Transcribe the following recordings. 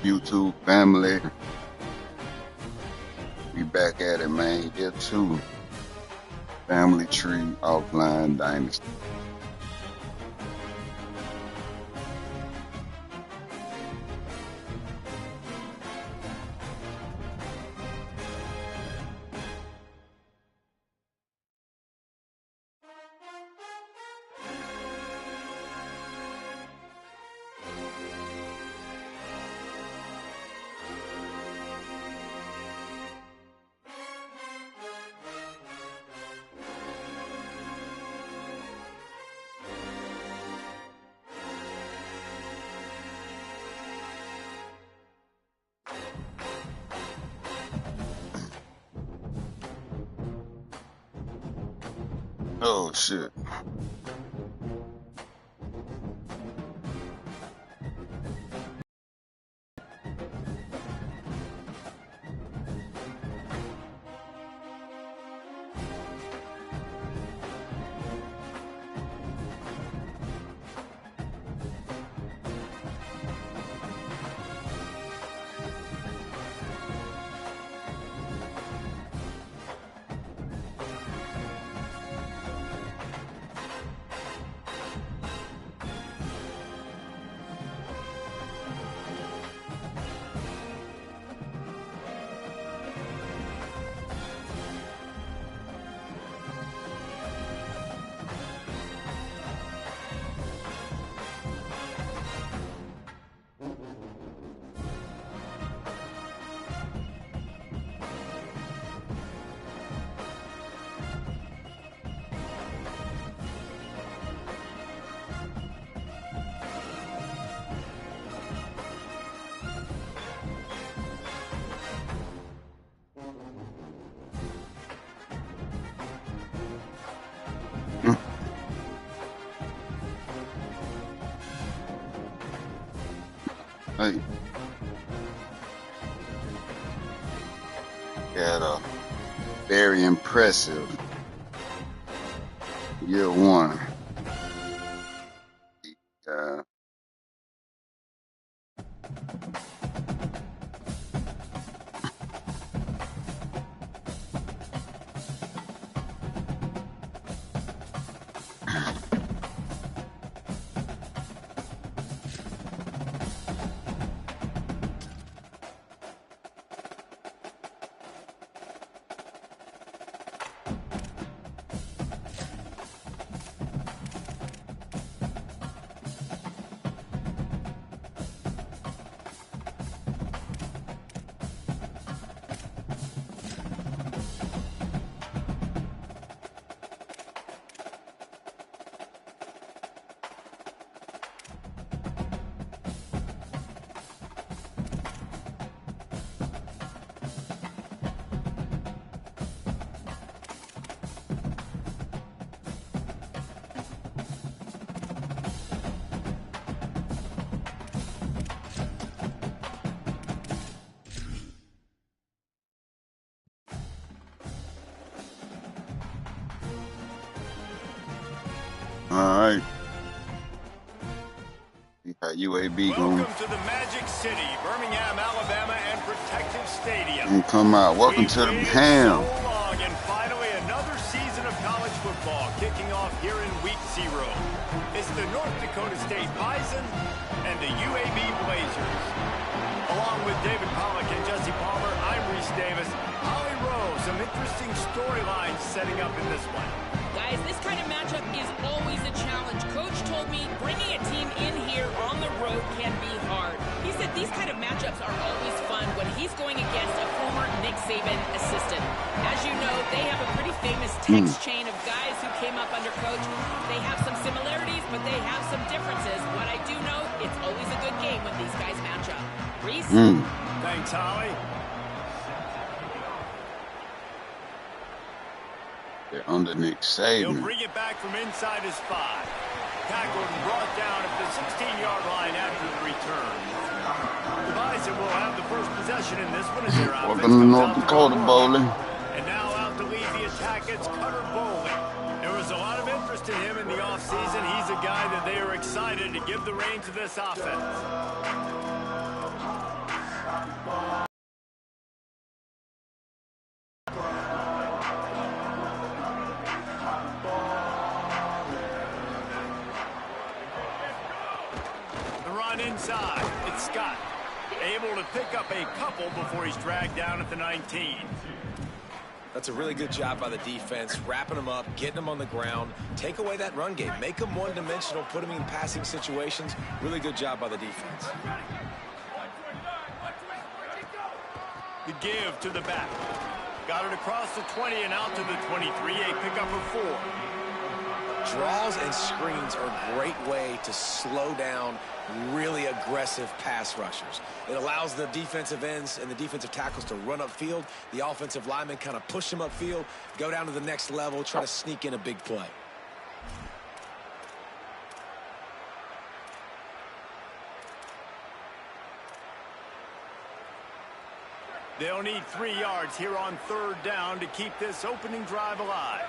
YouTube family? We back at it, man. Year 2. FamilyTree offline dynasty. Oh shit. Hey, got a very impressive year 1. Uh, all right. See how UAB going. Welcome to the Magic City, Birmingham, Alabama, and Protective Stadium. And come out. Welcome to the Ham. So long, and finally another season of college football kicking off here in Week 0. It's the North Dakota State Bison and the UAB Blazers. Along with David Pollack and Jesse Palmer, I'm Reese Davis. Holly Rowe, some interesting storylines setting up in this one. Guys, this kind of matchup is always a challenge. Coach told me bringing a team in here on the road can be hard. He said these kind of matchups are always fun when he's going against a former Nick Saban assistant. As you know, they have a pretty famous text chain of guys who came up under Coach. They have some similarities, but they have some differences. What I do know, it's always a good game when these guys match up. Reese? Thanks, Holly. They're under Nick Saban. He'll bring it back from inside his 5. Tackled and brought down at the 16-yard line after the return. The Bison will have the first possession in this one as their offense Welcome to North Dakota Bowling. And now out to lead the attack, it's Cutter Bowling. There was a lot of interest in him in the offseason. He's a guy that they are excited to give the reins to this offense. The run inside. It's Scott. Able to pick up a couple before he's dragged down at the 19. That's a really good job by the defense, wrapping them up, getting them on the ground, take away that run game, make them one-dimensional, put them in passing situations. Really good job by the defense. The give to the back. Got it across the 20 and out to the 23, a pickup of 4. Draws and screens are a great way to slow down really aggressive pass rushers. It allows the defensive ends and the defensive tackles to run upfield. The offensive linemen kind of push them upfield, go down to the next level, try to sneak in a big play. They'll need 3 yards here on 3rd down to keep this opening drive alive.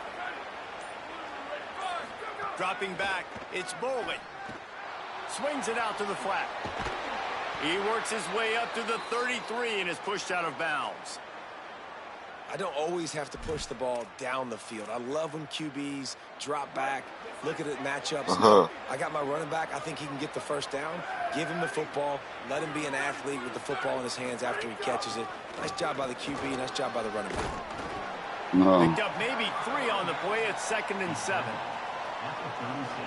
Dropping back, it's Bowling. Swings it out to the flat. He works his way up to the 33 and is pushed out of bounds. I don't always have to push the ball down the field. I love when QBs drop back, look at it matchups. I got my running back. I think he can get the 1st down. Give him the football. Let him be an athlete with the football in his hands after he catches it. Nice job by the QB. Nice job by the running back. Picked up maybe 3 on the play at 2nd and 7.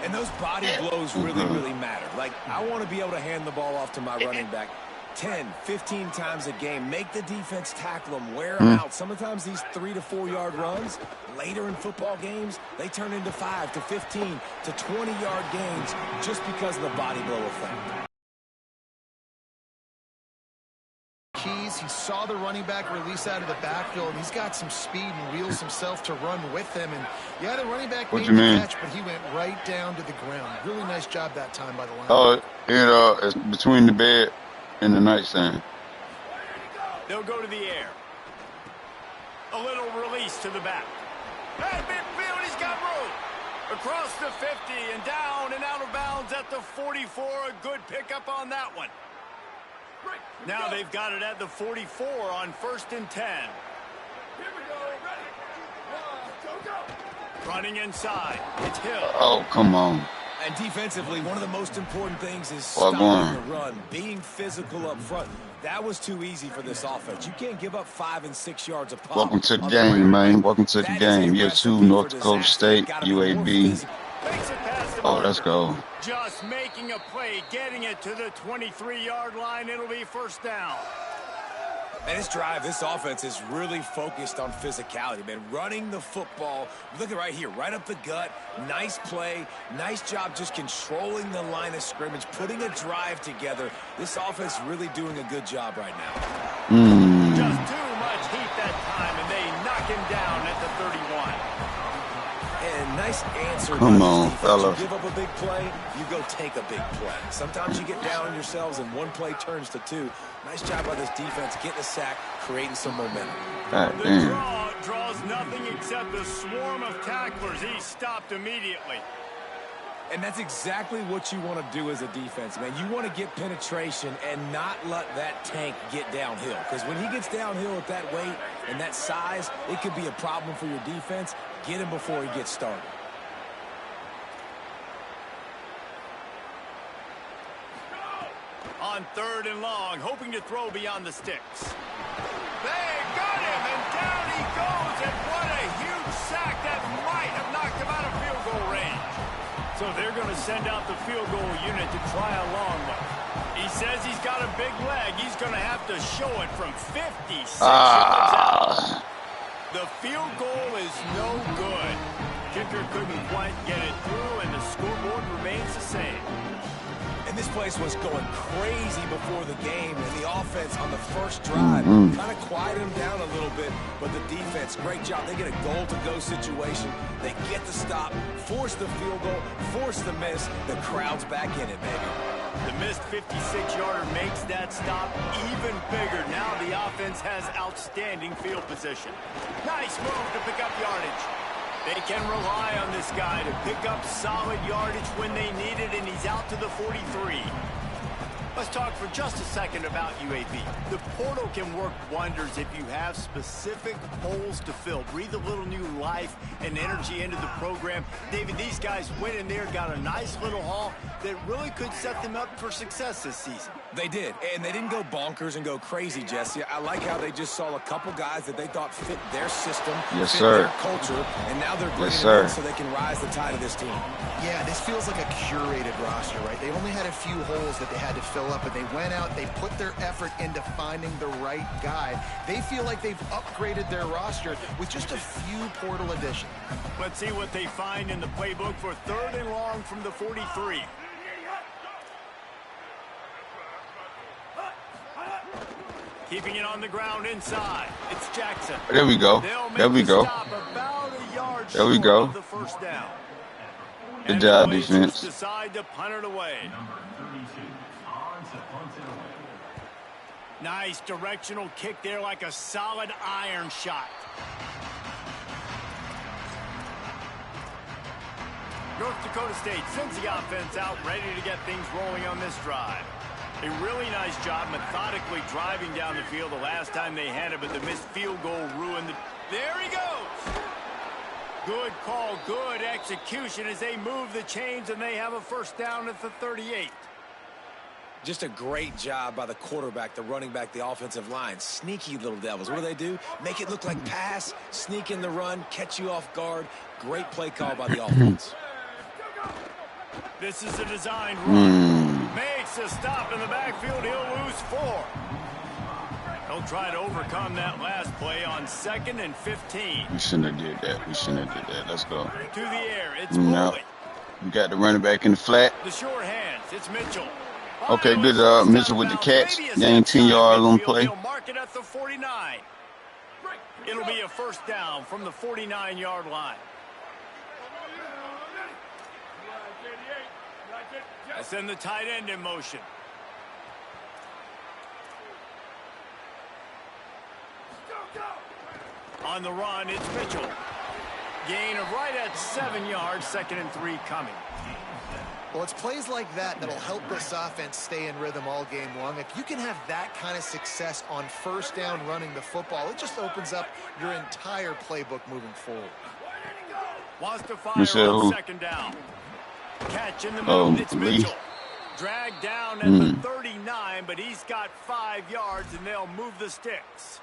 And those body blows really matter. Like, I want to be able to hand the ball off to my running back 10, 15 times a game. Make the defense tackle them, wear them out. Sometimes these 3 to 4 yard runs, later in football games, they turn into 5 to 15 to 20 yard gains just because of the body blow effect. He saw the running back release out of the backfield, and he's got some speed and wheels himself to run with him. And yeah, the running back made the catch, but he went right down to the ground. Really nice job that time by the line. Oh, it's between the bed and the nightstand. They'll go to the air. A little release to the back. Hey, midfield, he's got room. Across the 50 and down and out of bounds at the 44. A good pickup on that one. Now they've got it at the 44 on 1st and 10. Here we go. Ready? 1, go. Running inside. It's Hill. Oh, come on. And defensively, one of the most important things is stopping the run, being physical up front. That was too easy for this offense. You can't give up 5 and 6 yards a pop. Welcome to the game, man. Welcome to the game. Year 2, North Dakota State, UAB. Oh, let's go. Just making a play, getting it to the 23-yard line. It'll be 1st down. And this drive, this offense is really focused on physicality, man. Running the football. Look at right here, right up the gut. Nice play. Nice job just controlling the line of scrimmage, putting a drive together. This offense is really doing a good job right now. Just too much heat that time, and they knock him down at the 31. And nice answer. Come on, fellas. You give up a big play, you go take a big play. Sometimes you get down on yourselves and one play turns to 2. Nice job by this defense getting a sack, creating some momentum. The draw draws nothing except a swarm of tacklers. He's stopped immediately. And that's exactly what you want to do as a defense, man. You want to get penetration and not let that tank get downhill. Because when he gets downhill at that weight and that size, it could be a problem for your defense. Get him before he gets started. On 3rd and long, hoping to throw beyond the sticks. They got him, and down he goes, and what a huge sack that might have knocked him out of field goal range. So they're going to send out the field goal unit to try a long one. He says he's got a big leg. He's going to have to show it from 56 yards out. The field goal is no good. Kicker couldn't quite get it through, and the scoreboard remains the same. And this place was going crazy before the game, and the offense on the first drive kind of quieted them down a little bit, but the defense, great job. They get a goal-to-go situation. They get the stop, force the field goal, force the miss. The crowd's back in it, baby. The missed 56-yarder makes that stop even bigger. Now the offense has outstanding field position. Nice move to pick up yardage. They can rely on this guy to pick up solid yardage when they need it, and he's out to the 43. Let's talk for just a second about UAB. The portal can work wonders if you have specific holes to fill. Breathe a little new life and energy into the program. David, these guys went in there, got a nice little haul that really could set them up for success this season. They did, and they didn't go bonkers and go crazy, Jesse. I like how they just saw a couple guys that they thought fit their system, yes, fit sir. their culture, and now they're bringing yes, them in sir. so they can rise the tide of this team. Yeah, this feels like a curated roster, right? They only had a few holes that they had to fill up, but they went out, they put their effort into finding the right guy. They feel like they've upgraded their roster with just a few portal additions. Let's see what they find in the playbook for 3rd and long from the 43. Keeping it on the ground inside. It's Jackson. There we go. There we go. There we go. The first down. Good job, defense. Decide to punt it away. Nice directional kick there, like a solid iron shot. North Dakota State sends the offense out, ready to get things rolling on this drive. A really nice job methodically driving down the field the last time they had it, but the missed field goal ruined it. There he goes. Good call, good execution as they move the chains, and they have a first down at the 38. Just a great job by the quarterback, the running back, the offensive line. Sneaky little devils. What do? Make it look like pass, sneak in the run, catch you off guard. Great play call by the offense. This is a designed run. Makes a stop in the backfield. He'll lose 4. He'll try to overcome that last play on 2nd and 15. We shouldn't have did that. We shouldn't have did that. Let's go. To the air. It's No. Bully. We got the running back in the flat. The short hands. It's Mitchell. Okay, good job. Mitchell with the catch. Gain 10 yards on play. He'll mark it at the 49. It'll be a first down from the 49-yard line. I send the tight end in motion. On the run, it's Mitchell. Gain of right at 7 yards, 2nd and 3 coming. Well, it's plays like that that'll help this offense stay in rhythm all game long. If you can have that kind of success on first down running the football, it just opens up your entire playbook moving forward. Wants to fire on 2nd down. Catch in the middle, it's Mitchell. Dragged down at the 39, but he's got 5 yards, and they'll move the sticks.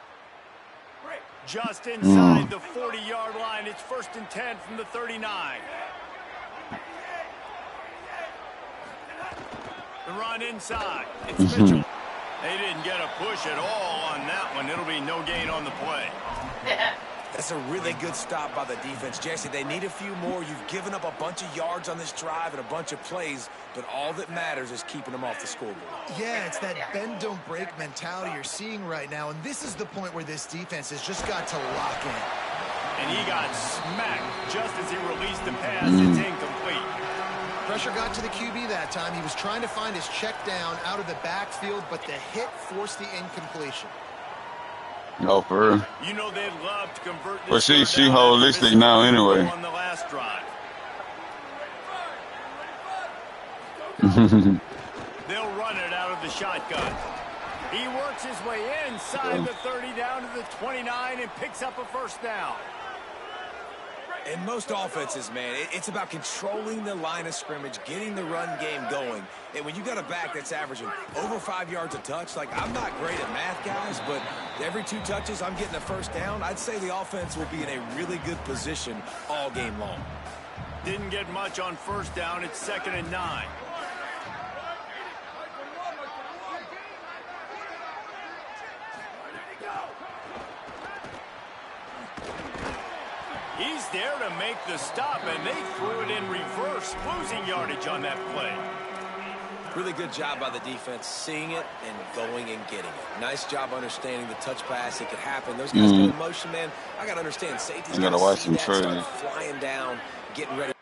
Just inside the 40-yard line, it's 1st and 10 from the 39. The run inside, it's Mitchell. They didn't get a push at all on that one. It'll be no gain on the play. That's a really good stop by the defense. Jesse, they need a few more. You've given up a bunch of yards on this drive and a bunch of plays, but all that matters is keeping them off the scoreboard. Yeah, it's that bend, don't break mentality you're seeing right now, and this is the point where this defense has just got to lock in. And he got smacked just as he released the pass. It's incomplete. Pressure got to the QB that time. He was trying to find his check down out of the backfield, but the hit forced the incompletion. No, for real. You know they'd love to convert this. Well, she holistic now anyway. On the last drive. They'll run it out of the shotgun. He works his way inside the 30 down to the 29 and picks up a first down. In most offenses, man, it's about controlling the line of scrimmage, getting the run game going. And when you got a back that's averaging over 5 yards a touch, like, I'm not great at math, guys, but every 2 touches I'm getting a first down, I'd say the offense will be in a really good position all game long. Didn't get much on first down. It's 2nd and 9. He's there to make the stop, and they threw it in reverse, losing yardage on that play. Really good job by the defense, seeing it and going and getting it. Nice job understanding the touch pass. It could happen. Those guys go in motion, man. I got to understand safety's got to watch see them that, start trade. flying down, getting ready.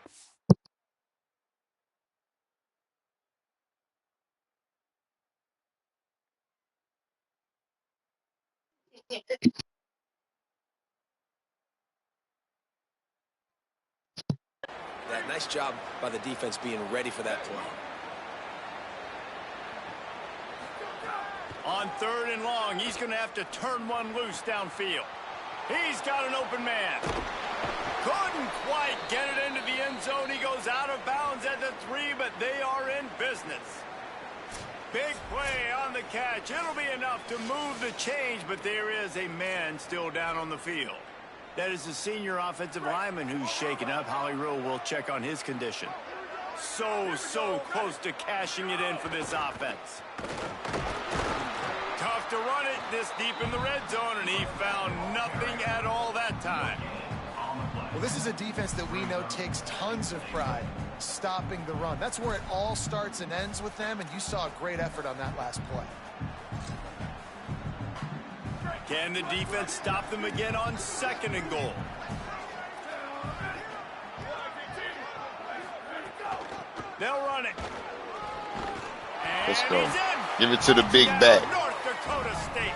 That nice job by the defense being ready for that play. On 3rd and long, he's going to have to turn one loose downfield. He's got an open man. Couldn't quite get it into the end zone. He goes out of bounds at the 3, but they are in business. Big play on the catch. It'll be enough to move the change, but there is a man still down on the field. That is the senior offensive lineman who's shaken up. Holly Rowe will check on his condition. So close to cashing it in for this offense. Tough to run it this deep in the red zone, and he found nothing at all that time. Well, this is a defense that we know takes tons of pride stopping the run. That's where it all starts and ends with them, and you saw a great effort on that last play. Can the defense stop them again on 2nd and goal? They'll run it. And let's go. he's in. Give it to the big back. North Dakota State.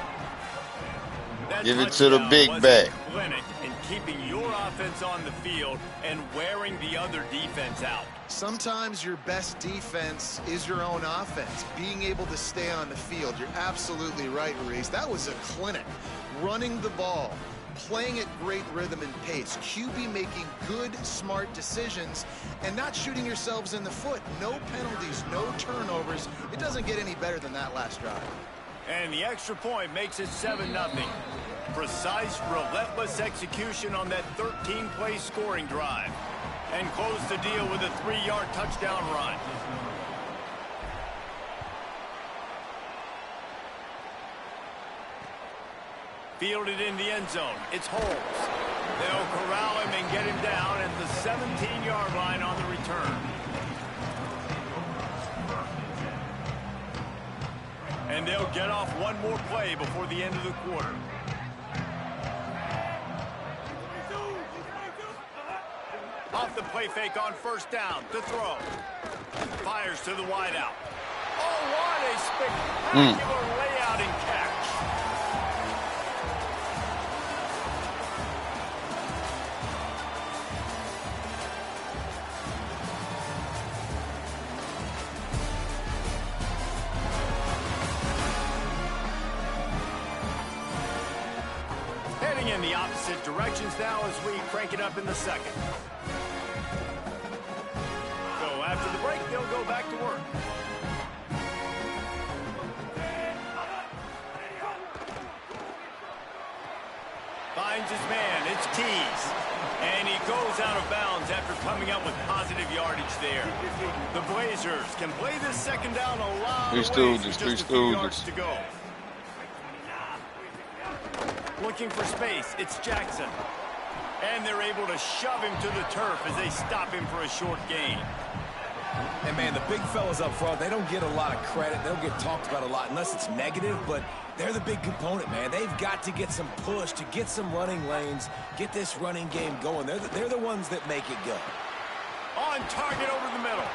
That Give it to the big back. Clinic in keeping your offense on the field and wearing the other defense out. Sometimes your best defense is your own offense, being able to stay on the field. You're absolutely right, Reese. That was a clinic. Running the ball, playing at great rhythm and pace, QB making good, smart decisions, and not shooting yourselves in the foot. No penalties, no turnovers. It doesn't get any better than that last drive. And the extra point makes it 7-0. Precise, relentless execution on that 13-play scoring drive. And close the deal with a 3-yard touchdown run. Fielded in the end zone. It's Holmes. They'll corral him and get him down at the 17-yard line on the return. And they'll get off one more play before the end of the quarter. Off the play fake on 1st down to throw. Fires to the wideout. Oh, what a spectacular layout and catch. Heading in the opposite directions now as we crank it up in the 2nd. So after the break, they'll go back to work. Finds his man. It's Tease. And he goes out of bounds after coming up with positive yardage there. The Blazers can play this 2nd down a lot of ways with just a few yards to go. Looking for space, it's Jackson. And they're able to shove him to the turf as they stop him for a short gain. And, man, the big fellas up front, they don't get a lot of credit. They don't get talked about a lot unless it's negative, but they're the big component, man. They've got to get some push, to get some running lanes, get this running game going. They're the ones that make it go. On target over the middle.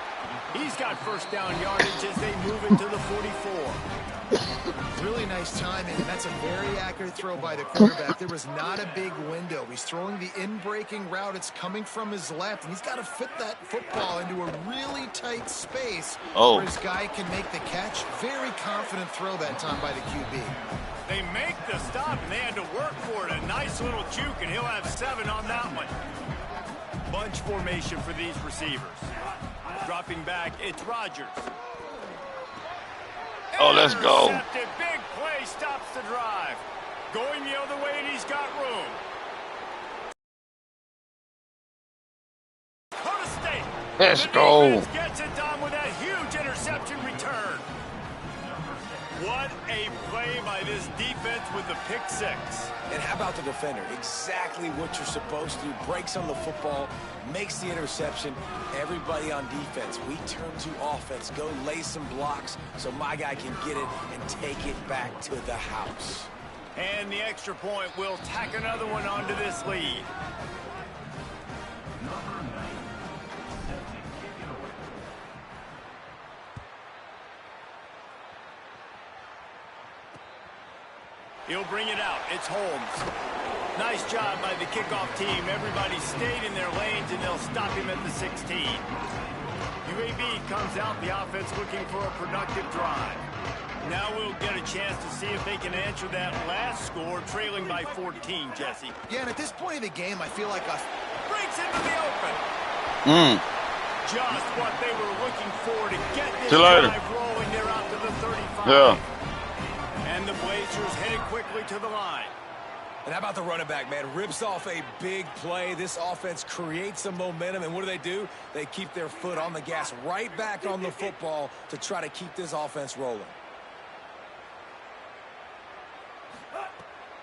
He's got 1st down yardage as they move into the 44. Really nice timing, and that's a very accurate throw by the quarterback. There was not a big window. He's throwing the in-breaking route. It's coming from his left, and he's got to fit that football into a really tight space where his guy can make the catch. Very confident throw that time by the QB. They make the stop, and they had to work for it. A nice little juke, and he'll have 7 on that one. Bunch formation for these receivers. Dropping back, it's Rodgers. Oh, let's go. Big play stops the drive. Going the other way, and he's got room. Dakota State. Let's go. Gets it done with that huge interception return. What a play by this defense with the pick 6. And how about the defender? Exactly what you're supposed to do. Breaks on the football, makes the interception. Everybody on defense, we turn to offense. Go lay some blocks so my guy can get it and take it back to the house. And the extra point will tack another one onto this lead. He'll bring it out. It's Holmes. Nice job by the kickoff team. Everybody stayed in their lanes, and they'll stop him at the 16. UAB comes out, the offense looking for a productive drive. Now we'll get a chance to see if they can answer that last score, trailing by 14, Jesse. Yeah, and at this point of the game, I feel like us breaks into the open. Just what they were looking for to get this drive rolling. They're out to the 35. Yeah. And the Blazers headed quickly to the line. And how about the running back, man? Rips off a big play. This offense creates some momentum, and what do? They keep their foot on the gas, right back on the football to try to keep this offense rolling.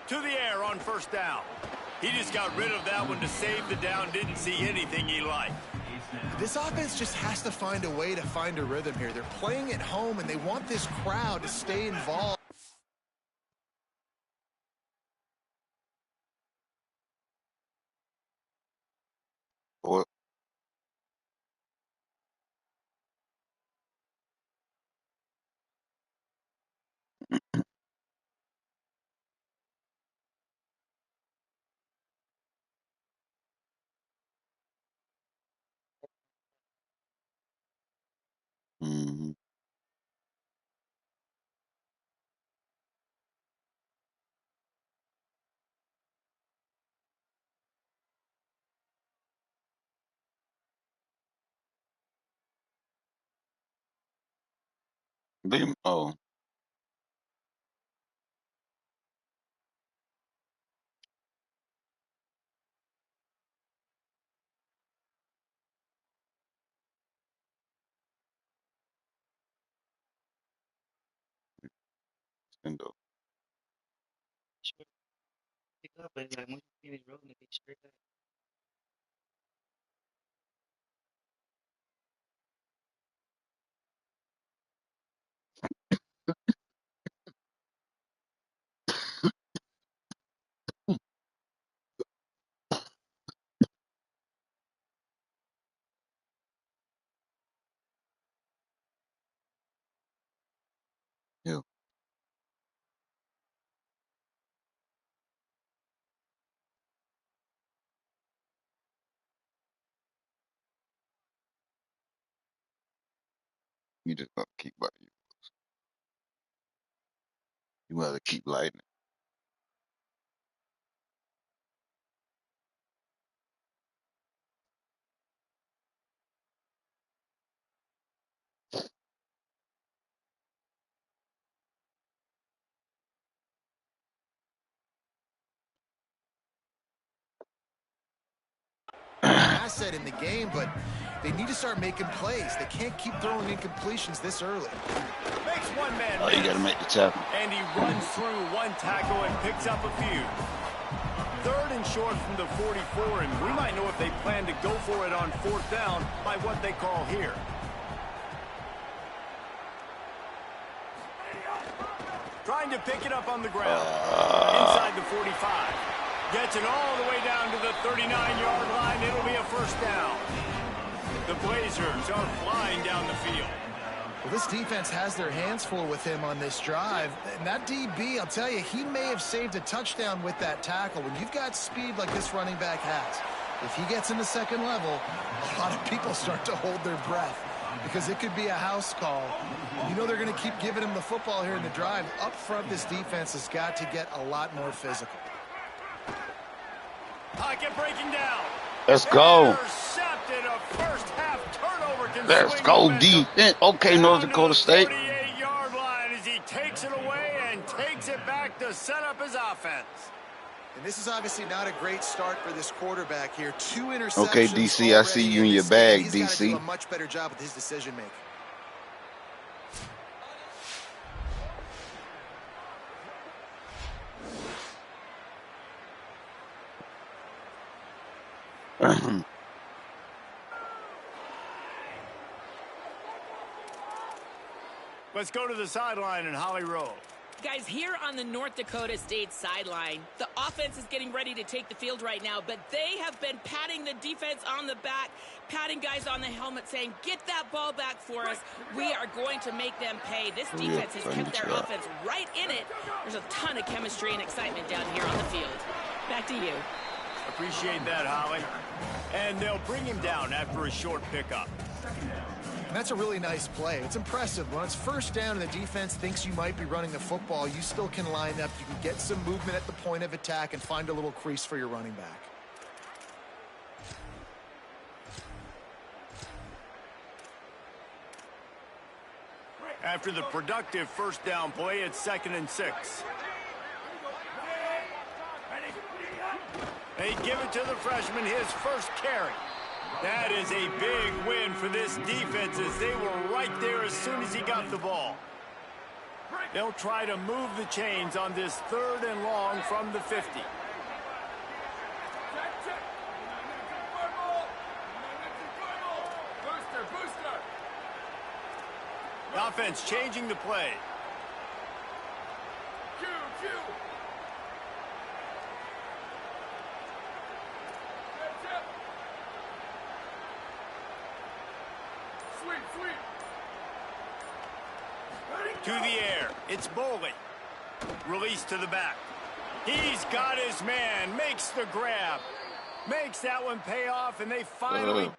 To the air on first down. He just got rid of that one to save the down. Didn't see anything he liked. This offense just has to find a way to find a rhythm here. They're playing at home, and they want this crowd to stay involved. What? Mm-hmm. Oh. Window. Kickoff, but like once you finish rolling, they straight up. Yeah. You just gotta keep by you. You gotta keep lighting it. Asset in the game, but they need to start making plays. They can't keep throwing incompletions this early. Makes one man Oh, you gotta make the tackle. and he runs through one tackle and picks up a few. Third and short from the 44, and we might know if they plan to go for it on fourth down by what they call here. Trying to pick it up on the ground. Inside the 45. Gets it all the way down to the 39-yard line. It'll be a first down. The Blazers are flying down the field. Well, this defense has their hands full with him on this drive. And that DB, I'll tell you, he may have saved a touchdown with that tackle. When you've got speed like this running back has, if he gets in the second level, a lot of people start to hold their breath because it could be a house call. You know they're going to keep giving him the football here in the drive. Up front, this defense has got to get a lot more physical. Pocket breaking down. Let's go. Intercepted. A first half turnover. Let's go defense. Okay, North Dakota State. 48-yard line as he takes it away and takes it back to set up his offense. And this is obviously not a great start for this quarterback here. 2 interceptions. Okay, DC, I see you in your bag, He's got to do DC. a much better job with his decision making. Let's go to the sideline in Holly Rowe. Guys, here on the North Dakota State sideline, the offense is getting ready to take the field right now, but they have been patting the defense on the back, patting guys on the helmet, saying, get that ball back for us. We are going to make them pay. This defense has kept their offense right in it. There's a ton of chemistry and excitement down here on the field. Back to you. Appreciate that, Holly. And they'll bring him down after a short pickup. And that's a really nice play. It's impressive. When it's first down and the defense thinks you might be running the football, you still can line up. You can get some movement at the point of attack and find a little crease for your running back. After the productive first down play, it's 2nd and 6. They give it to the freshman, his first carry. That is a big win for this defense as they were right there as soon as he got the ball. They'll try to move the chains on this 3rd and long from the 50. The offense changing the play. To the air, it's Boley. Release to the back. He's got his man, makes the grab. Makes that one pay off, and they finally...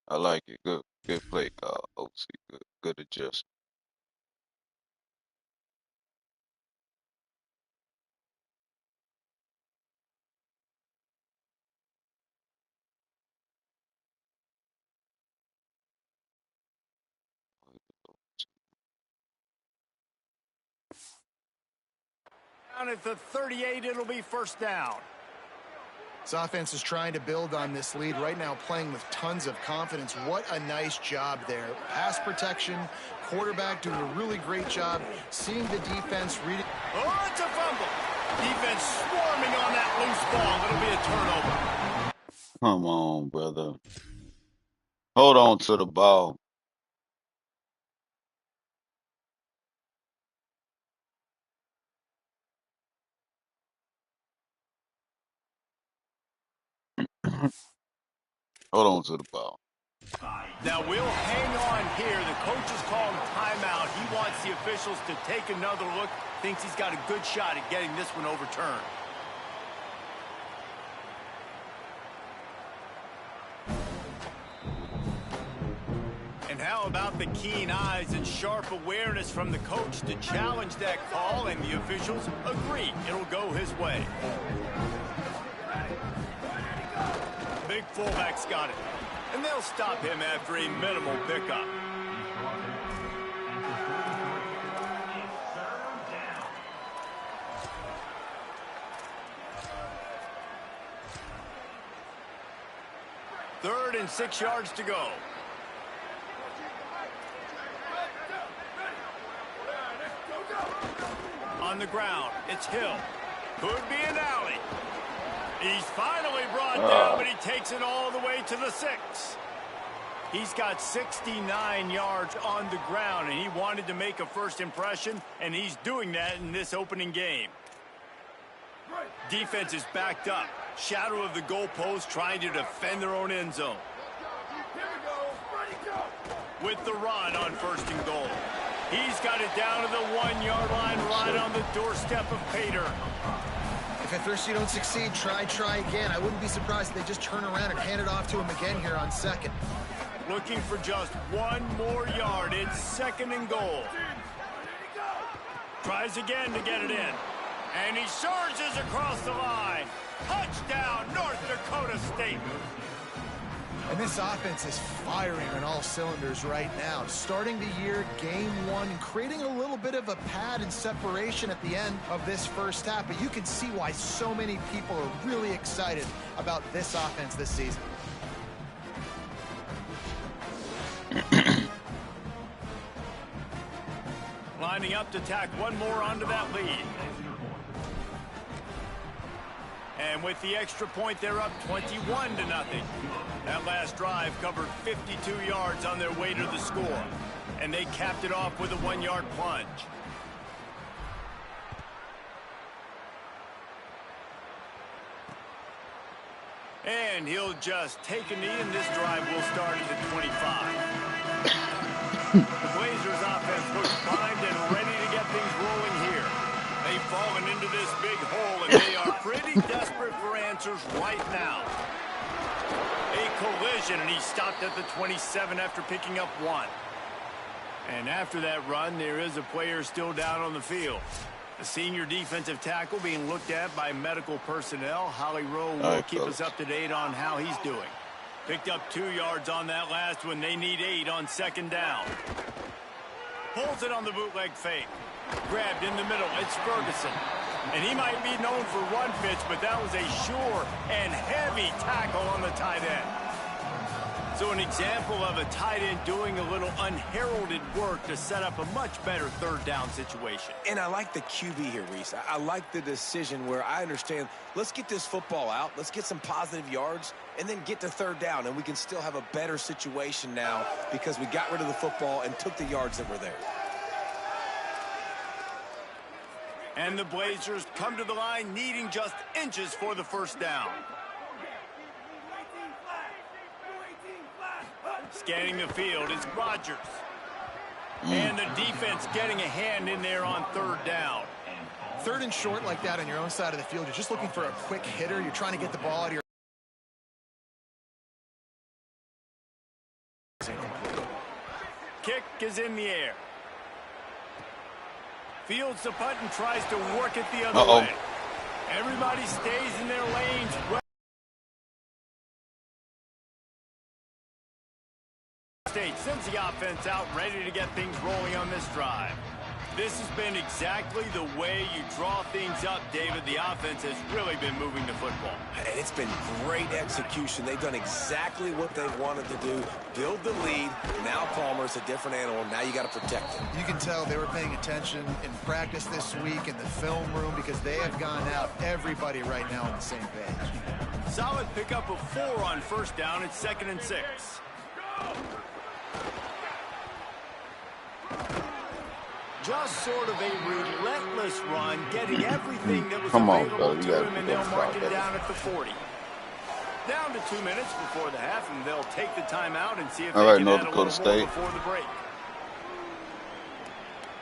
I like it. Good play call, OC. Good adjustment. Down at the 38, it'll be first down. This offense is trying to build on this lead right now, playing with tons of confidence. What a nice job there. Pass protection, quarterback doing a really great job, seeing the defense read it. Oh, it's a fumble. Defense swarming on that loose ball. It'll be a turnover. Come on, brother. Hold on to the ball. Hold on to the ball. Now we'll hang on here. The coach is calling timeout. He wants the officials to take another look. Thinks he's got a good shot at getting this one overturned. And how about the keen eyes and sharp awareness from the coach to challenge that call, and the officials agree it'll go his way. Big fullback's got it. And they'll stop him after a minimal pickup. Third and 6 yards to go. On the ground, it's Hill. Could be an alley. He's finally brought down, but he takes it all the way to the 6. He's got 69 yards on the ground, and he wanted to make a first impression, and he's doing that in this opening game. Defense is backed up. Shadow of the goalpost, trying to defend their own end zone. With the run on 1st and goal. He's got it down to the 1-yard line, right on the doorstep of Pater. If at first you don't succeed, try again. I wouldn't be surprised if they just turn around and hand it off to him again here on 2nd. Looking for just 1 more yard. It's 2nd and goal. Tries again to get it in. And he surges across the line. Touchdown, North Dakota State. And this offense is firing on all cylinders right now. Starting the year, game 1, and creating a little bit of a pad and separation at the end of this first half. But you can see why so many people are really excited about this offense this season. Lining up to tack one more onto that lead. And with the extra point, they're up 21-0. That last drive covered 52 yards on their way to the score. And they capped it off with a 1-yard plunge. And he'll just take a knee, and this drive will start at the 25. The Blazers offense looks primed and ready to get things rolling here. They've fallen into this big hole, and they are pretty desperate for answers right now. A collision, and he stopped at the 27 after picking up 1. And after that run, there is a player still down on the field. The senior defensive tackle being looked at by medical personnel. Holly Rowe will keep us up to date on how he's doing. Picked up 2 yards on that last one. They need 8 on 2nd down. Pulls it on the bootleg fake. Grabbed in the middle. It's Ferguson. And he might be known for run fits, but that was a sure and heavy tackle on the tight end. So an example of a tight end doing a little unheralded work to set up a much better 3rd down situation. And I like the QB here, Reese. I like the decision where I understand, let's get this football out, let's get some positive yards, and then get to 3rd down, and we can still have a better situation now because we got rid of the football and took the yards that were there. And the Blazers come to the line needing just inches for the 1st down. Scanning the field is Rodgers. And the defense getting a hand in there on 3rd down. 3rd and short like that on your own side of the field. You're just looking for a quick hitter. You're trying to get the ball out of your... Kick is in the air. Fields the punt and tries to work it the other way. Everybody stays in their lanes. State sends the offense out, ready to get things rolling on this drive. This has been exactly the way you draw things up, David. The offense has really been moving the football. And it's been great execution. They've done exactly what they wanted to do. Build the lead. Now Palmer's a different animal. Now you got to protect him. You can tell they were paying attention in practice this week in the film room because they have gone out, everybody right now on the same page. Solid pickup of 4 on 1st down. It's 2nd and 6. Just sort of a relentless run, getting everything that was available to him, and they'll mark it down at the 40. Down to 2 minutes before the half, and they'll take the timeout and see if they can add a little more before the break.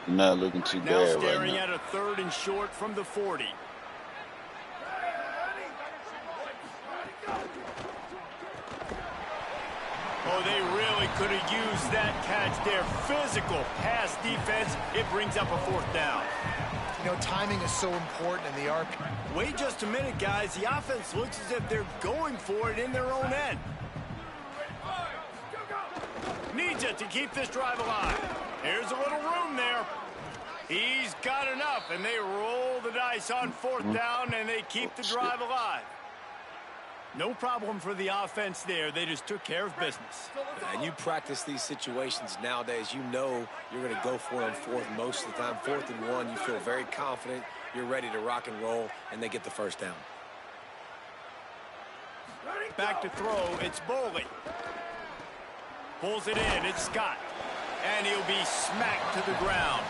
Not looking too bad right now. Now staring at a 3rd and short from the 40. Oh, they really could have used that catch there. Physical pass defense. It brings up a 4th down. You know, timing is so important in the RP. Wait just a minute, guys. The offense looks as if they're going for it in their own end. Needs it to keep this drive alive. Here's a little room there. He's got enough, and they roll the dice on 4th down, and they keep the drive alive. No problem for the offense there. They just took care of business. And you practice these situations nowadays. You know you're going to go for it on 4th most of the time. 4th and 1, you feel very confident. You're ready to rock and roll, and they get the 1st down. Back to throw. It's Boley. Pulls it in. It's Scott. And he'll be smacked to the ground.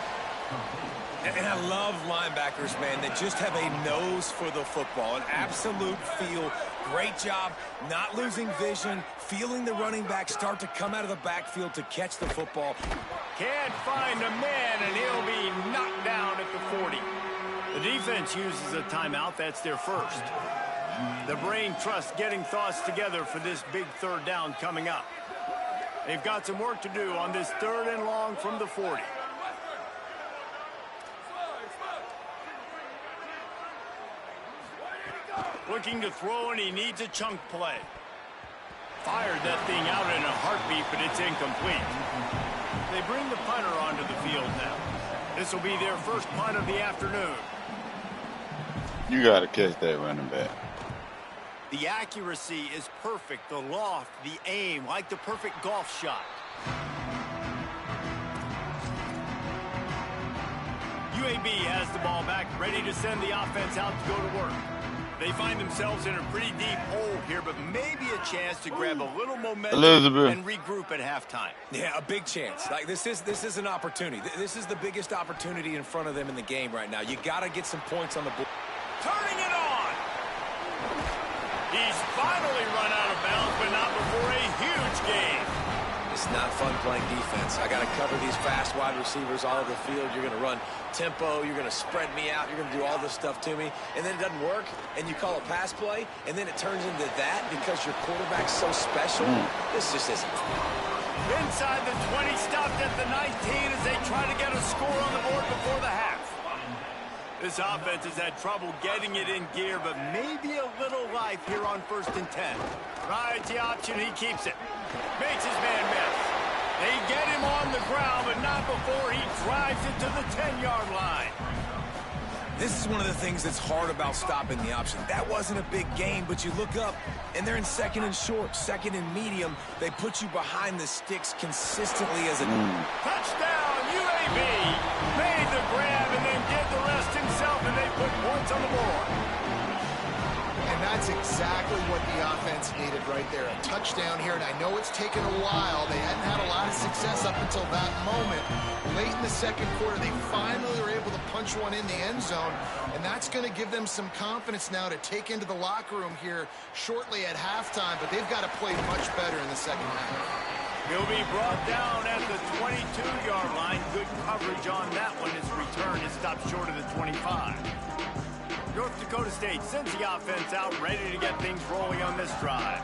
And I love linebackers, man, that just have a nose for the football, an absolute feel. Great job not losing vision, feeling the running back start to come out of the backfield to catch the football. Can't find a man, and he'll be knocked down at the 40. The defense uses a timeout. That's their 1st. The brain trust getting thoughts together for this big 3rd down coming up. They've got some work to do on this 3rd and long from the 40. Looking to throw, and he needs a chunk play. Fired that thing out in a heartbeat, but it's incomplete. They bring the punter onto the field now. This will be their 1st punt of the afternoon. You got to catch that running back. The accuracy is perfect. The loft, the aim, like the perfect golf shot. UAB has the ball back, ready to send the offense out to go to work. They find themselves in a pretty deep hole here, but maybe a chance to grab a little momentum and regroup at halftime. Yeah, a big chance. Like this is an opportunity. This is the biggest opportunity in front of them in the game right now. You got to get some points on the board. Turning it on. He's finally run out of bounds, but not before a huge gain. It's not fun playing defense. I got to cover these fast wide receivers all over the field. You're going to run tempo. You're going to spread me out. You're going to do all this stuff to me. And then it doesn't work, and you call a pass play, and then it turns into that because your quarterback's so special. This just isn't. Inside the 20, stopped at the 19 as they try to get a score on the board before the half. This offense has had trouble getting it in gear, but maybe a little life here on 1st and 10. Rides the option, he keeps it. Makes his man miss. They get him on the ground, but not before he drives it to the 10-yard line. This is one of the things that's hard about stopping the option. That wasn't a big gain, but you look up, and they're in 2nd and short, 2nd and medium. They put you behind the sticks consistently as a... Touchdown, UAB! Made the grab and then did the rest himself, and they put points on the board. And that's exactly what the offense needed right there. A touchdown here, and I know it's taken a while. They hadn't had a lot of success up until that moment. Late in the 2nd quarter, they finally were able to punch one in the end zone, and that's going to give them some confidence now to take into the locker room here shortly at halftime, but they've got to play much better in the 2nd half. He'll be brought down at the 22-yard line. Good coverage on that one. His return is stopped short of the 25. North Dakota State sends the offense out, ready to get things rolling on this drive.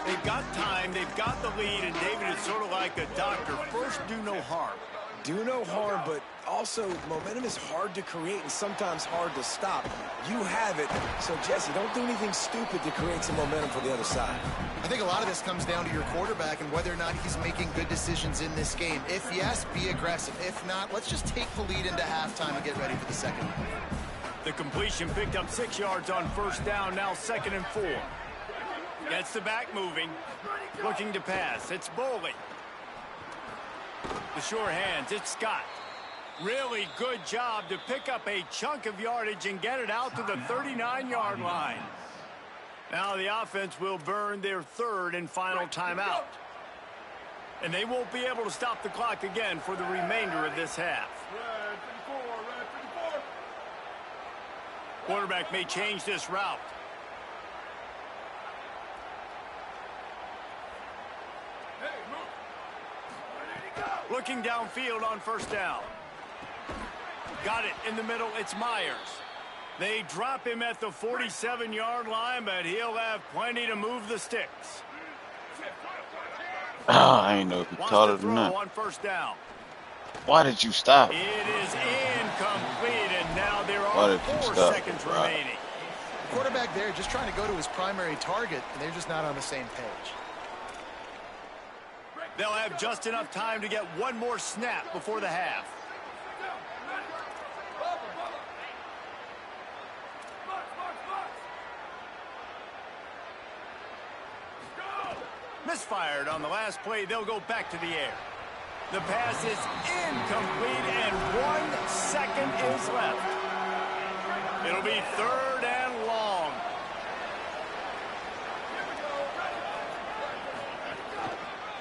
They've got time, they've got the lead, and David is sort of like a doctor. First, do no harm. Do no harm, but also momentum is hard to create and sometimes hard to stop. You have it, so Jesse, don't do anything stupid to create some momentum for the other side. I think a lot of this comes down to your quarterback and whether or not he's making good decisions in this game. If yes, be aggressive. If not, let's just take the lead into halftime and get ready for the 2nd. The completion picked up 6 yards on 1st down, now 2nd and 4. Gets the back moving, looking to pass. It's Boley. The sure hands, it's Scott. Really good job to pick up a chunk of yardage and get it out to the 39-yard line. Now the offense will burn their 3rd and final timeout. And they won't be able to stop the clock again for the remainder of this half. Quarterback may change this route. Looking downfield on 1st down. Got it in the middle. It's Myers. They drop him at the 47-yard line, but he'll have plenty to move the sticks. I ain't know if you caught it or not. On 1st down. Why did you stop? It is incomplete, and now there are 4 seconds remaining. Quarterback there just trying to go to his primary target, and they're just not on the same page. They'll have just enough time to get one more snap before the half. Misfired on the last play. They'll go back to the air. The pass is incomplete, and 1 second is left. It'll be 3rd and long.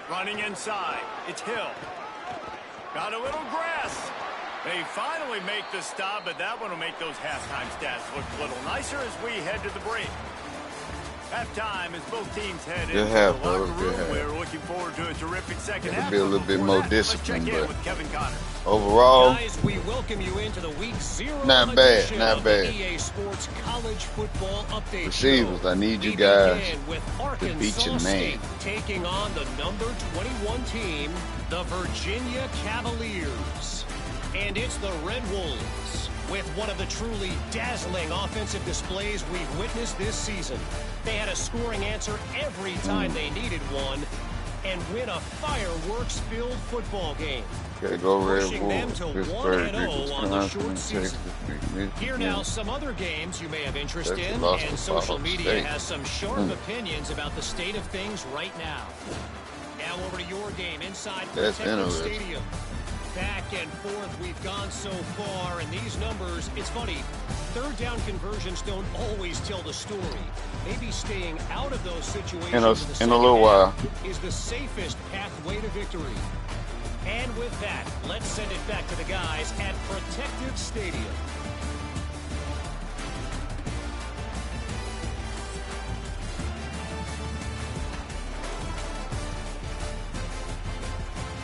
Running inside. It's Hill. Got a little grass. They finally make the stop, but that one will make those halftime stats look a little nicer as we head to the break. Halftime as both teams head into the locker room. We're looking forward to a terrific 2nd half. Be a little bit more disciplined, but with Kevin Connor. Overall, guys, we welcome you into the week 0 not bad, not bad. EA Sports College Football Update Receivers, I need you guys to beat your man. Taking on the number 21 team, the Virginia Cavaliers. And it's the Red Wolves with one of the truly dazzling offensive displays we've witnessed this season. They had a scoring answer every time they needed one and win a fireworks-filled football game. Okay, go Red pushing them Wolves. to Pittsburgh, 1-0 on the short season. Here now some other games you may have interest in, and social media has some sharp opinions about the state of things right now. Now over to your game inside Protective Stadium. Back and forth we've gone so far, and these numbers, it's funny, 3rd down conversions don't always tell the story. Maybe staying out of those situations in a little while is the safest pathway to victory. And with that, let's send it back to the guys at Protective Stadium.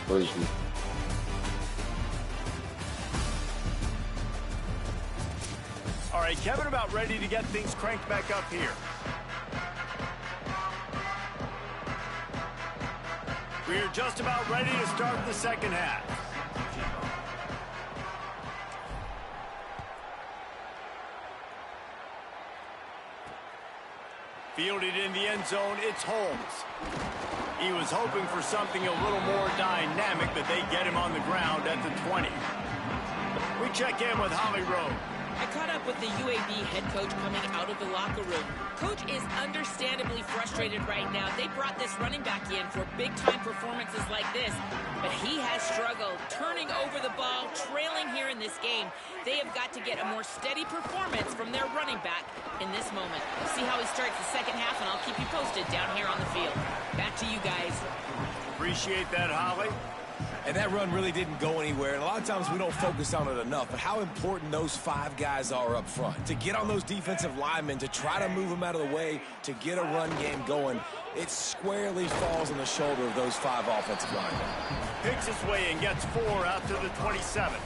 Where's he? All right, Kevin, about ready to get things cranked back up here. We're just about ready to start the second half. Fielded in the end zone, it's Holmes. He was hoping for something a little more dynamic, but they get him on the ground at the 20. We check in with Holly Rowe. I caught up with the UAB head coach coming out of the locker room. Coach is understandably frustrated right now. They brought this running back in for big-time performances like this, but he has struggled turning over the ball, trailing here in this game. They have got to get a more steady performance from their running back in this moment. We'll see how he starts the second half, and I'll keep you posted down here on the field. Back to you guys. Appreciate that, Holly. And that run really didn't go anywhere, and a lot of times we don't focus on it enough, but how important those 5 guys are up front. To get on those defensive linemen, to try to move them out of the way, to get a run game going, it squarely falls on the shoulder of those 5 offensive linemen. Picks his way and gets 4 out to the 27.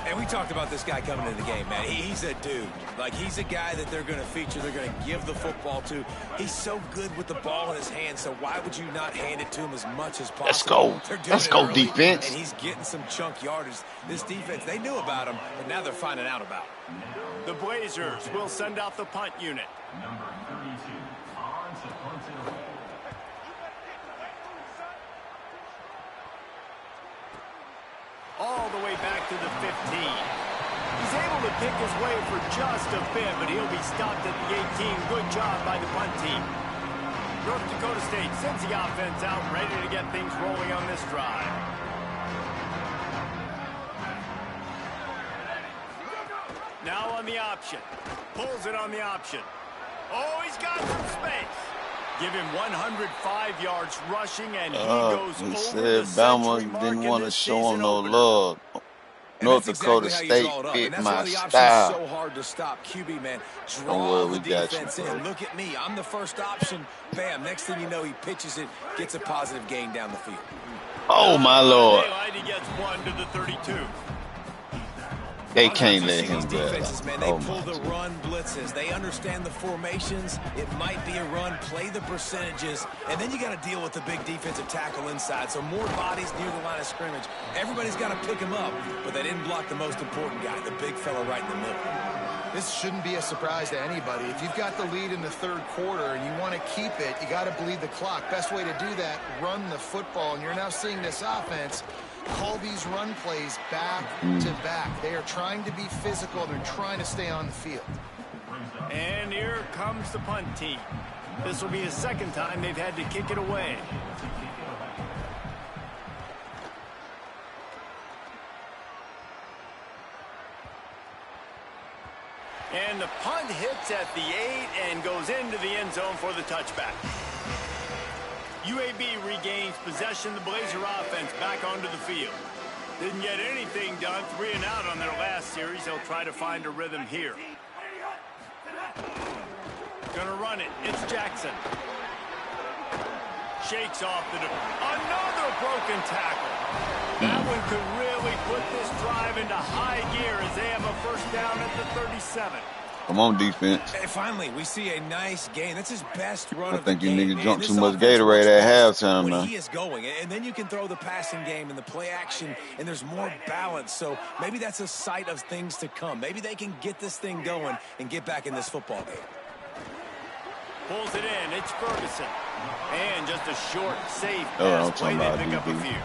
And we talked about this guy coming into the game, man. He's a dude. Like, he's a guy that they're going to feature, they're going to give the football to. He's so good with the ball in his hand, so why would you not hand it to him as much as possible? Let's go early, defense. And he's getting some chunk yardage. This defense, they knew about him, but now they're finding out about him. The Blazers will send out the punt unit. Number 32, on to punt it away. All the way back to the 15. He's able to pick his way for just a bit, but he'll be stopped at the 18. Good job by the punt team. North Dakota State sends the offense out, ready to get things rolling on this drive. Now on the option. Pulls it on the option. Oh, he's got some space. Give him 105 yards rushing, and he goes over the century mark. Didn't want to show him no opener. love. North Dakota exactly State fit my the style. So hard to stop. QB, man, Don't draw worry, the we got defense you, in. bro. Look at me. I'm the first option. Bam. Next thing you know, he pitches it, gets a positive gain down the field. Oh, my Lord. He gets 1 to the 32. They can't let him defenses, man, they go. pull the run blitzes. They understand the formations. It might be a run. Play the percentages. And then you got to deal with the big defensive tackle inside. So more bodies near the line of scrimmage. Everybody's got to pick him up. But they didn't block the most important guy, the big fella right in the middle. This shouldn't be a surprise to anybody. If you've got the lead in the third quarter and you want to keep it, you got to bleed the clock. Best way to do that, run the football. And you're now seeing this offense call these run plays back to back. They are trying to be physical. They're trying to stay on the field. And here comes the punt team. This will be the second time they've had to kick it away. And the punt hits at the 8 and goes into the end zone for the touchback. UAB regains possession. The Blazer offense back onto the field. Didn't get anything done. 3 and out on their last series. They'll try to find a rhythm here. Gonna run it. It's Jackson. Shakes off the... Another broken tackle. That one could really put this drive into high gear as they have a first down at the 37. Come on, defense. Hey, finally, we see a nice gain. That's his best run of the I think you game. niggas drunk too much Gatorade at halftime, man. He is going, and then you can throw the passing game and the play action, and there's more balance. So maybe that's a sight of things to come. Maybe they can get this thing going and get back in this football game. Pulls it in. It's Ferguson. And just a short, safe I'm pass talking play. about They pick up a DB. few.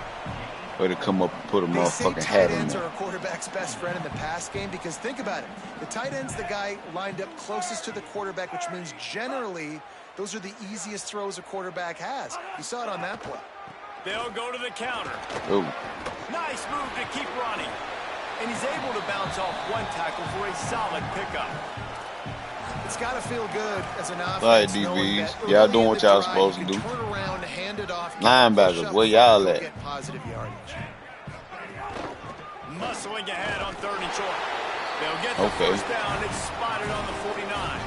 Way to come up and put a They say motherfucking tight hat on ends there. are a quarterback's best friend in the pass game because think about it. The tight end's the guy lined up closest to the quarterback, which means generally those are the easiest throws a quarterback has. You saw it on that play. They'll go to the counter. Oh, Nice move to keep running. And he's able to bounce off one tackle for a solid pickup. It's got to feel good as an offense. all right, knowing DBs. that Y'all early doing in what the y'all drive, supposed to you do. can turn around, hand it off, Linebackers, push up where the y'all field, at? get positive yardage. Muscling ahead on 3rd and short. They'll get the Okay. first down. It's spotted on the 49.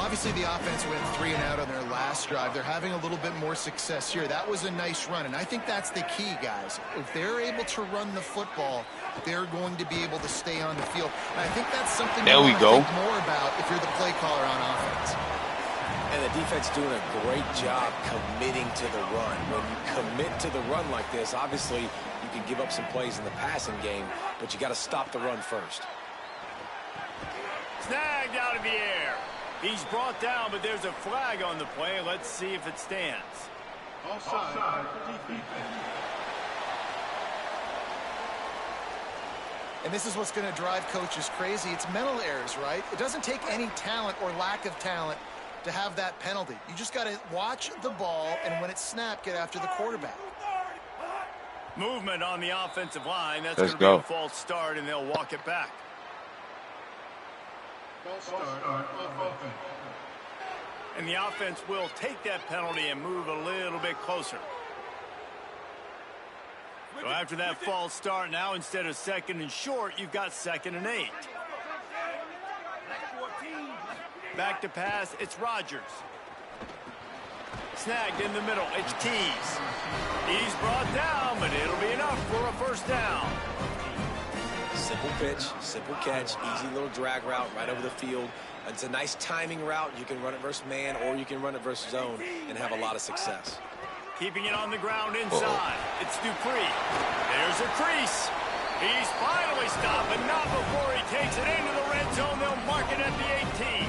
Obviously, the offense went 3 and out on their last drive. They're having a little bit more success here. That was a nice run, and I think that's the key, guys. If they're able to run the football, they're going to be able to stay on the field. And I think that's something you want to think more about if you're the play caller on offense. And the defense doing a great job committing to the run. When you commit to the run like this, obviously you can give up some plays in the passing game, but you got to stop the run first. Snagged out of the air. He's brought down, but there's a flag on the play. Let's see if it stands. Offside. And this is what's going to drive coaches crazy. It's mental errors, right? It doesn't take any talent or lack of talent to have that penalty. You just got to watch the ball, and when it's snapped, get after the quarterback. Movement on the offensive line. That's going to be a false start, and they'll walk it back. And the offense will take that penalty and move a little bit closer. So after that false start, now instead of 2nd and short, you've got 2nd and 8. Back to pass, it's Rodgers. Snagged in the middle, it's Tees. He's brought down, but it'll be enough for a first down. Simple pitch, simple catch, easy little drag route right over the field. It's a nice timing route. You can run it versus man, or you can run it versus zone and have a lot of success. Keeping it on the ground inside. It's Dupree. There's a crease. He's finally stopped, but not before he takes it into the red zone. They'll mark it at the 18.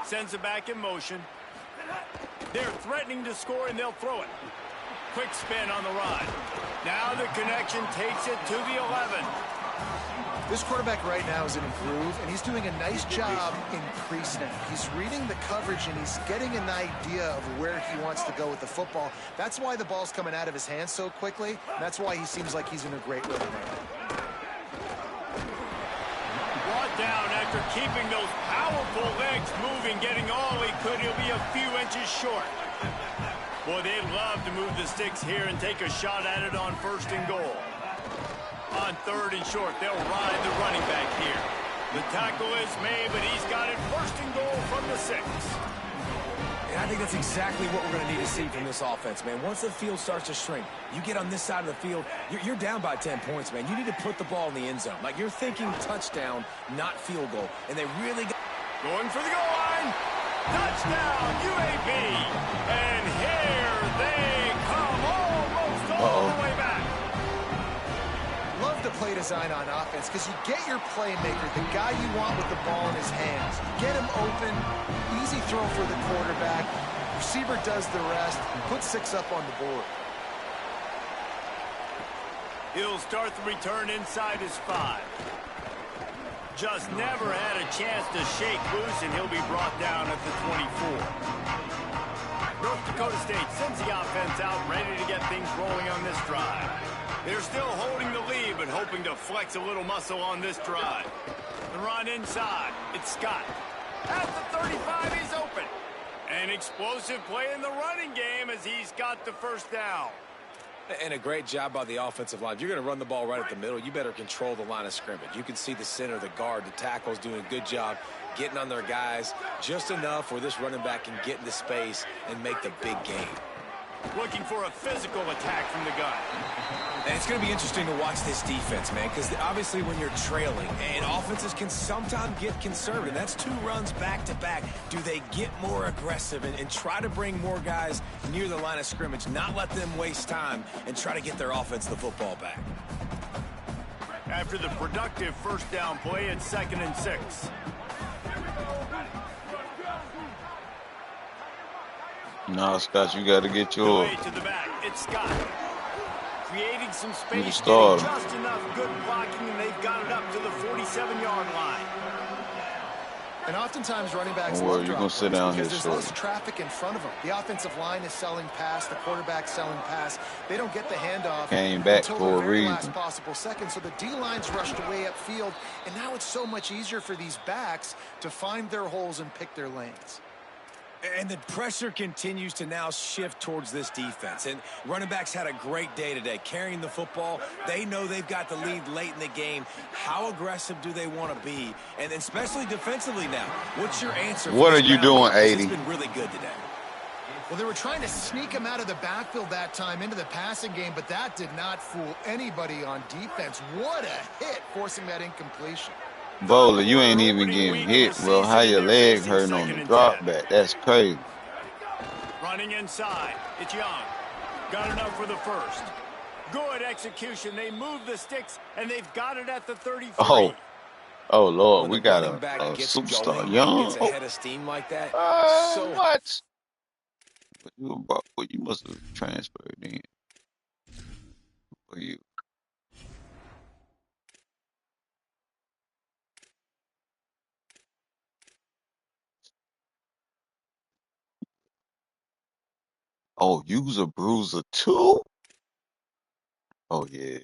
Sends it back in motion. They're threatening to score, and they'll throw it. Quick spin on the ride. Now the connection takes it to the 11. This quarterback right now is in a groove, and he's doing a nice job in crease now. He's reading the coverage, and he's getting an idea of where he wants to go with the football. That's why the ball's coming out of his hands so quickly. That's why he seems like he's in a great rhythm right now. Brought down after keeping those powerful legs moving, getting all he could. He'll be a few inches short. Boy, they'd love to move the sticks here and take a shot at it on 1st and goal. On 3rd and short, they'll ride the running back here. The tackle is made, but he's got it 1st and goal from the 6. And I think that's exactly what we're going to need to see from this offense, man. Once the field starts to shrink, you get on this side of the field, you're down by 10 points, man. You need to put the ball in the end zone. Like, you're thinking touchdown, not field goal. And they really got... Going for the goal line. Touchdown, UAB. And here they come, almost all the way back. Love the play design on offense because you get your playmaker, the guy you want with the ball in his hands. You get him open, easy throw for the quarterback. Receiver does the rest, put 6 up on the board. He'll start the return inside his 5. Just never had a chance to shake loose, and he'll be brought down at the 24. North Dakota State sends the offense out, ready to get things rolling on this drive. They're still holding the lead, but hoping to flex a little muscle on this drive. The run inside. It's Scott. At the 35, he's open. An explosive play in the running game as he's got the first down. And a great job by the offensive line. If you're going to run the ball right at the middle, you better control the line of scrimmage. You can see the center, the guard, the tackles doing a good job getting on their guys just enough where this running back can get into space and make the big game. Looking for a physical attack from the gun. And it's going to be interesting to watch this defense, man, because obviously when you're trailing, and offenses can sometimes get conservative. That's 2 runs back-to-back. Do they get more aggressive and try to bring more guys near the line of scrimmage, not let them waste time, and try to get their offense the football back? After the productive first down play, it's 2nd and 6. No, Scott, you got to get yours. To the back, it's Scott. Creating some space, just enough good blocking, and they've got it up to the 47-yard line. And oftentimes running backs love drop sit down because here there's less traffic in front of them. The offensive line is selling pass, the quarterback selling pass. They don't get the handoff until the very last possible second. So the D-line's rushed away upfield, and now it's so much easier for these backs to find their holes and pick their lanes. And the pressure continues to now shift towards this defense. And running backs had a great day today, carrying the football. They know they've got the lead late in the game. How aggressive do they want to be? And especially defensively now. What's your answer? What are you doing, 80? It's been really good today. Well, they were trying to sneak him out of the backfield that time into the passing game, but that did not fool anybody on defense. What a hit, forcing that incompletion. Bowler, you ain't even getting hit, bro. How your leg hurting on the drop back? That's crazy. Running inside. It's Young. Got enough for the first. Good execution. They move the sticks, and they've got it at the 33. Oh Lord, we got a superstar. Young. Gets ahead of steam like that. What? You must have transferred in. For you. Oh, use a bruiser too? Oh yeah.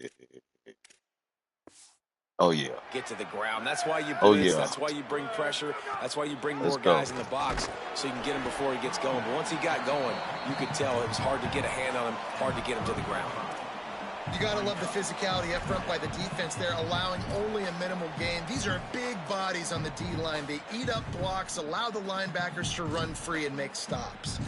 Oh yeah. Get to the ground. That's why you blitz. That's why you bring pressure. That's why you bring more guys in the box so you can get him before he gets going. But once he got going, you could tell it was hard to get a hand on him, hard to get him to the ground. You got to love the physicality up front by the defense there, allowing only a minimal gain. These are big bodies on the D-line. They eat up blocks, allow the linebackers to run free and make stops.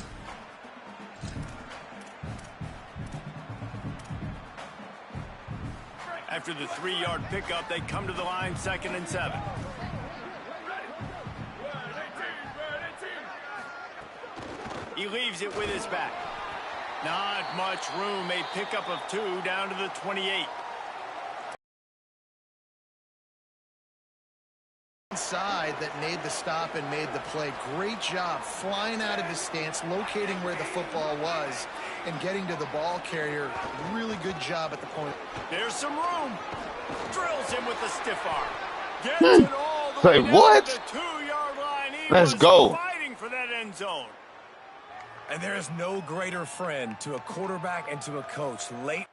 After the 3-yard pickup, they come to the line, 2nd and 7. He leaves it with his back. Not much room. A pickup of 2 down to the 28. Inside that made the stop and made the play. Great job flying out of his stance, locating where the football was, and getting to the ball carrier. Really good job at the point. There's some room. Drills him with the stiff arm. Gets it all the way down what? to the 2-yard line. Let's go. Fighting for that end zone. And there is no greater friend to a quarterback and to a coach late.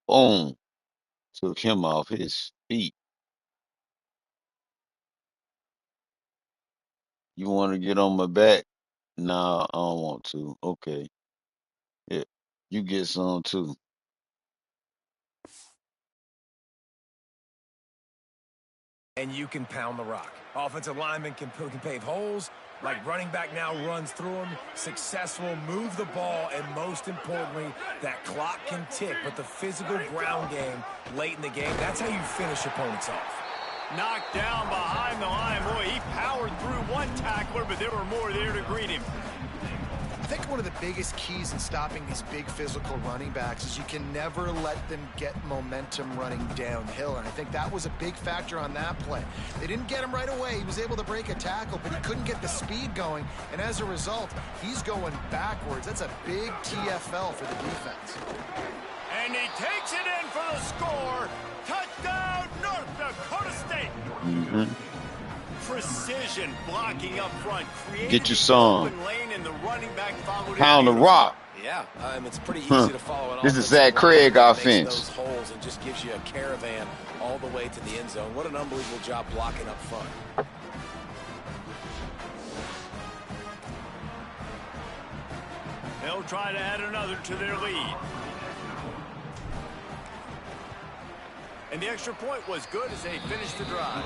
Boom. Took him off his feet. You want to get on my back? Nah, I don't want to. Okay. Yeah. You get some too. And you can pound the rock. Offensive linemen can pave holes. Like running back now runs through them. Successful, move the ball, and most importantly, that clock can tick. But the physical ground game late in the game, that's how you finish opponents off. Knocked down behind the line. Boy, he powered through one tackler, but there were more there to greet him. I think one of the biggest keys in stopping these big physical running backs is you can never let them get momentum running downhill. And I think that was a big factor on that play. They didn't get him right away. He was able to break a tackle, but he couldn't get the speed going. And as a result, he's going backwards. That's a big TFL for the defense. And he takes it in for the score. Touchdown, North Dakota State. Mm-hmm. Precision blocking up front. Get your song. Pound the rock. Yeah, it's pretty easy to follow it. This is Zach Craig offense. Those holes and just gives you a caravan all the way to the end zone. What an unbelievable job blocking up front. They'll try to add another to their lead. And the extra point was good as they finished the drive.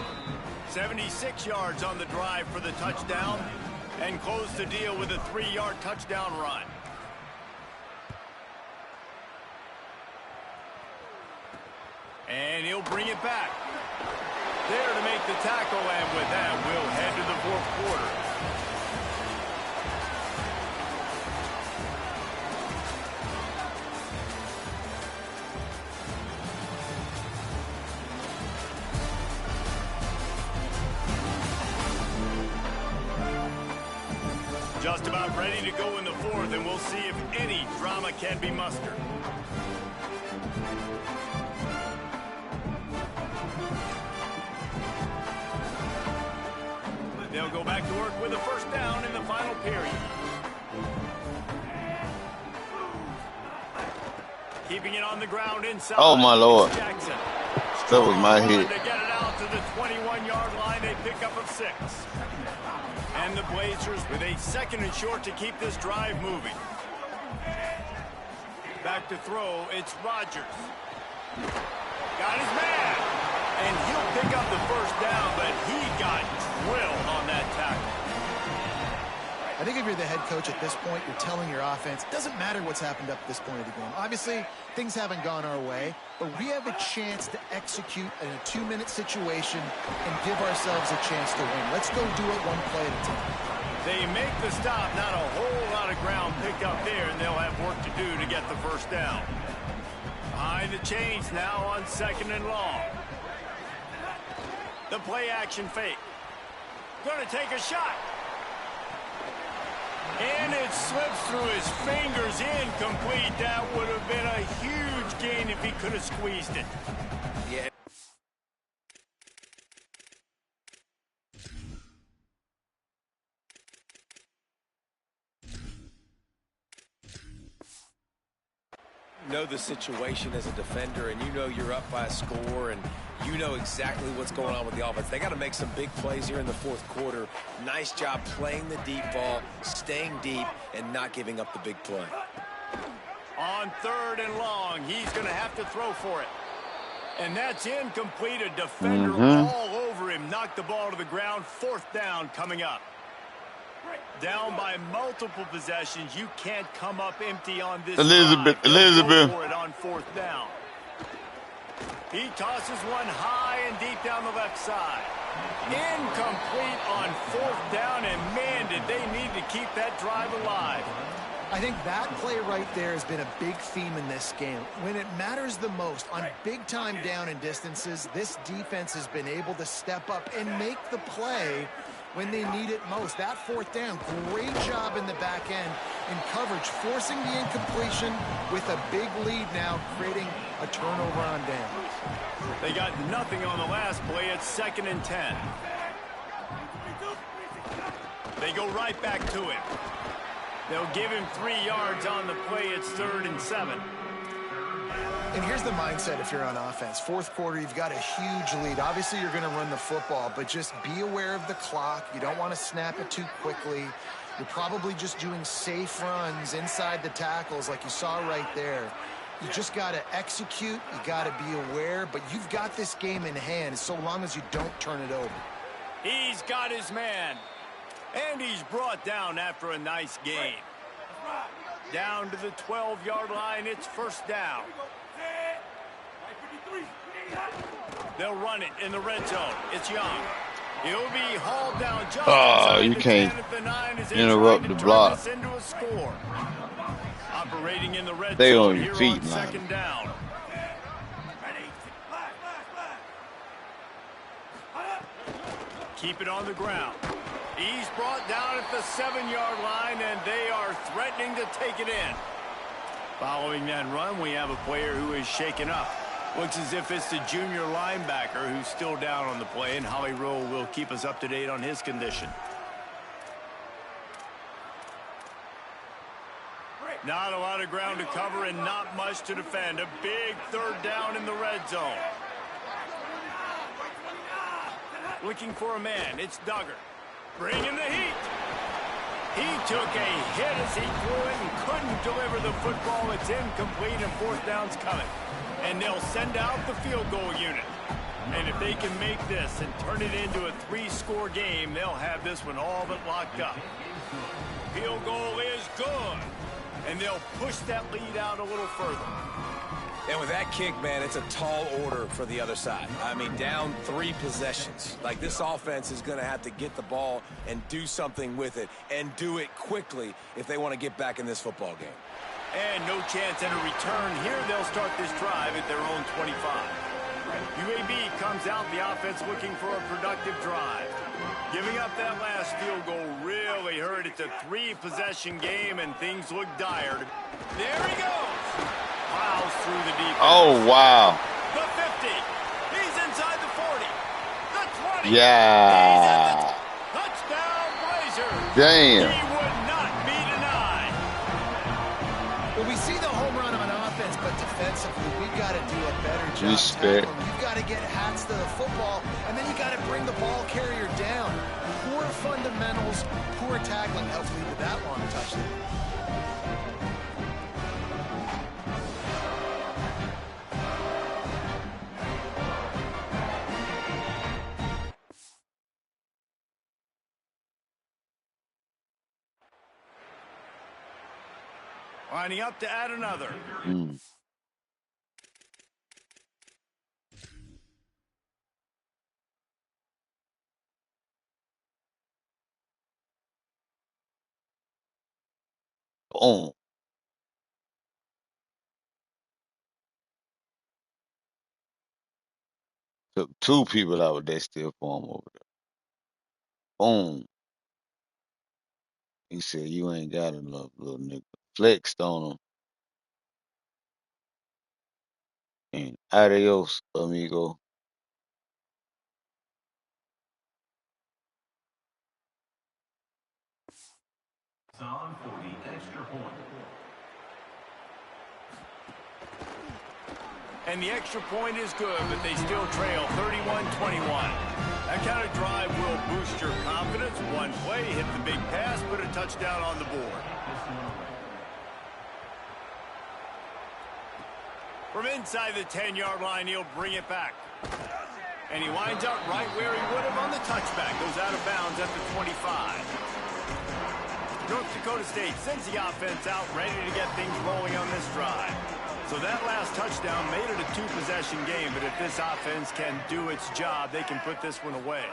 76 yards on the drive for the touchdown and closed the deal with a 3-yard touchdown run. And he'll bring it back. There to make the tackle, and with that, we'll head to the 4th quarter. Just about ready to go in the 4th, and we'll see if any drama can be mustered. They'll They'll go back to work with a first down in the final period. Keeping it on the ground inside. Oh, my Lord. Jackson. That was my hit. To get it out to the 21-yard line, a pickup of 6. And the Blazers with a 2nd and short to keep this drive moving. Back to throw, it's Rodgers. Got his man. And he'll pick up the first down, but he got drilled on that tackle. I think if you're the head coach at this point, you're telling your offense, it doesn't matter what's happened up to this point of the game. Obviously, things haven't gone our way, but we have a chance to execute in a 2-minute situation and give ourselves a chance to win. Let's go do it one play at a time. They make the stop, not a whole lot of ground picked up there, and they'll have work to do to get the first down. Behind the chains now on 2nd and long. The play action fake. Going to take a shot. And it slips through his fingers, incomplete. That would have been a huge gain if he could have squeezed it. Yeah. Know the situation as a defender, and you know you're up by a score, and you know exactly what's going on with the offense. They got to make some big plays here in the 4th quarter. Nice job playing the deep ball, staying deep, and not giving up the big play. On 3rd and long, he's going to have to throw for it. And that's incomplete. A defender all over him. Knocked the ball to the ground. 4th down coming up. Down by multiple possessions. You can't come up empty on this Elizabeth. For it on 4th down. He tosses one high and deep down the left side. Incomplete on 4th down, and man, did they need to keep that drive alive. I think that play right there has been a big theme in this game. When it matters the most, on big-time down and distances, this defense has been able to step up and make the play when they need it most. That 4th down, great job in the back end in coverage, forcing the incompletion with a big lead now, creating a turnover on down. They got nothing on the last play. It's 2nd and 10. They go right back to him. They'll give him 3 yards on the play. It's 3rd and 7. And here's the mindset if you're on offense. 4th quarter, you've got a huge lead. Obviously, you're going to run the football, but just be aware of the clock. You don't want to snap it too quickly. You're probably just doing safe runs inside the tackles like you saw right there. You just got to execute. You got to be aware, but you've got this game in hand so long as you don't turn it over. He's got his man, and he's brought down after a nice game. Down to the 12-yard line, it's 1st down. They'll run it in the red zone. It's Young. He'll be hauled down just inside you the can't 10 at the 9 as interrupt the block. This into a score. Operating in the red They zone on your here feet, on man. 2nd down. Keep it on the ground. He's brought down at the 7-yard line, and they are threatening to take it in. Following that run, we have a player who is shaken up. Looks as if it's the junior linebacker who's still down on the play, and Holly Rowe will keep us up to date on his condition. Not a lot of ground to cover and not much to defend. A big 3rd down in the red zone. Looking for a man. It's Duggar. Bringing the heat. He took a hit as he threw it and couldn't deliver the football. It's incomplete and 4th down's coming. And they'll send out the field goal unit. And if they can make this and turn it into a 3-score game, they'll have this one all but locked up. Field goal is good. And they'll push that lead out a little further. And with that kick, man, it's a tall order for the other side. I mean, down 3 possessions. Like, this offense is going to have to get the ball and do something with it, and do it quickly if they want to get back in this football game. And no chance at a return here. They'll start this drive at their own 25. UAB comes out, the offense looking for a productive drive. Giving up that last field goal really hurt. It's a 3-possession game, and things look dire. There he goes. Plows through the defense. Oh, wow. The 50. He's inside the 40. The 20. Yeah. Touchdown. Damn. He would not be denied. Well, we see the home run on offense, but defensively, we've got to do a better job Respect. tackling. You've got to get hats to the football, and then you got to bring the ball carrier down. Poor fundamentals, poor tackling helps lead to that long touchdown. Lining up to add another. Boom. Took 2 people out, they still form over there. Boom. He said, you ain't got enough, little nigga. Flexed on him. And adios, amigo. On for the extra point. And the extra point is good, but they still trail 31-21. That kind of drive will boost your confidence. One play, hit the big pass, put a touchdown on the board. From inside the 10-yard line, he'll bring it back. And he winds up right where he would have on the touchback. Goes out of bounds at the 25. North Dakota State sends the offense out, ready to get things rolling on this drive. So that last touchdown made it a 2-possession game, but if this offense can do its job, they can put this one away.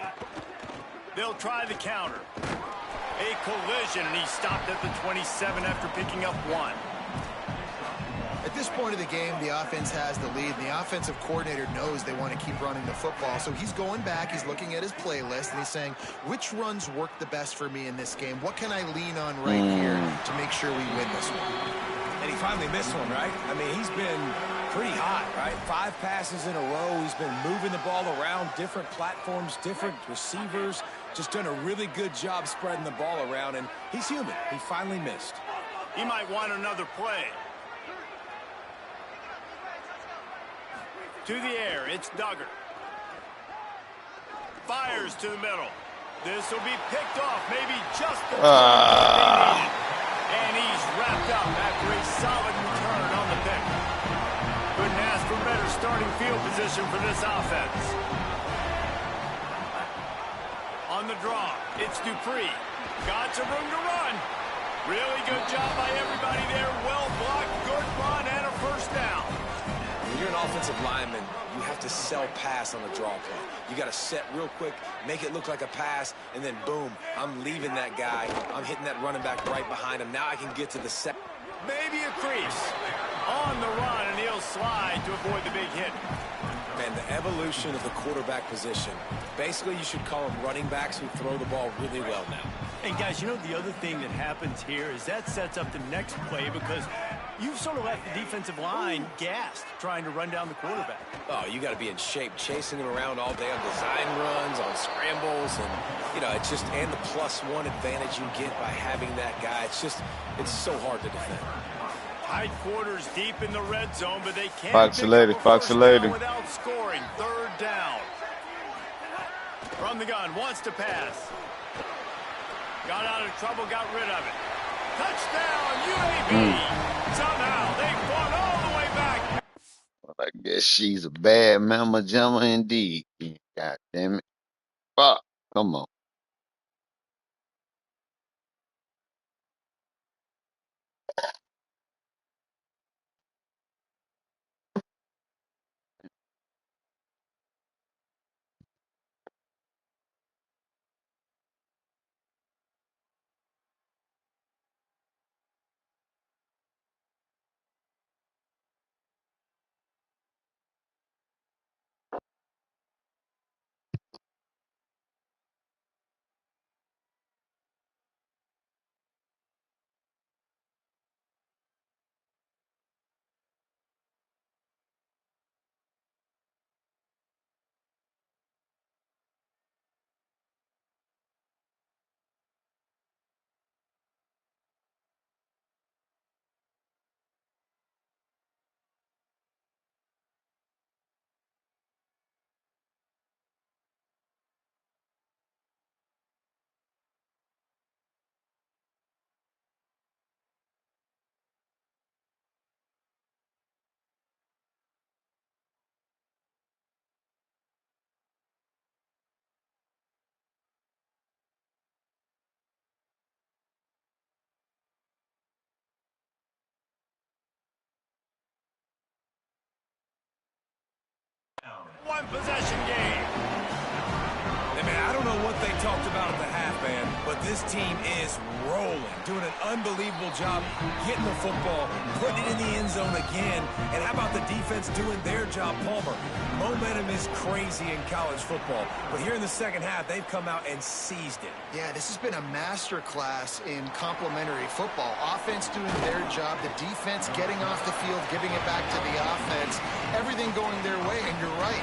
They'll try the counter. A collision, and he stopped at the 27 after picking up 1. At this point of the game, the offense has the lead, and the offensive coordinator knows they want to keep running the football. So he's going back, he's looking at his playlist, and he's saying, which runs work the best for me in this game? What can I lean on right here to make sure we win this one? And he finally missed one, right? I mean, he's been pretty hot, right? 5 passes in a row. He's been moving the ball around, different platforms, different receivers. Just done a really good job spreading the ball around, and he's human. He finally missed. He might want another play. To the air, it's Duggar. Fires to the middle. This will be picked off, maybe just the time they needed. And he's wrapped up after a solid return on the pick. Couldn't ask for better starting field position for this offense. On the draw, it's Dupree. Got some room to run. Really good job by everybody there. Well blocked, good run, and a first down. When you're an offensive lineman, you have to sell pass on the draw play. You got to set real quick, make it look like a pass, and then boom, I'm leaving that guy. I'm hitting that running back right behind him. Now I can get to the set. Maybe a crease. On the run, and he'll slide to avoid the big hit. Man, the evolution of the quarterback position. Basically, you should call them running backs who throw the ball really well now. And guys, you know, the other thing that happens here is that sets up the next play because you've sort of left the defensive line gassed trying to run down the quarterback. Oh, you got to be in shape, chasing him around all day on design runs, on scrambles, and, you know, it's just, and the +1 advantage you get by having that guy. It's just, it's so hard to defend. Tight quarters deep in the red zone, but they can't Fox lady, Fox lady. without scoring. Third down. From the gun, wants to pass. Got out of trouble, got rid of it. Touchdown, UAB. Somehow they fought all the way back. Well, I guess she's a bad mama jamma indeed. God damn it. Fuck. Come on. one possession game. Hey, man, I don't know what they talked about at the half, man, but this team is rolling, doing an unbelievable job getting the football, putting it in the end zone again. And how about the defense doing their job, Palmer? Momentum is crazy in college football, but here in the second half, they've come out and seized it. Yeah, this has been a master class in complementary football. Offense doing their job, the defense getting off the field, giving it back to the offense, everything going their way, and you're right.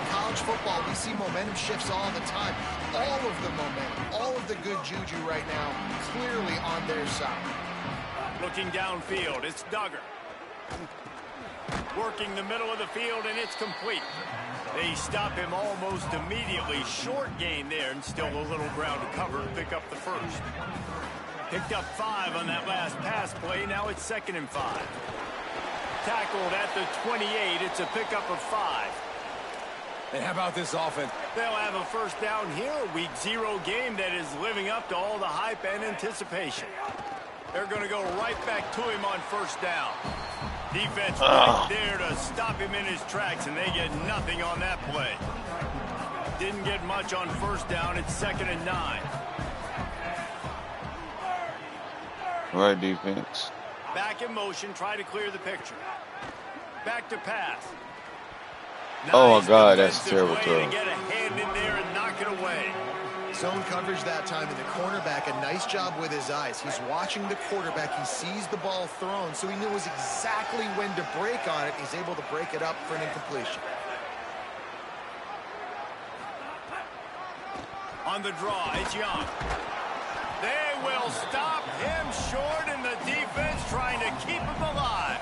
College football, we see momentum shifts all the time. All of the momentum, all of the good juju right now, clearly on their side. Looking downfield, it's Duggar. Working the middle of the field, and it's complete. They stop him almost immediately. Short gain there, and still a little ground to cover to pick up the first. Picked up 5 on that last pass play. Now it's 2nd and 5. Tackled at the 28. It's a pickup of 5. And how about this offense? They'll have a first down here, a week 0 game that is living up to all the hype and anticipation. They're going to go right back to him on first down. Defense right there to stop him in his tracks, and they get nothing on that play. Didn't get much on first down. It's 2nd and 9. All right, defense. Back in motion, try to clear the picture. Back to pass. Oh, my God, that's terrible. To get a hand in there and knock it away. Zone coverage that time, and the cornerback, a nice job with his eyes. He's watching the quarterback. He sees the ball thrown, so he knows exactly when to break on it. He's able to break it up for an incompletion. On the draw, it's Young. They will stop him short, and the defense trying to keep him alive.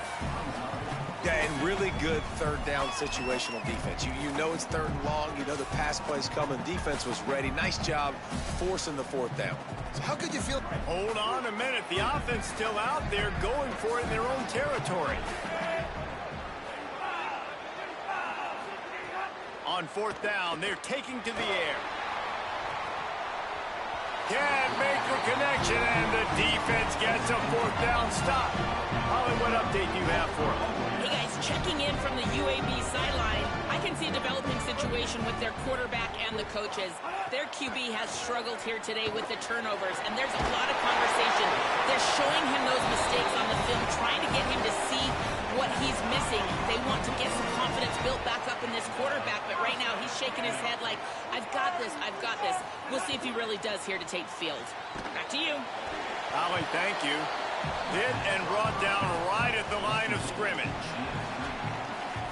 Yeah, and really good third down situational defense. You know it's 3rd and long. You know the pass play's coming. Defense was ready. Nice job forcing the 4th down. So how could you feel? Hold on a minute. The offense still out there going for it in their own territory. On 4th down, they're taking to the air. Can't make the connection, and the defense gets a 4th down stop. Holly, what update do you have for them? Hey guys, checking in from the UAB sideline, I can see a developing situation with their quarterback and the coaches. Their QB has struggled here today with the turnovers, and there's a lot of conversation. They're showing him those mistakes on the film, trying to get him to see what he's missing. They want to get some confidence built back up in this quarterback, but right now he's shaking his head like, I've got this, I've got this. We'll see if he really does here to take the field. Back to you. Holly, thank you. Hit and brought down right at the line of scrimmage.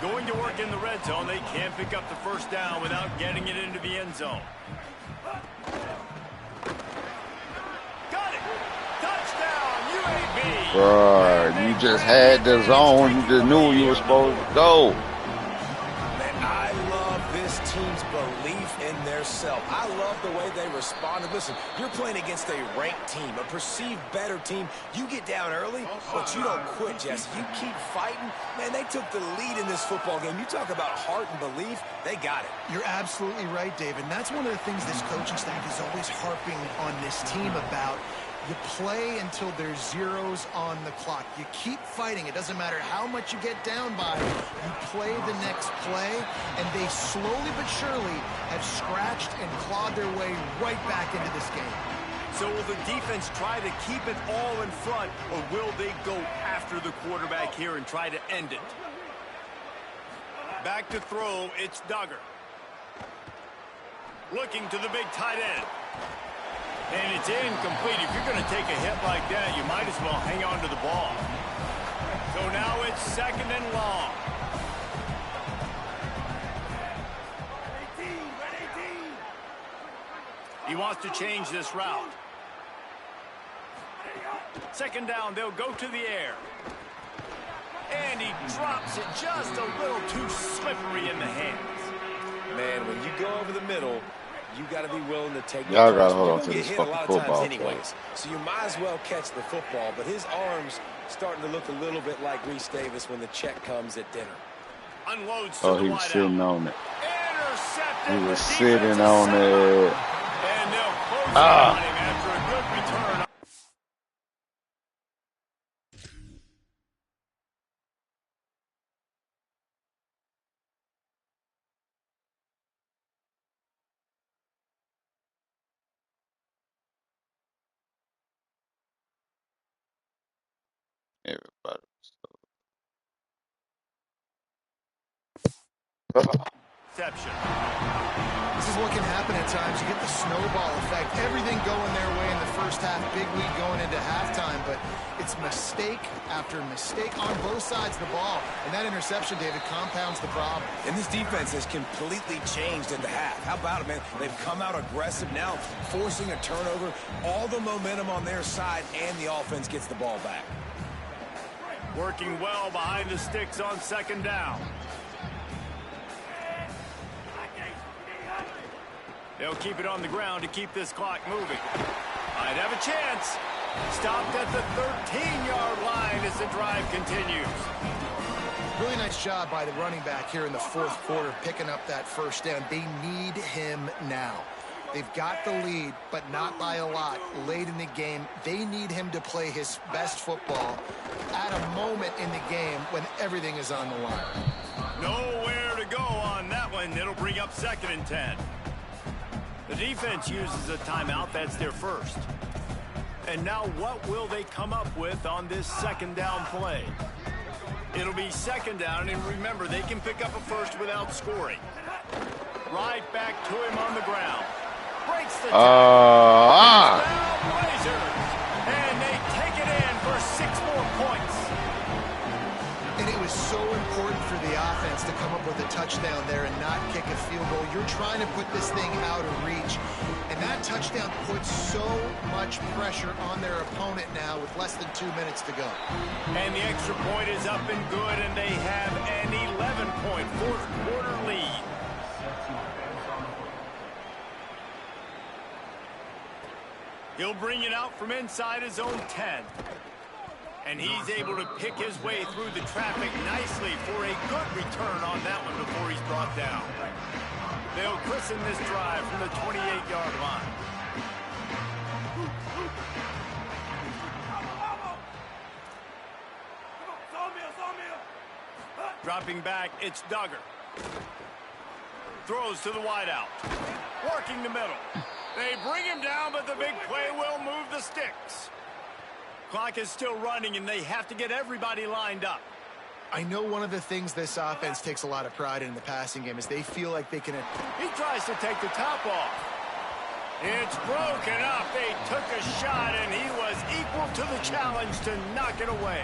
Going to work in the red zone. They can't pick up the first down without getting it into the end zone. Got it. Touchdown, UAB. Bro, you just had the zone. You just knew you were supposed to go. Man, I love this team's belief in their self. I love the way they responded. Listen, you're playing against a ranked team, a perceived better team. You get down early, but you don't quit, Jesse. You keep fighting. Man, they took the lead in this football game. You talk about heart and belief, they got it. You're absolutely right, David. And that's one of the things this coaching staff is always harping on this team about. You play until there's zeros on the clock. You keep fighting. It doesn't matter how much you get down by. You play the next play, and they slowly but surely have scratched and clawed their way right back into this game. So will the defense try to keep it all in front, or will they go after the quarterback here and try to end it? Back to throw, it's Duggar. Looking to the big tight end. And it's incomplete. If you're going to take a hit like that, you might as well hang on to the ball. So now it's 2nd and long. He wants to change this route. 2nd down, they'll go to the air. And he drops it just a little too slippery in the hands. Man, when you go over the middle, you got to be willing to take the Y'all got to punch. hold on You're to gonna this get hit a fucking lot of football times anyways. So you might as well catch the football, but his arms starting to look a little bit like Reese Davis when the check comes at dinner. Unloads to Oh, the he was wideout. sitting on it. Intercepted. He was The sitting defense on is set up. it. And they'll close on him after a good return. Exception. This is what can happen at times. You get the snowball effect. Everything going their way in the first half. Big lead going into halftime, but it's mistake after mistake on both sides of the ball. And that interception, David, compounds the problem. And this defense has completely changed at the half. How about it, man? They've come out aggressive now, forcing a turnover. All the momentum on their side, and the offense gets the ball back. Working well behind the sticks on second down. They'll keep it on the ground to keep this clock moving. Might have a chance. Stopped at the 13-yard line as the drive continues. Really nice job by the running back here in the fourth quarter, picking up that first down. They need him now. They've got the lead, but not by a lot. Late in the game, they need him to play his best football at a moment in the game when everything is on the line. Nowhere to go on that one. It'll bring up 2nd and 10. The defense uses a timeout. That's their first. And now what will they come up with on this second down play? It'll be 2nd down, and remember, they can pick up a first without scoring. Right back to him on the ground. Breaks the tackle. Blazers. And they take it in for 6 more points. And it was so important for the offense to come up with a touchdown there and not kick a field goal. You're trying to put this thing out of reach. And that touchdown puts so much pressure on their opponent now with less than 2 minutes to go. And the extra point is up and good, and they have an 11-point fourth quarter lead. He'll bring it out from inside his own 10. And he's able to pick his way through the traffic nicely for a good return on that one before he's brought down. They'll christen this drive from the 28-yard line. Dropping back, it's Duggar. Throws to the wideout. Working the middle. They bring him down, but the big play will move the sticks. Clock is still running, and they have to get everybody lined up. I know one of the things this offense takes a lot of pride in the passing game is they feel like they can... He tries to take the top off. It's broken up. They took a shot, and he was equal to the challenge to knock it away.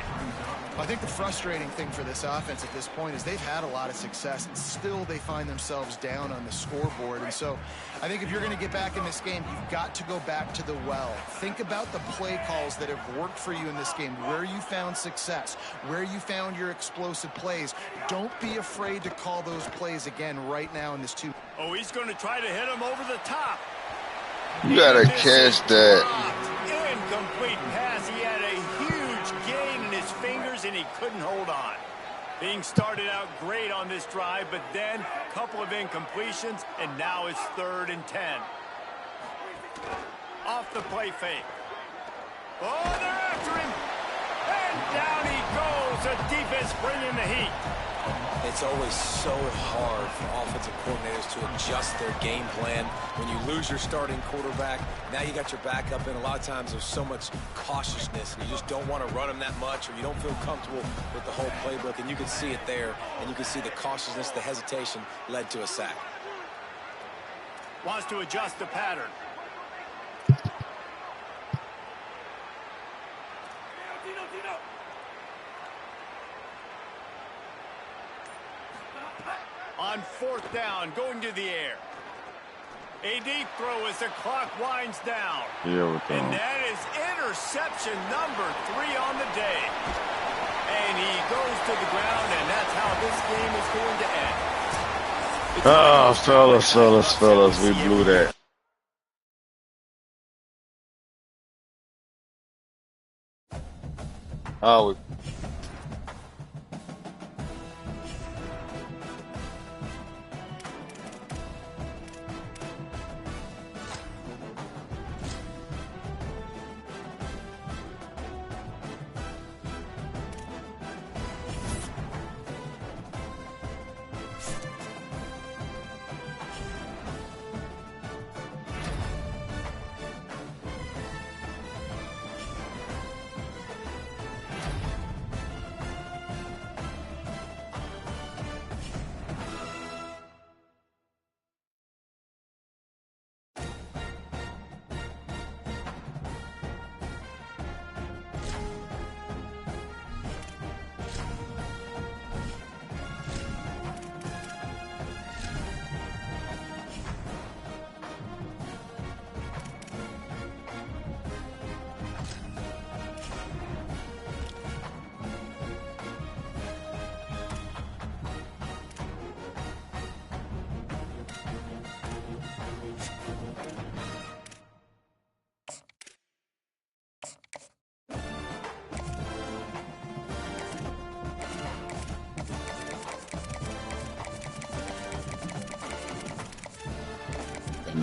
I think the frustrating thing for this offense at this point is they've had a lot of success, and still they find themselves down on the scoreboard. And so I think if you're going to get back in this game, you've got to go back to the well. Think about the play calls that have worked for you in this game, where you found success, where you found your explosive plays. Don't be afraid to call those plays again right now in this 2. Oh, he's going to try to hit him over the top. You gotta catch that. Incomplete pass. He had a huge gain in his fingers, and he couldn't hold on. Being started out great on this drive, but then a couple of incompletions, and now it's 3rd and 10. Off the play fake. Oh, they're after him. And down he goes. The defense bringing the heat. It's always so hard for offensive coordinators to adjust their game plan. When you lose your starting quarterback, now you got your backup, and a lot of times there's so much cautiousness, and you just don't want to run them that much, or you don't feel comfortable with the whole playbook, and you can see it there, and you can see the cautiousness, the hesitation led to a sack. Wants to adjust the pattern. On 4th down, going to the air. A deep throw as the clock winds down. And that is interception number 3 on the day. And he goes to the ground, and that's how this game is going to end. Oh, fellas, we blew that. Oh,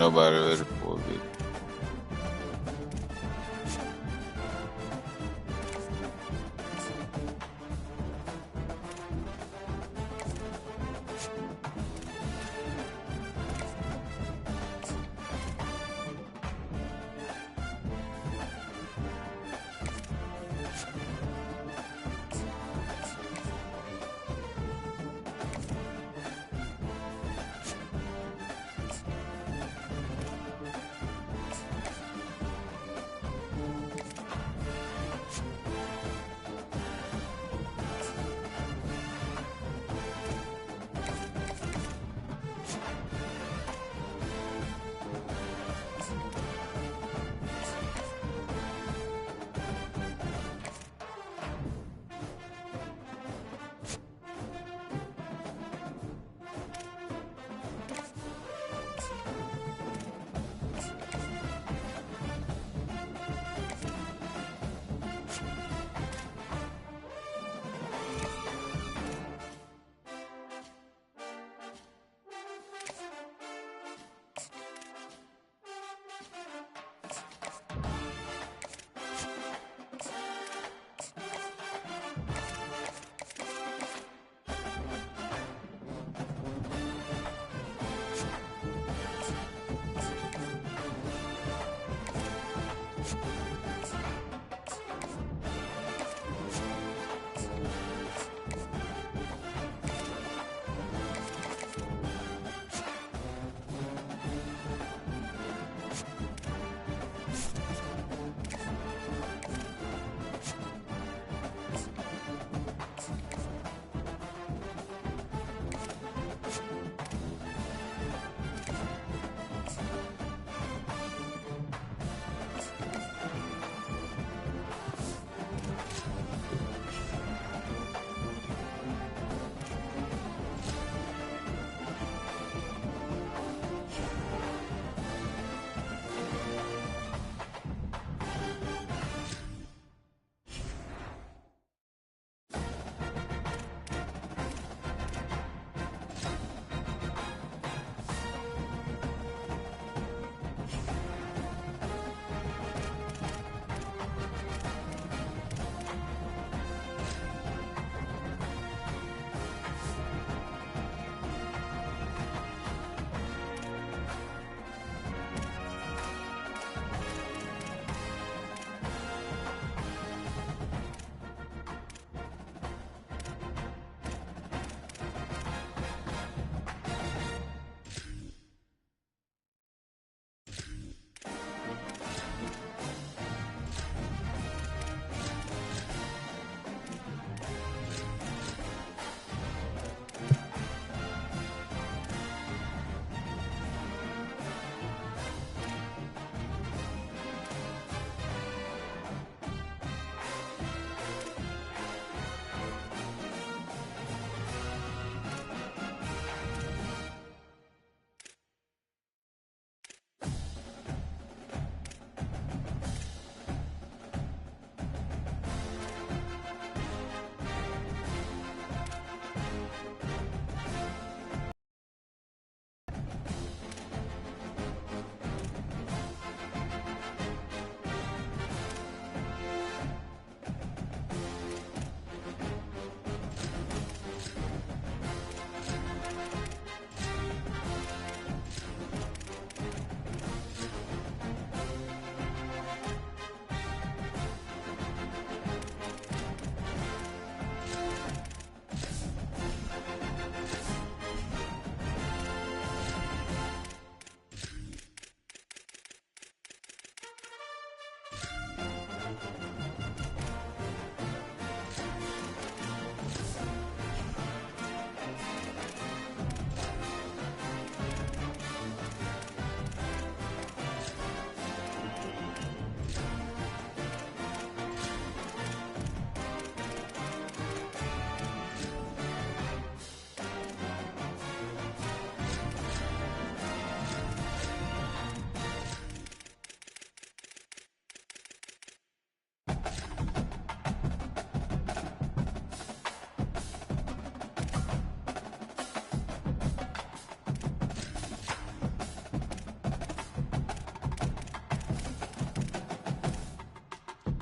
nobody ready for it.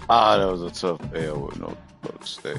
That was a tough L with North Dakota State.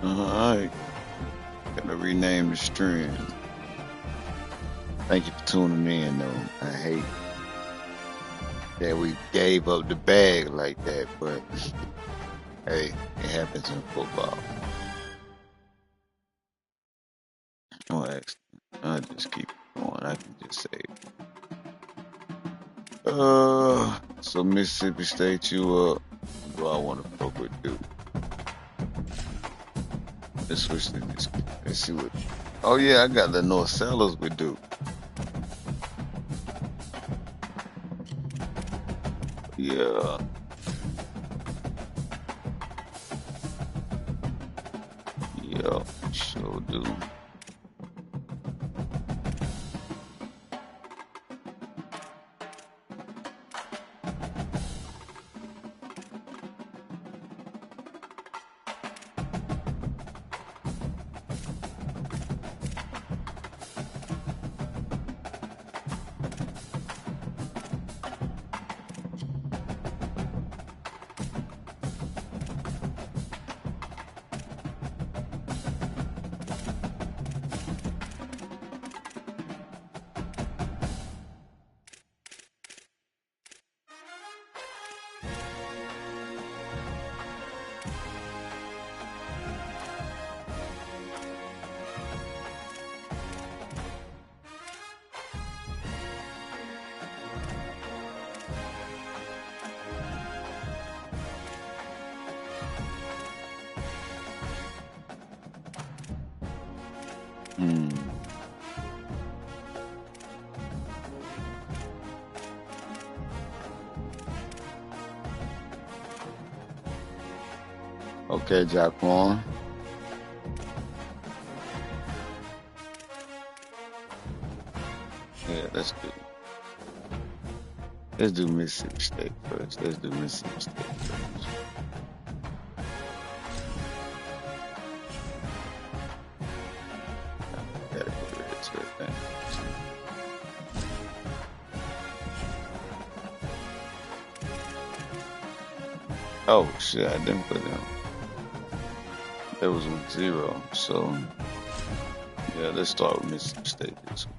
Alright. Gotta rename the stream. Thank you for tuning in, though. I hate that we gave up the bag like that, but hey, it happens in football. No accident. I'll just keep going. I can just say so Mississippi State, you up. Do I want to poke with Duke? Let's switch to this. Let's see what. Oh yeah, I got the North Sellers with Duke. Yeah. Yeah, sure do. Okay, Jaquan. Yeah, let's do Mississippi State first. Let's do Mississippi State first. Gotta get rid of this red thing. Oh shit, I didn't put them. There was 0, so yeah, let's start with Mississippi State this week.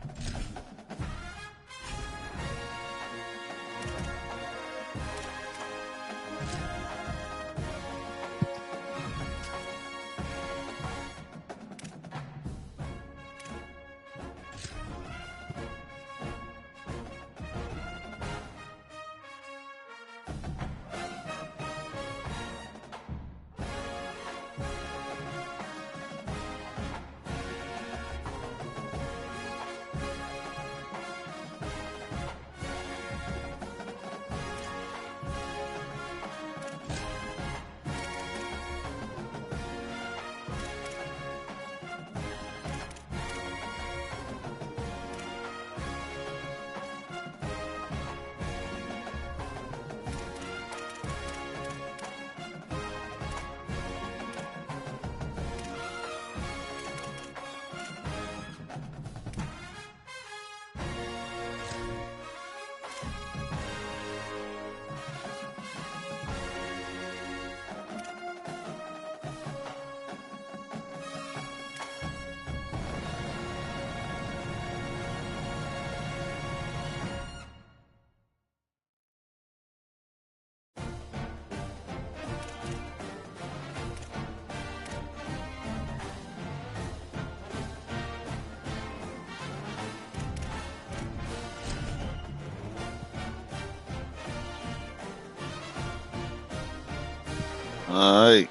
All right.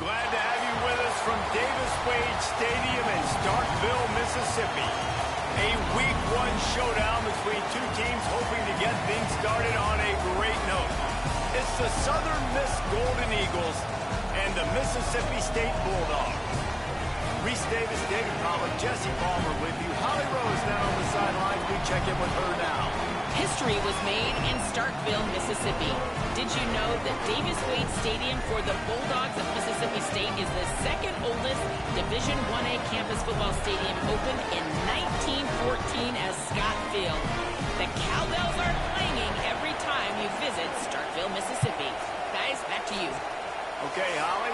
Glad to have you with us from Davis Wade Stadium in Starkville, Mississippi. A Week 1 showdown between two teams hoping to get things started on a great note. It's the Southern Miss Golden Eagles and the Mississippi State Bulldogs. Reese Davis, David Collins, Jesse Palmer with you. Holly Rose now on the sidelines. We check in with her now. History was made in Starkville, Mississippi. Did you know that Davis Wade Stadium for the Bulldogs of Mississippi State is the second oldest Division I-A campus football stadium, opened in 1914 as Scott Field? The cowbells are clanging every time you visit said Starkville, Mississippi. Guys, back to you. Okay, Holly.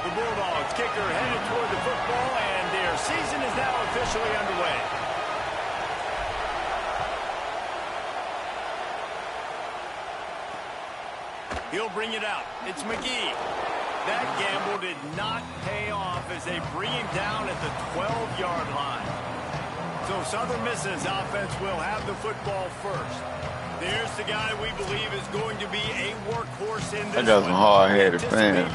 The Bulldogs kicker headed toward the football, and their season is now officially underway. He'll bring it out. It's McGee. That gamble did not pay off as they bring him down at the 12-yard line. So Southern Miss's offense will have the football first. There's the guy we believe is going to be a workhorse in this. I got some hard-headed fans.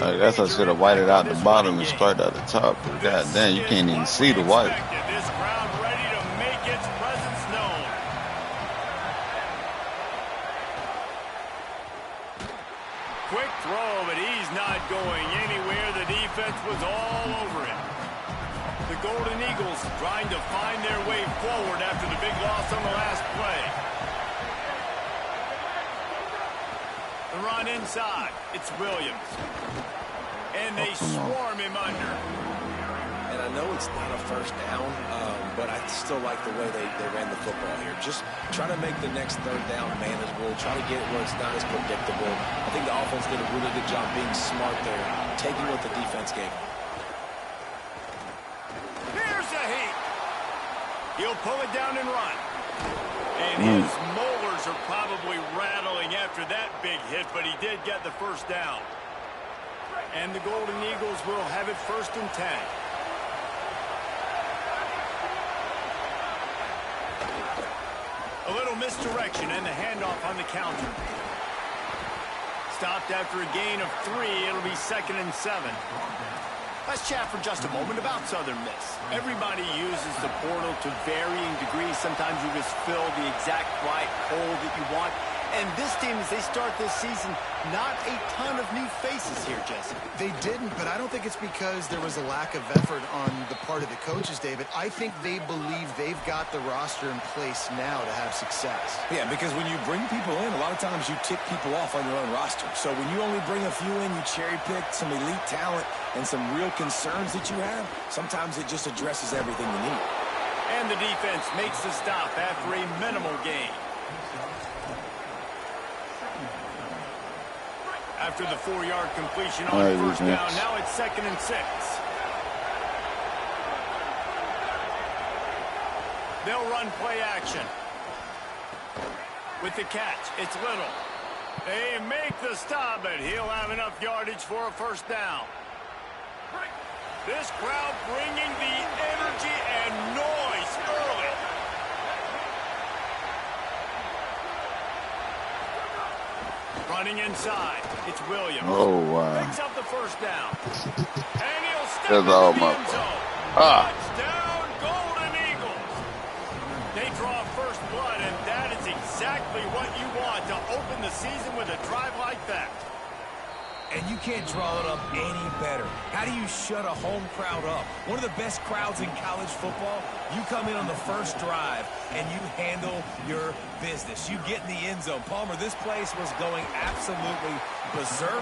I guess I should have whited out the bottom and started at the top. But God damn, you can't even see the white. This crowd ready to make its presence known. Quick throw, but he's not going anywhere. The defense was all over him. The Golden Eagles trying to find their way forward after the big loss on the last play. The run inside. It's Williams. And they swarm him under. And I know it's not a first down, but I still like the way they ran the football here. Just try to make the next third down manageable. Try to get it where it's not as predictable. I think the offense did a really good job being smart there, taking what the defense gave them. He'll pull it down and run. And his molars are probably rattling after that big hit, but he did get the first down. And the Golden Eagles will have it 1st and 10. A little misdirection and the handoff on the counter. Stopped after a gain of 3. It'll be 2nd and 7. Let's chat for just a moment about Southern Miss. Everybody uses the portal to varying degrees. Sometimes you just fill the exact right hole that you want. And this team, as they start this season, not a ton of new faces here, Jesse. They didn't, but I don't think it's because there was a lack of effort on the part of the coaches, David. I think they believe they've got the roster in place now to have success. Yeah, because when you bring people in, a lot of times you tick people off on your own roster. So when you only bring a few in, you cherry pick some elite talent and some real concerns that you have, sometimes it just addresses everything you need. And the defense makes the stop after a minimal gain. After the 4-yard completion on first down, now it's 2nd and 6. They'll run play action. With the catch, it's Little. They make the stop, but he'll have enough yardage for a first down. This crowd bringing the energy and noise early. Running inside, it's Williams. Oh, wow. Picks up the first down. And he'll step That's into all the my end zone. Touchdown, Golden Eagles. They draw first blood, and that is exactly what you want to open the season with a drive like that. And you can't draw it up any better. How do you shut a home crowd up? One of the best crowds in college football, you come in on the first drive and you handle your business. You get in the end zone. Palmer, this place was going absolutely berserk,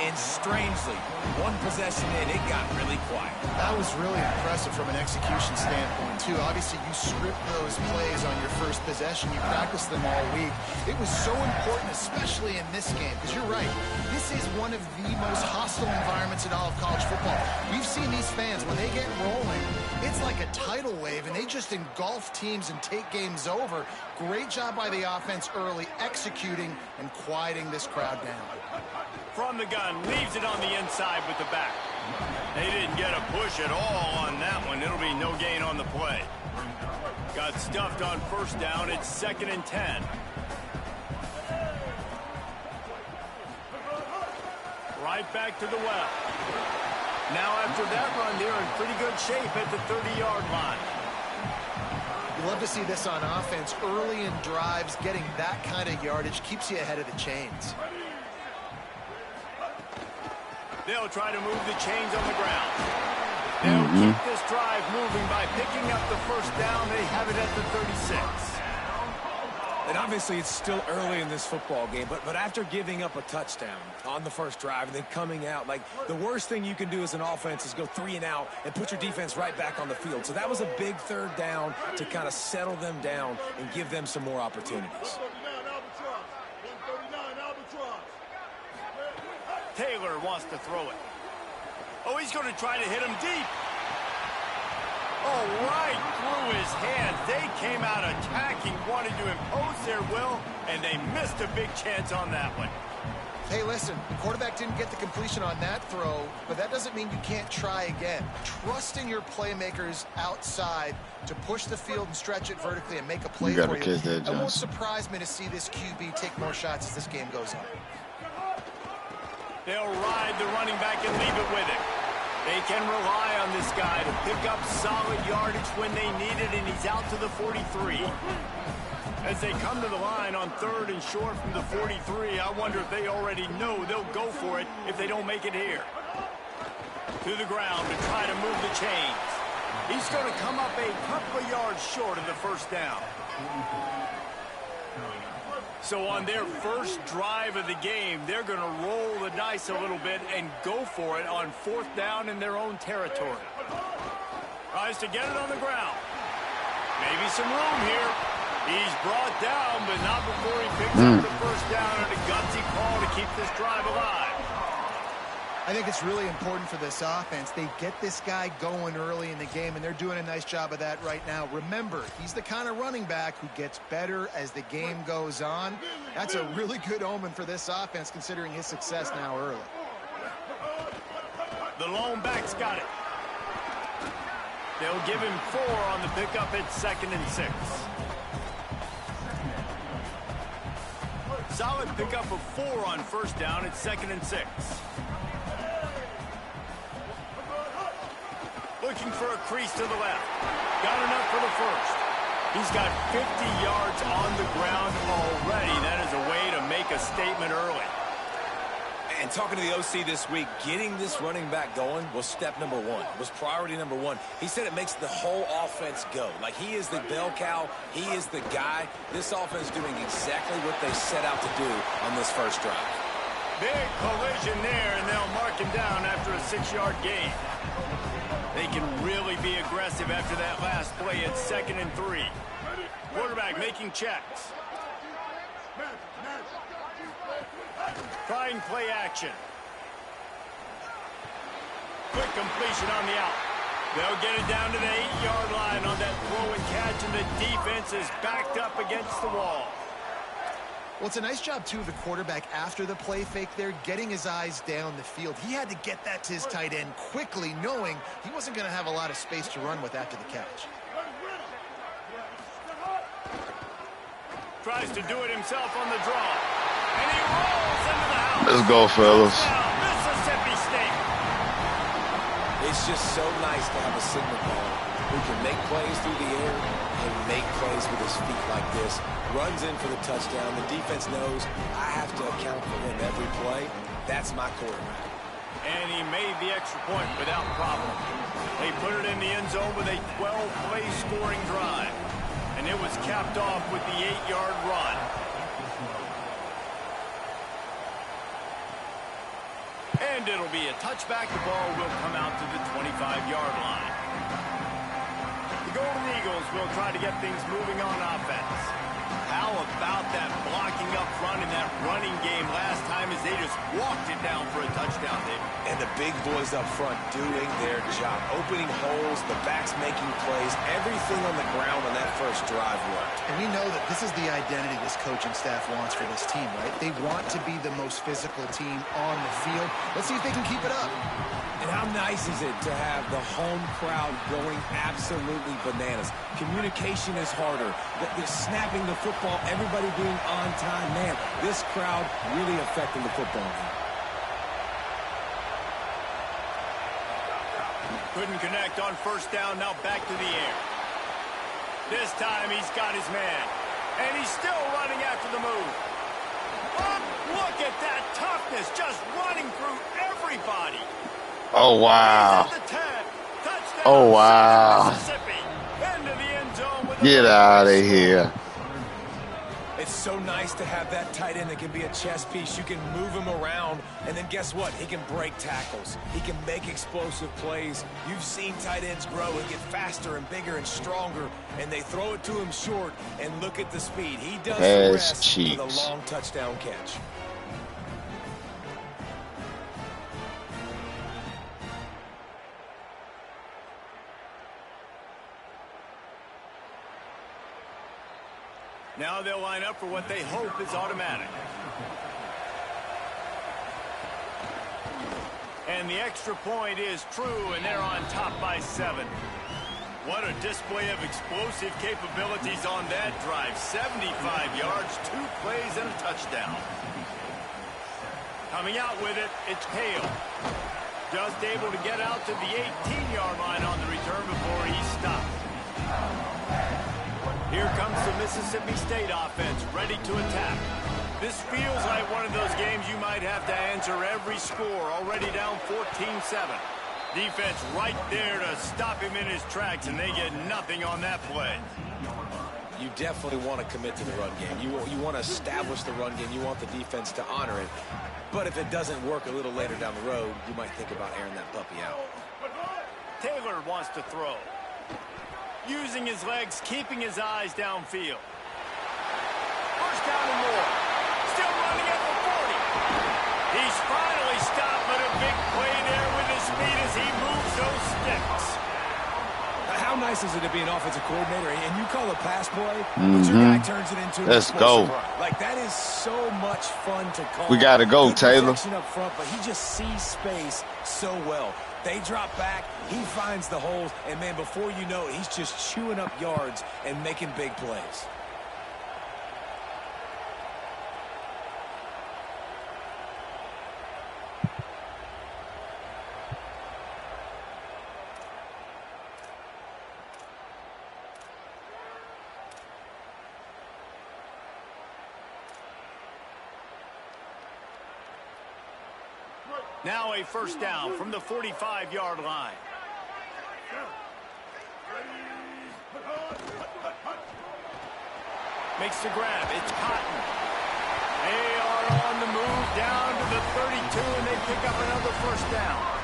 and strangely, one possession in, it got really quiet. That was really impressive from an execution standpoint, too. Obviously, you script those plays on your first possession. You practice them all week. It was so important, especially in this game, because you're right. This is one of the most hostile environments in all of college football. We've seen these fans, when they get rolling, it's like a tidal wave, and they just engulf teams and take games over. Great job by the offense early, executing and quieting this crowd down. From the gun, leaves it on the inside with the back. They didn't get a push at all on that one. It'll be no gain on the play. Got stuffed on first down. It's 2nd and 10. Right back to the well. Now after that run, they're in pretty good shape at the 30-yard line. You love to see this on offense. Early in drives, getting that kind of yardage keeps you ahead of the chains. They'll try to move the chains on the ground. They'll keep this drive moving by picking up the first down. They have it at the 36. And obviously it's still early in this football game, but after giving up a touchdown on the first drive and then coming out, like, the worst thing you can do as an offense is go 3 and out and put your defense right back on the field. So that was a big third down to kind of settle them down and give them some more opportunities. Taylor wants to throw it. Oh, he's going to try to hit him deep. Oh, right through his hands. They came out attacking, wanted to impose their will, and they missed a big chance on that one. Hey, listen, the quarterback didn't get the completion on that throw, but that doesn't mean you can't try again. Trusting your playmakers outside to push the field and stretch it vertically and make a play for you. It won't surprise me to see this QB take more shots as this game goes on. They'll ride the running back and leave it with him. They can rely on this guy to pick up solid yardage when they need it, and he's out to the 43. As they come to the line on 3rd and short from the 43, I wonder if they already know they'll go for it if they don't make it here. To the ground to try to move the chains. He's going to come up a couple of yards short of the first down. So on their first drive of the game, they're going to roll the dice a little bit and go for it on 4th down in their own territory. Tries to get it on the ground. Maybe some room here. He's brought down, but not before he picks up the first down and a gutsy call to keep this drive alive. I think it's really important for this offense. They get this guy going early in the game, and they're doing a nice job of that right now. Remember, he's the kind of running back who gets better as the game goes on. That's a really good omen for this offense, considering his success now early. The lone back's got it. They'll give him 4 on the pickup at 2nd and 6. Solid pickup of 4 on 1st down at 2nd and 6. Looking for a crease to the left. Got enough for the first. He's got 50 yards on the ground already. That is a way to make a statement early. And talking to the OC this week, getting this running back going was step number 1, was priority number 1. He said it makes the whole offense go. Like, he is the bell cow. He is the guy. This offense doing exactly what they set out to do on this first drive. Big collision there, and they'll mark him down after a 6-yard gain. They can really be aggressive after that last play at 2nd and 3. Quarterback making checks. Trying play action. Quick completion on the out. They'll get it down to the 8-yard line on that throw and catch, and the defense is backed up against the wall. Well, it's a nice job, too, of the quarterback after the play fake there, getting his eyes down the field. He had to get that to his tight end quickly, knowing he wasn't going to have a lot of space to run with after the catch. Tries to do it himself on the draw. And he rolls into the house. Let's go, fellas. Mississippi State. It's just so nice to have a signal caller who can make plays through the air and make plays with his feet like this. Runs in for the touchdown. The defense knows I have to account for him every play. That's my quarterback. And he made the extra point without problem. They put it in the end zone with a 12-play scoring drive. And it was capped off with the 8-yard run. And it'll be a touchback. The ball will come out to the 25-yard line. The Golden Eagles will try to get things moving on offense. How about that blocking up front in that running game last time as they just walked it down for a touchdown, David? And the big boys up front doing their job. Opening holes, the backs making plays. Everything on the ground on that first drive worked. And we know that this is the identity this coaching staff wants for this team, right? They want to be the most physical team on the field. Let's see if they can keep it up. And how nice is it to have the home crowd going absolutely bananas? Communication is harder. They're snapping the football, everybody being on time. Man, this crowd really affecting the football game. Couldn't connect on first down, now back to the air. This time he's got his man. And he's still running after the move. Oh, look at that toughness, just running through everybody. Oh, wow. Oh, wow. Get out of here. It It's so nice to have that tight end that can be a chess piece. You can move him around, and then guess what? He can break tackles. He can make explosive plays. You've seen tight ends grow and get faster and bigger and stronger, and they throw it to him short, and look at the speed. He does the rest with a long touchdown catch. Now they'll line up for what they hope is automatic. And the extra point is true, and they're on top by 7. What a display of explosive capabilities on that drive. 75 yards, 2 plays, and a touchdown. Coming out with it, it's Hale. Just able to get out to the 18-yard line on the return before he stopped. Here comes the Mississippi State offense, ready to attack. This feels like one of those games you might have to answer every score, already down 14-7. Defense right there to stop him in his tracks, and they get nothing on that play. You definitely want to commit to the run game. You want to establish the run game. You want the defense to honor it. But if it doesn't work a little later down the road, you might think about airing that puppy out. Taylor wants to throw. Using his legs, keeping his eyes downfield. First down and more. Still running at the 40. He's finally stopped, but a big play there with his speed as he moves those sticks. How nice is it to be an offensive coordinator and you call a pass play, but your guy turns it into Let's go. Like, that is so much fun to call. We got to go, Taylor. Up front, but he just sees space so well. They drop back, he finds the holes, and, man, before you know it, he's just chewing up yards and making big plays. Now a first down from the 45-yard line. Makes the grab. It's Cotton. They are on the move down to the 32, and they pick up another first down.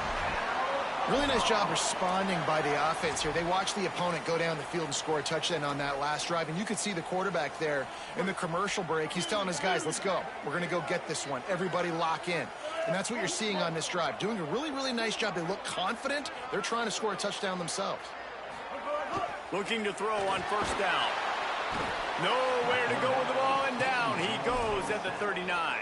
Really nice job responding by the offense here. They watched the opponent go down the field and score a touchdown on that last drive, and you could see the quarterback there in the commercial break. He's telling his guys, let's go. We're going to go get this one. Everybody lock in. And that's what you're seeing on this drive. Doing a really, really nice job. They look confident. They're trying to score a touchdown themselves. Looking to throw on first down. Nowhere to go with the ball, and down he goes at the 39.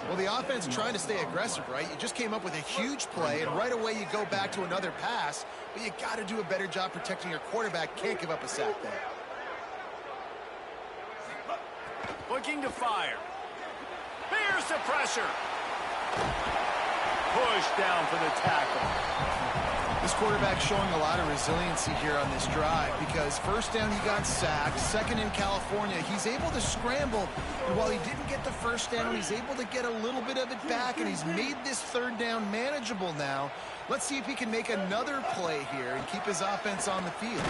Well, the offense trying to stay aggressive, right? You just came up with a huge play, and right away you go back to another pass, but you got to do a better job protecting your quarterback. Can't give up a sack there. Looking to fire. Here's the pressure. Push down for the tackle. This quarterback showing a lot of resiliency here on this drive because first down he got sacked, second in California. He's able to scramble, and while he didn't get the first down, he's able to get a little bit of it back, and he's made this third down manageable now. Let's see if he can make another play here and keep his offense on the field.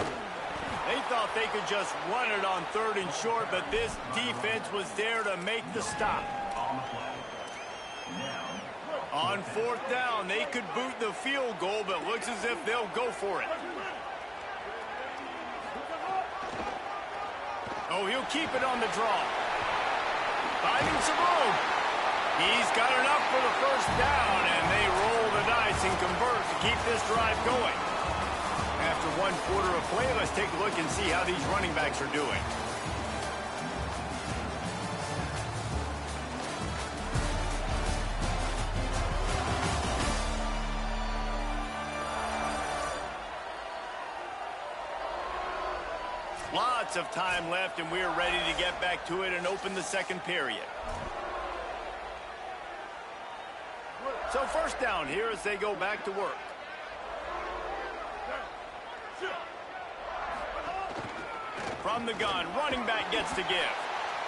They thought they could just run it on third and short, but this defense was there to make the stop. On fourth down, they could boot the field goal, but looks as if they'll go for it. Oh, he'll keep it on the draw. Finding some room. He's got enough for the first down, and they roll the dice and convert to keep this drive going. After one quarter of play, let's take a look and see how these running backs are doing. Lots of time left, and we're ready to get back to it and open the second period. So first down here as they go back to work. From the gun, running back gets to give.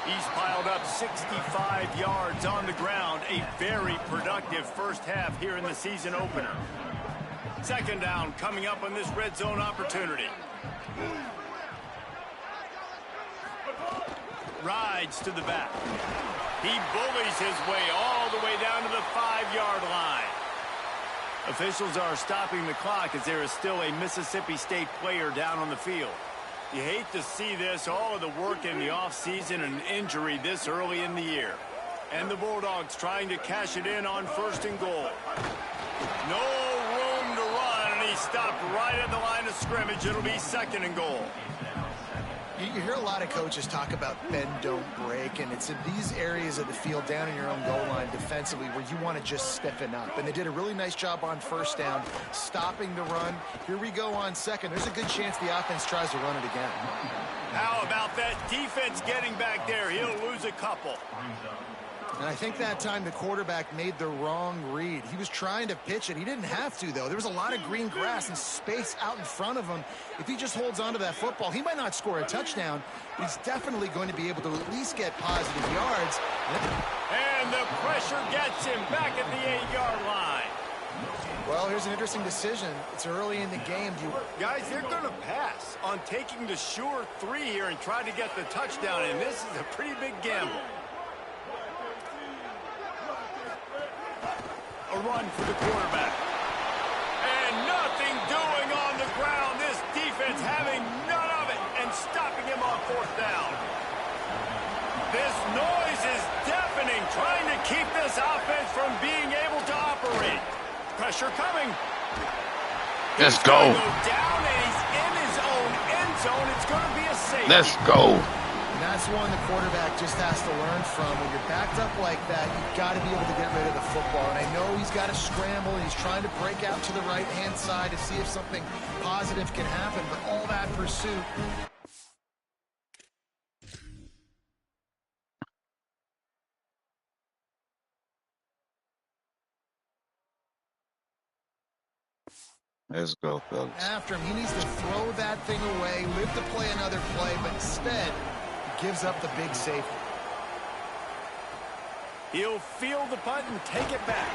He's piled up 65 yards on the ground. A very productive first half here in the season opener. Second down coming up on this red zone opportunity. rides to the back. He bullies his way all the way down to the 5-yard line. Officials are stopping the clock as there is still a Mississippi State player down on the field. You hate to see this, all of the work in the offseason and injury this early in the year. And the Bulldogs trying to cash it in on 1st and goal. No room to run, and he stopped right at the line of scrimmage. It'll be 2nd and goal. You hear a lot of coaches talk about bend, don't break, and it's in these areas of the field down in your own goal line defensively where you want to just stiffen up. And they did a really nice job on 1st down, stopping the run. Here we go on 2nd. There's a good chance the offense tries to run it again. How about that defense getting back there? He'll lose a couple. And I think that time the quarterback made the wrong read. He was trying to pitch it. He didn't have to, though. There was a lot of green grass and space out in front of him. If he just holds on to that football, he might not score a touchdown, but he's definitely going to be able to at least get positive yards. And the pressure gets him back at the 8-yard line. Well, here's an interesting decision. It's early in the game. Guys, they're going to pass on taking the sure 3 here and try to get the touchdown, and this is a pretty big gamble. A run for the quarterback. And nothing doing on the ground. This defense having none of it and stopping him on 4th down. This noise is deafening, trying to keep this offense from being able to operate. Pressure coming. Let's go. He's going to go down, and he's in his own end zone. It's going to be a safety. Let's go. And that's one the quarterback just has to learn from. When you're backed up like that, you've got to be able to get rid of the football. And I know he's got to scramble, and he's trying to break out to the right-hand side to see if something positive can happen. But all that pursuit. Let's go, fellas. After him, he needs to throw that thing away, live to play another play, but instead, he gives up the big safety. He'll field the punt and take it back.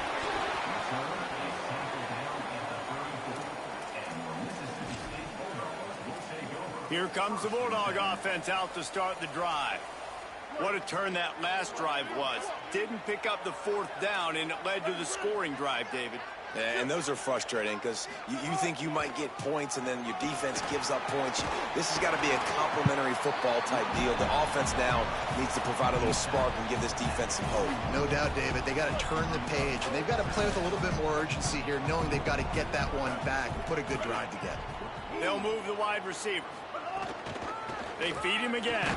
Here comes the Bulldog offense out to start the drive. What a turn that last drive was. Didn't pick up the 4th down, and it led to the scoring drive, David. And those are frustrating because you think you might get points and then your defense gives up points. This has got to be a complementary football type deal. The offense now needs to provide a little spark and give this defense some hope. No doubt, David. They got to turn the page, and they've got to play with a little bit more urgency here, knowing they've got to get that one back and put a good drive together. They'll move the wide receiver. They feed him again.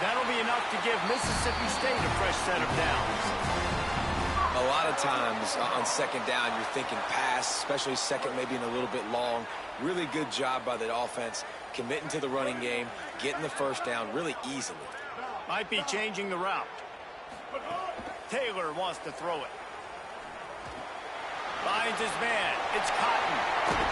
That'll be enough to give Mississippi State a fresh set of downs. A lot of times on 2nd down, you're thinking pass, especially 2nd, maybe in a little bit long. Really good job by the offense, committing to the running game, getting the 1st down really easily. Might be changing the route. Taylor wants to throw it. Finds his man. It's Cotton.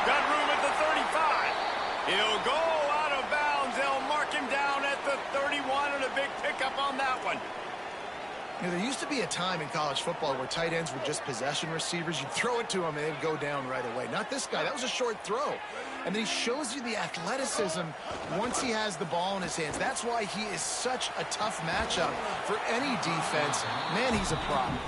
Got room at the 35. He'll go out of bounds. They'll mark him down at the 31, and a big pickup on that one. You know, there used to be a time in college football where tight ends were just possession receivers. You'd throw it to him, and they'd go down right away. Not this guy. That was a short throw. And then he shows you the athleticism once he has the ball in his hands. That's why he is such a tough matchup for any defense. Man, he's a problem.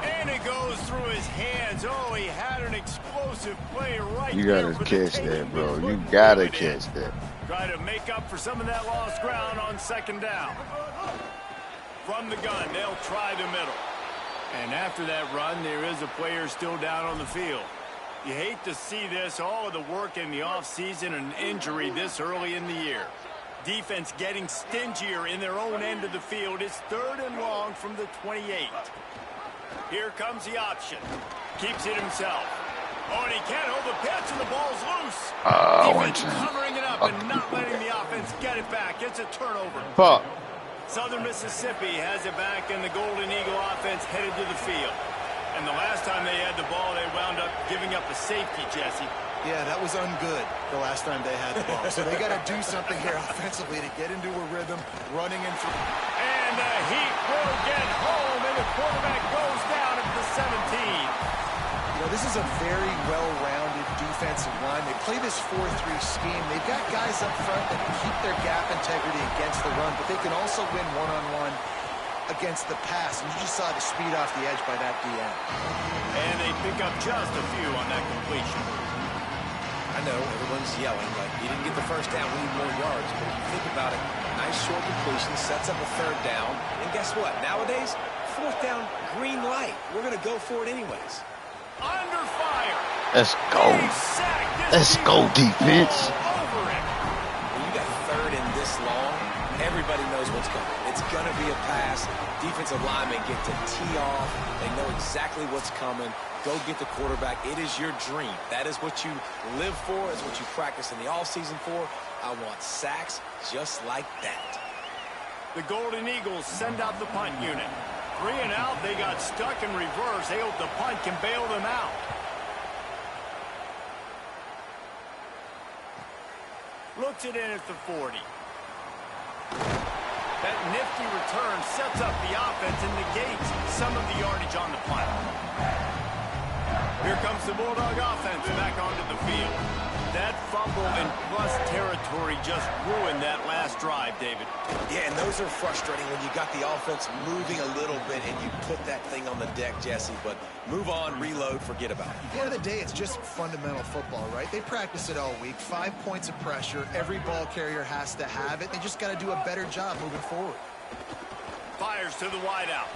And it goes through his hands. Oh, he had an explosive play right there. You gotta catch that, bro. You gotta catch that. Try to make up for some of that lost ground on 2nd down. From the gun, they'll try the middle. And after that run, there is a player still down on the field. You hate to see this, all of the work in the offseason and injury this early in the year. Defense getting stingier in their own end of the field. It's 3rd and long from the 28. Here comes the option. Keeps it himself. Oh, and he can't hold the pitch, and the ball's loose. Defense covering it up and not letting the offense get it back. It's a turnover. Fuck. Southern Mississippi has it back, and the Golden Eagle offense headed to the field. And the last time they had the ball, they wound up giving up a safety, Jesse. Yeah, that was ungood the last time they had the ball. So they got to do something here offensively to get into a rhythm, running in through. And the Heat will get home, and the quarterback goes down at the 17. You know, this is a very well-rounded defensive line. They play this 4-3 scheme. They've got guys up front that can keep their gap integrity against the run, but they can also win one-on-one against the pass. And you just saw the speed off the edge by that DN. And they pick up just a few on that completion. I know everyone's yelling like he didn't get the first down, we need more yards, but if you think about it, nice short completion, sets up a third down, and guess what? Nowadays, fourth down, green light. We're going to go for it anyways. Under fire. Let's go. Let's go, defense. When you got third and this long, everybody knows what's coming. It's going to be a pass. Defensive linemen get to tee off. They know exactly what's coming. Go get the quarterback. It is your dream. That is what you live for. It's what you practice in the offseason for. I want sacks just like that. The Golden Eagles send out the punt unit. 3 and out. They got stuck in reverse. They hope the punt can bail them out. Looks it in at the 40. That nifty return sets up the offense and negates some of the yardage on the punt. Here comes the Bulldog offense back onto the field. That fumble in plus territory just ruined that last drive, David. Yeah, and those are frustrating when you got the offense moving a little bit and you put that thing on the deck, Jesse. But move on, reload, forget about it. At the end of the day, it's just fundamental football, right? They practice it all week. 5 points of pressure. Every ball carrier has to have it. They just got to do a better job moving forward. Fires to the wideout.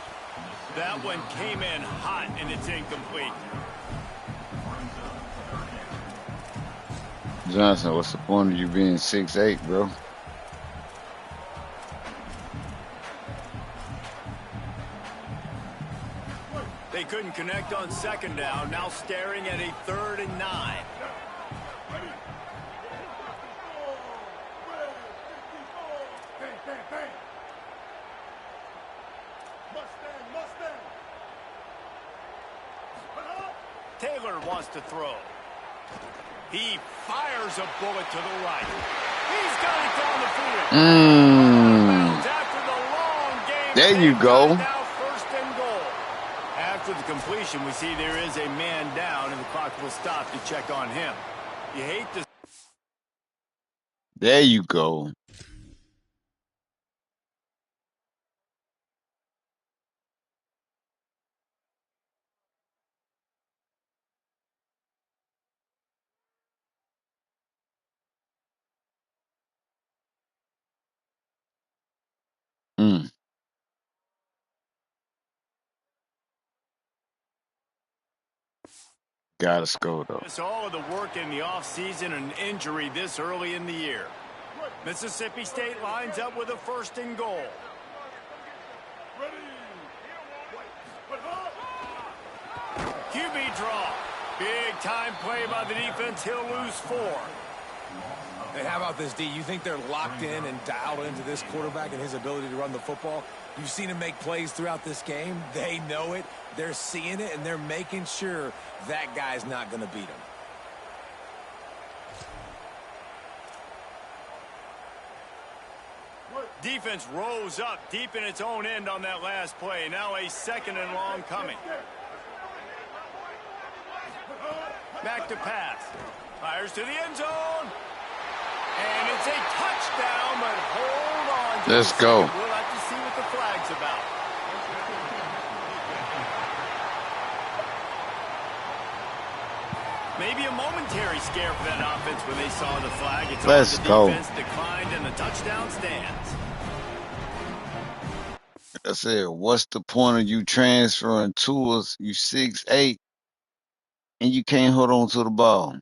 That one came in hot, and it's incomplete. Johnson, what's the point of you being 6'8", bro? They couldn't connect on second down. Now staring at a 3rd and 9. Taylor wants to throw. He fires a bullet to the right. He's got it down the field. After the long game. There you go. Now 1st and goal. After the completion, we see there is a man down, and the clock will stop to check on him. You hate to. There you go. Gotta score, though. It's all of the work in the offseason and injury this early in the year. Mississippi State lines up with a 1st and goal. QB draw. Big time play by the defense. He'll lose 4. Hey, how about this, D? You think they're locked in and dialed into this quarterback and his ability to run the football? You've seen him make plays throughout this game. They know it. They're seeing it, and they're making sure that guy's not going to beat him. Defense rose up deep in its own end on that last play. Now a 2nd and long coming. Back to pass. Fires to the end zone. And it's a touchdown, but hold on. Let's go. We'll have to see what the flag's about. Maybe a momentary scare for that offense when they saw the flag. It's Let's go. Defense declined and the touchdown stands. I said, what's the point of you transferring to us? You 6'8", and you can't hold on to the ball.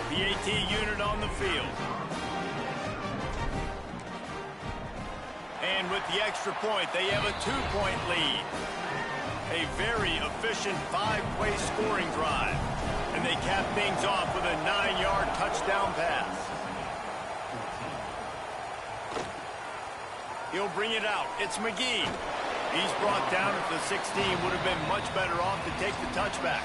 The AT unit on the field. And with the extra point, they have a 2-point lead. A very efficient 5-play scoring drive. And they cap things off with a 9-yard touchdown pass. He'll bring it out. It's McGee. He's brought down at the 16. Would have been much better off to take the touchback.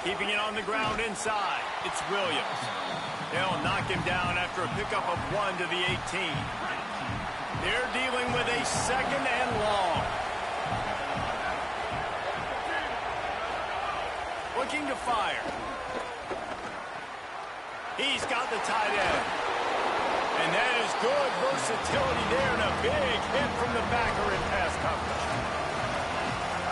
Keeping it on the ground inside. It's Williams. They'll knock him down after a pickup of 1 to the 18. They're dealing with a 2nd and long. Looking to fire. He's got the tight end. And that is good versatility there and a big hit from the backer in pass coverage.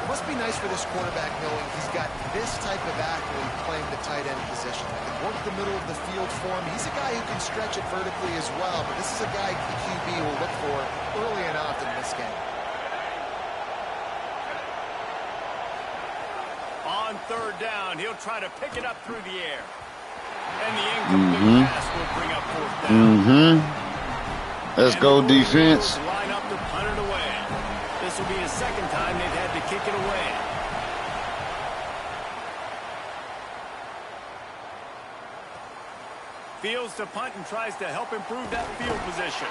It must be nice for this quarterback knowing he's got this type of athlete playing the tight end position. He can work the middle of the field for him. He's a guy who can stretch it vertically as well, but this is a guy the QB will look for early and often in this game. On 3rd down, he'll try to pick it up through the air. And the incomplete pass will bring up 4th down. Let's go, defense. Line up to punt it away. This will be the 2nd time they've had to kick it away. Fields to punt and tries to help improve that field position.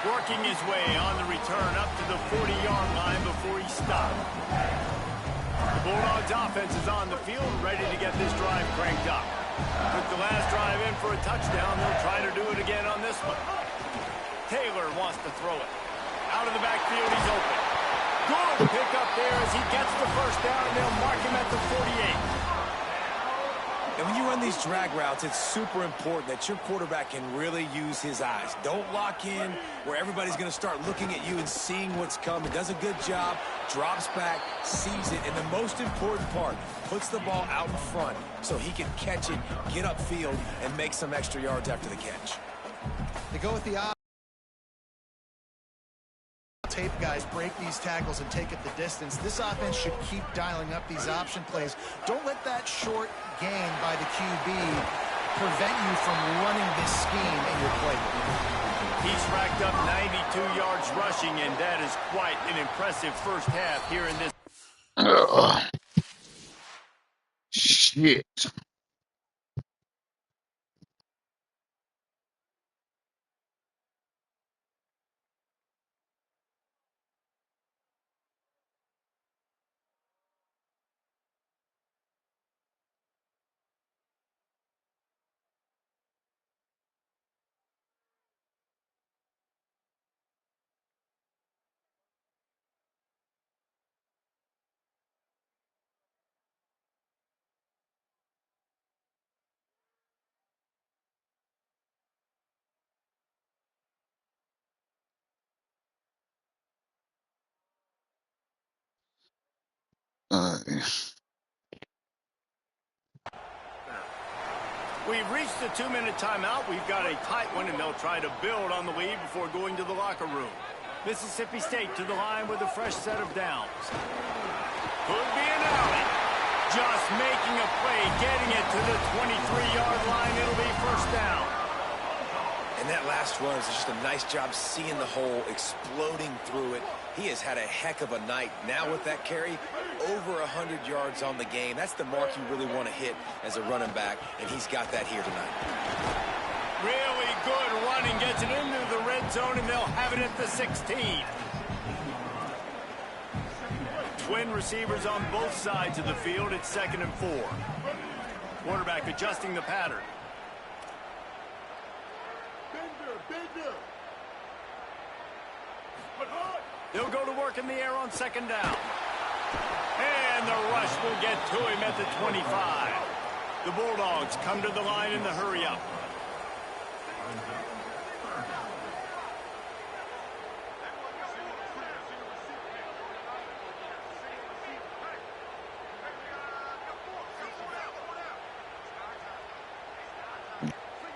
Working his way on the return up to the 40-yard line before he stopped. The Bulldogs offense is on the field, ready to get this drive cranked up. Took the last drive in for a touchdown. They'll try to do it again on this one. Taylor wants to throw it. Out of the backfield, he's open. Good pick up there as he gets the 1st down, and they'll mark him at the 48. And when you run these drag routes, it's super important that your quarterback can really use his eyes. Don't lock in where everybody's going to start looking at you and seeing what's coming. Does a good job, drops back, sees it, and the most important part, puts the ball out in front so he can catch it, get upfield, and make some extra yards after the catch. They go with the tape guys, break these tackles and take it the distance. This offense should keep dialing up these option plays. Don't let that short gain by the QB prevent you from running this scheme in your playbook. He's racked up 92 yards rushing, and that is quite an impressive 1st half here in this. Shit. We've reached the 2-minute timeout. We've got a tight one, and they'll try to build on the lead before going to the locker room. Mississippi State to the line with a fresh set of downs. Could be an alley. Just making a play, getting it to the 23-yard line. It'll be 1st down. And that last run is just a nice job seeing the hole, exploding through it. He has had a heck of a night. Now with that carry, over 100 yards on the game. That's the mark you really want to hit as a running back, and he's got that here tonight. Really good running, gets it into the red zone, and they'll have it at the 16. Twin receivers on both sides of the field. It's 2nd and 4. Quarterback adjusting the pattern. They'll go to work in the air on 2nd down. And the rush will get to him at the 25. The Bulldogs come to the line in the hurry-up.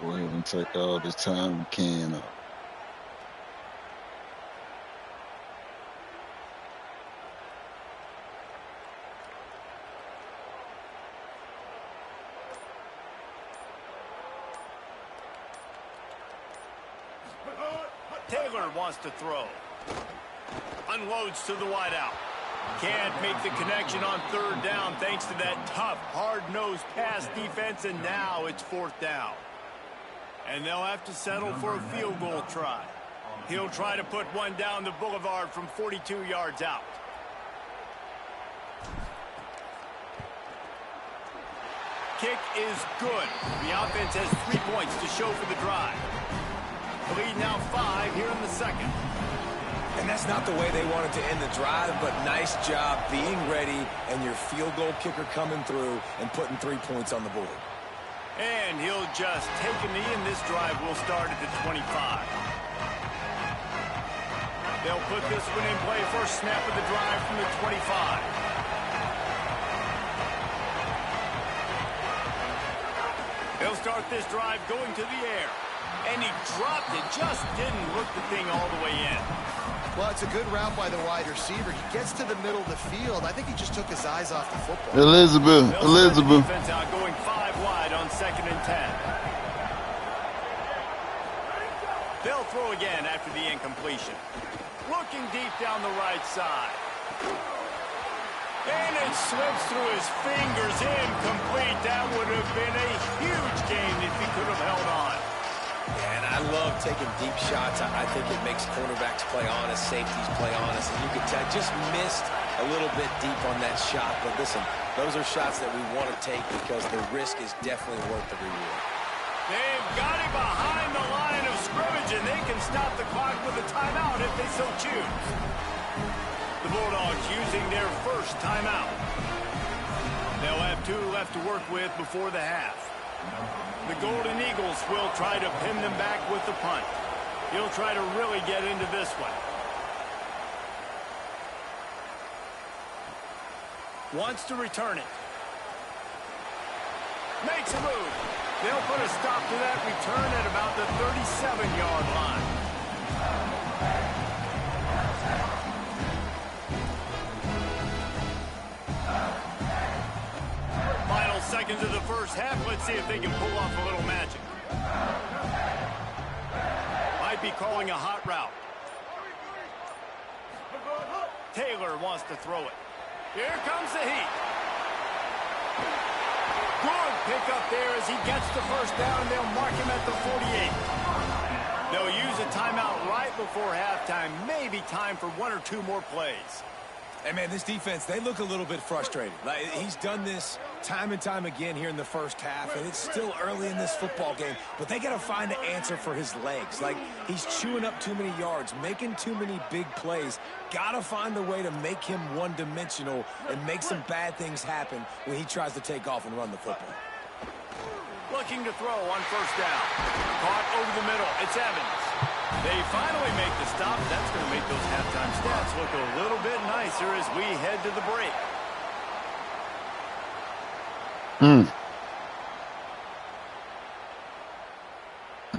Go ahead and take all this time we can. Taylor wants to throw. Unloads to the wideout. Can't make the connection on third down thanks to that tough, hard-nosed pass defense, and now it's fourth down. And they'll have to settle for a field goal try. He'll try to put one down the boulevard from 42 yards out. Kick is good. The offense has 3 points to show for the drive. The lead now 5 here in the second. And that's not the way they wanted to end the drive, but nice job being ready and your field goal kicker coming through and putting 3 points on the board. And he'll just take a knee, and this drive will start at the 25. They'll put this one in play. First snap of the drive from the 25. They'll start this drive going to the air. And he dropped it, just didn't look the thing all the way in. Well, it's a good route by the wide receiver. He gets to the middle of the field. I think he just took his eyes off the football. Elizabeth. Defense out going 5 wide on 2nd and 10. They'll throw again after the incompletion. Looking deep down the right side. And it slips through his fingers, incomplete. That would have been a huge gain if he could have held on. And I love taking deep shots. I think it makes quarterbacks play honest, safeties play honest. And you can tell, just missed a little bit deep on that shot. But listen, those are shots that we want to take because the risk is definitely worth the reward. They've got him behind the line of scrimmage, and they can stop the clock with a timeout if they so choose. The Bulldogs using their first timeout. They'll have 2 left to work with before the half. The Golden Eagles will try to pin them back with the punt. He'll try to really get into this one. Wants to return it. Makes a move. They'll put a stop to that return at about the 37-yard line. Final seconds of the first half. Let's see if they can pull off a little magic. Might be calling a hot route. Taylor wants to throw it. Here comes the heat. Good pick up there as he gets the first down, and they'll mark him at the 48. They'll use a timeout right before halftime. Maybe time for 1 or 2 more plays. Hey, man, this defense, they look a little bit frustrated. Like, he's done this time and time again here in the first half, and it's still early in this football game, but they got to find an answer for his legs. Like, he's chewing up too many yards, making too many big plays. Got to find a way to make him one-dimensional and make some bad things happen when he tries to take off and run the football. Looking to throw on first down. Caught over the middle. It's Evans. They finally make the stop. That's going to make those halftime stats look a little bit nicer as we head to the break.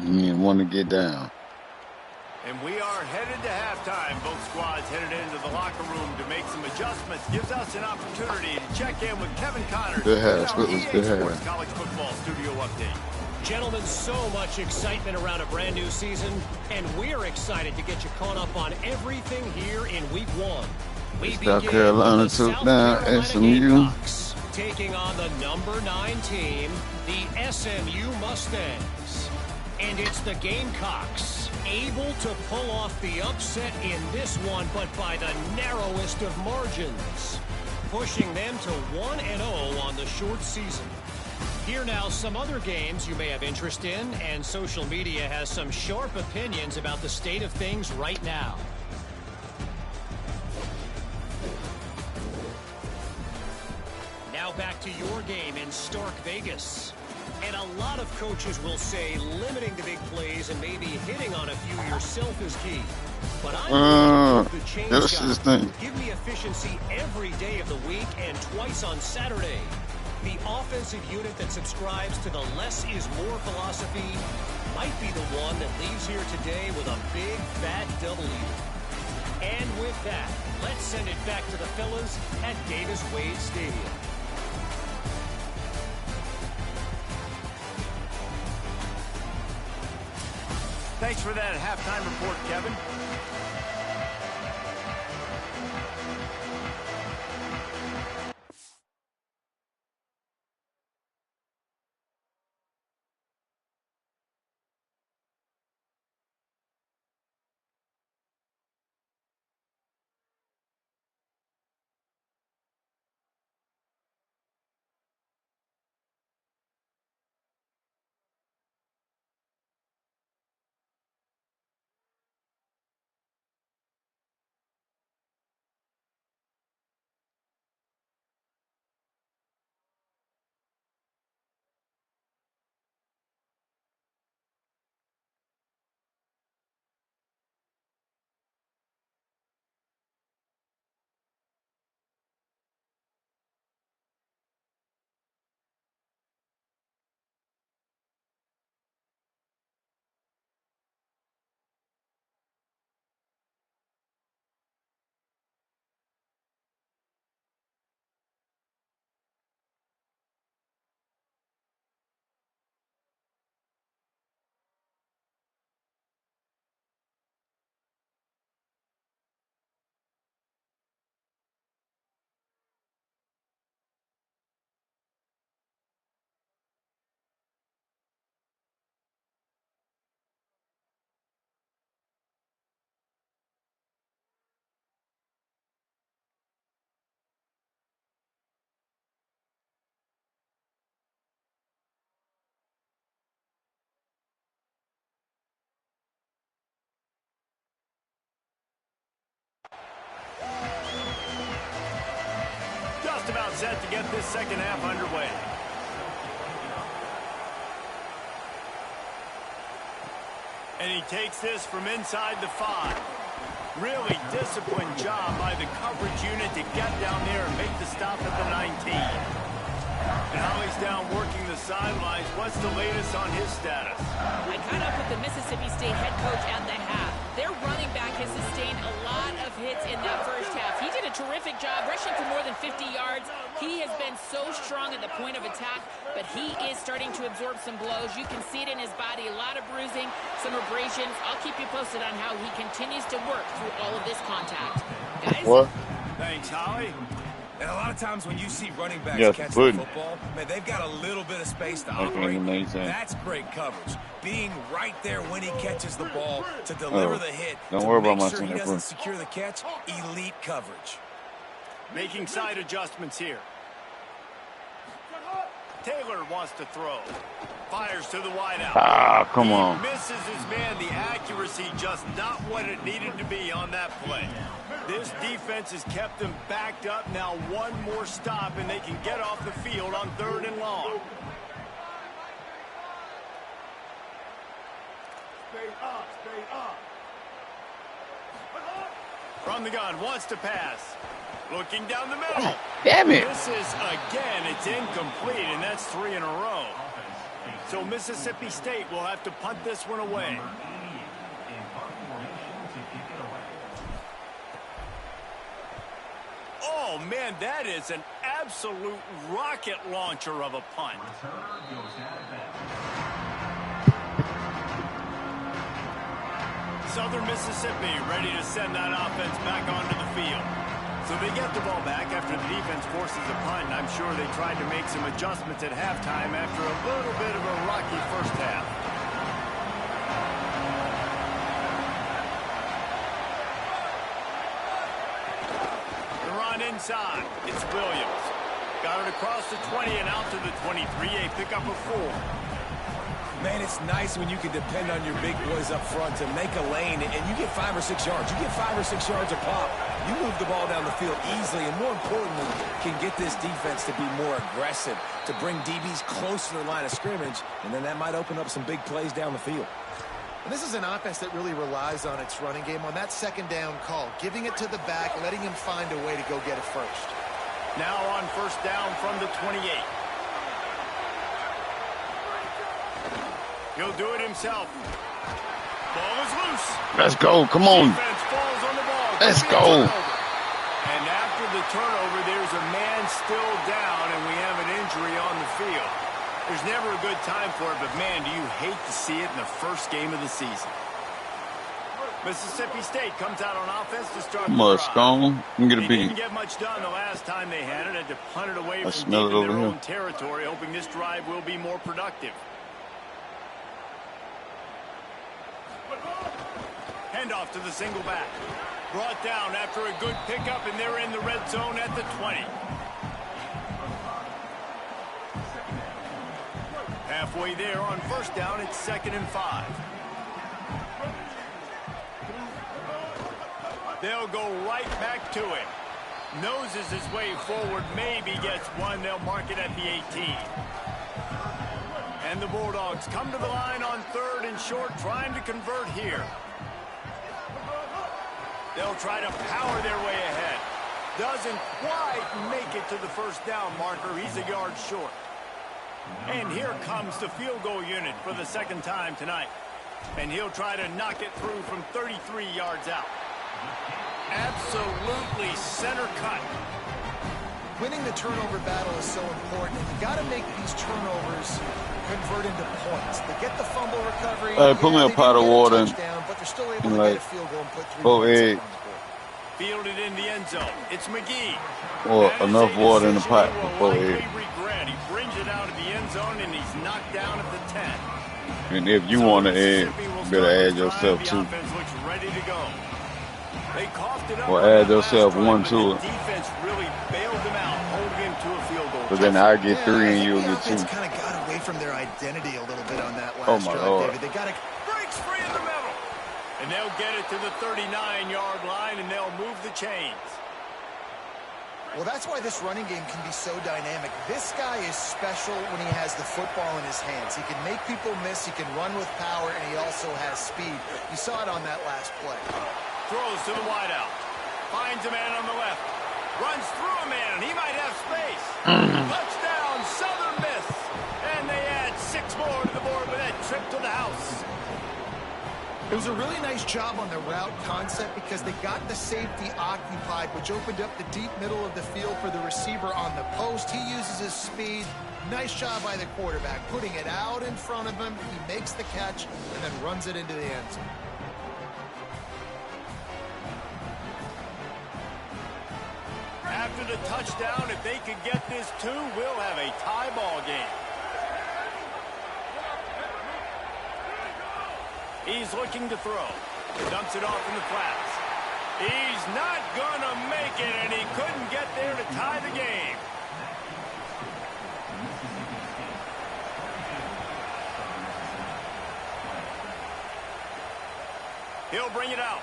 You didn't want to get down. And we are headed to halftime. Both squads headed into the locker room to make some adjustments. Gives us an opportunity to check in with Kevin Connors. Good half. Good half. College football studio update. Gentlemen, so much excitement around a brand new season, and we're excited to get you caught up on everything here in Week 1. We South Carolina took down SMU. Gamecocks, taking on the number 9 team, the SMU Mustangs. And it's the Gamecocks able to pull off the upset in this one, but by the narrowest of margins, pushing them to 1-0 on the short season. Here now, some other games you may have interest in, and social media has some sharp opinions about the state of things right now. Now back to your game in Stark Vegas. And a lot of coaches will say limiting the big plays and maybe hitting on a few yourself is key. But I'm the change guy. Give me efficiency every day of the week and twice on Saturday. The offensive unit that subscribes to the less is more philosophy might be the one that leaves here today with a big fat W. And with that, let's send it back to the fellas at Davis-Wade Stadium. Thanks for that halftime report, Kevin. just about set to get this second half underway. And he takes this from inside the 5. Really disciplined job by the coverage unit to get down there and make the stop at the 19. And Holly's down working the sidelines. What's the latest on his status? I caught up with the Mississippi State head coach at the half. Their running back has sustained a lot of hits in that first half. He did a terrific job rushing for more than 50 yards. He has been so strong at the point of attack, but he is starting to absorb some blows. You can see it in his body, a lot of bruising, some abrasions. I'll keep you posted on how he continues to work through all of this contact. Guys? What? Thanks, Holly. And a lot of times when you see running backs catch the football, man, they've got a little bit of space to operate. That's great coverage. Being right there when he catches the ball to deliver the hit. Don't worry about my he doesn't secure the catch. Elite coverage. Making side adjustments here. Taylor wants to throw. Fires to the wideout. Ah, come on. He misses his man. The accuracy just not what it needed to be on that play. This defense has kept them backed up. Now one more stop, and they can get off the field on 3rd and long. Stay up. From the gun, wants to pass. Looking down the middle. Damn it. This is, again, it's incomplete, and that's 3 in a row. So Mississippi State will have to punt this one away. Oh, man, that is an absolute rocket launcher of a punt. Southern Mississippi ready to send that offense back onto the field. So they get the ball back after the defense forces a punt, and I'm sure they tried to make some adjustments at halftime after a little bit of a rocky first half. The run inside. It's Williams. Got it across the 20 and out to the 23. A pickup of 4. Man, it's nice when you can depend on your big boys up front to make a lane, and you get 5 or 6 yards. You get 5 or 6 yards a pop. You move the ball down the field easily, and more importantly, can get this defense to be more aggressive, to bring DBs close to the line of scrimmage, and then that might open up some big plays down the field. And this is an offense that really relies on its running game on that second down call, giving it to the back, letting him find a way to go get it first. Now on first down from the 28. He'll do it himself. Ball is loose. Let's go. Come on. Defense falls on the ball. Let's go. And after the turnover, there's a man still down, and we have an injury on the field. There's never a good time for it, but, man, do you hate to see it in the first game of the season. Mississippi State comes out on offense to start the drive. They didn't get much done the last time they had it. Had to punt it away from deep in their own territory, hoping this drive will be more productive. Handoff to the single back. Brought down after a good pickup, and they're in the red zone at the 20. Halfway there on first down, it's 2nd and 5. They'll go right back to it. Noses his way forward, maybe gets one. They'll mark it at the 18. And the Bulldogs come to the line on 3rd and short, trying to convert here. They'll try to power their way ahead. Doesn't quite make it to the first down marker. He's a yard short. And here comes the field goal unit for the second time tonight. And he'll try to knock it through from 33 yards out. Absolutely center cut. Winning the turnover battle is so important. You got to make these turnovers convert into points. They get the fumble recovery. Put me a pot of water. But they're still able to get a field goal and put 3 points on the board. Fielded in the end zone. It's McGee. Or enough water in the pot before he brings it out of the end zone, and he's knocked down at the 10. And if you want to add, you better add yourself too. Ready to go. They coughed it up. Or add yourself one to it. Defense really bailed them out, holding him to a field goal. But then I get 3 and you'll get 2. Kind of got away from their identity a little bit on that last drive, David. They got to breaks free in the middle. And they'll get it to the 39-yard line, and they'll move the chains. Well, that's why this running game can be so dynamic. This guy is special when he has the football in his hands. He can make people miss, he can run with power, and he also has speed. You saw it on that last play. Throws to the wideout. Finds a man on the left. Runs through a man, and he might have space. Touchdown, Southern Miss. And they add 6 more to the board with that trip to the house. It was a really nice job on the route concept because they got the safety occupied, which opened up the deep middle of the field for the receiver on the post. He uses his speed. Nice job by the quarterback, putting it out in front of him. He makes the catch and then runs it into the end zone. After the touchdown, if they could get this 2, we'll have a tie ball game. He's looking to throw. Dumps it off in the flats. He's not going to make it, and he couldn't get there to tie the game. He'll bring it out.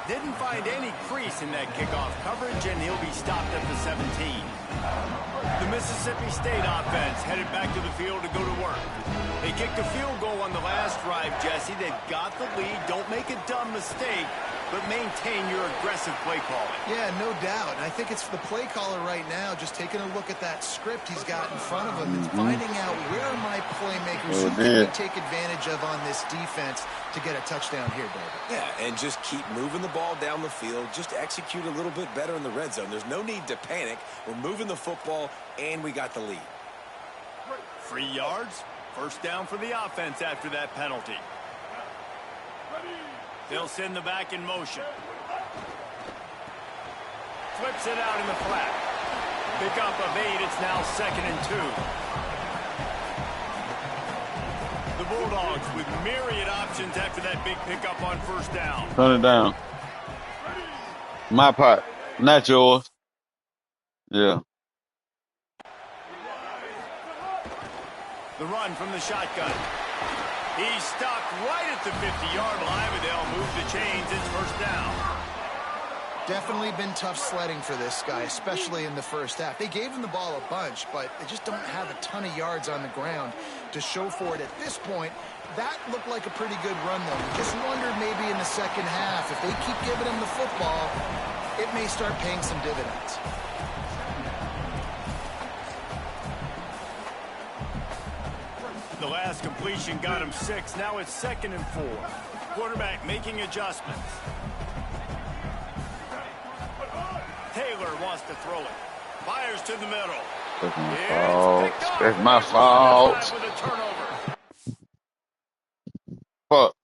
Didn't find any crease in that kickoff coverage, and he'll be stopped at the 17. The Mississippi State offense headed back to the field to go to work. They kicked a field goal on the last drive, Jesse. They've got the lead. Don't make a dumb mistake, but maintain your aggressive play calling. Yeah, no doubt. And I think it's the play caller right now just taking a look at that script he's got in front of him and finding out where are my playmakers who can we take advantage of on this defense to get a touchdown here, David. Yeah, and just keep moving the ball down the field. Just execute a little bit better in the red zone. There's no need to panic. We're moving the football, and we got the lead. 3 yards. First down for the offense after that penalty. They'll send the back in motion. Flips it out in the flat. Pick up of 8. It's now 2nd and 2. The Bulldogs with myriad options after that big pickup on first down. Turn it down. My part, not yours. Yeah. The run from the shotgun. He's stopped right at the 50-yard line, but they'll move the chains. It's first down. Definitely been tough sledding for this guy, especially in the first half. They gave him the ball a bunch, but they just don't have a ton of yards on the ground to show for it at this point. That looked like a pretty good run, though. Just wondered maybe in the second half, if they keep giving him the football, it may start paying some dividends. The last completion got him 6. Now it's 2nd and 4. Quarterback making adjustments. Taylor wants to throw it. Fires to the middle. That's my fault. With a turnover. Fuck.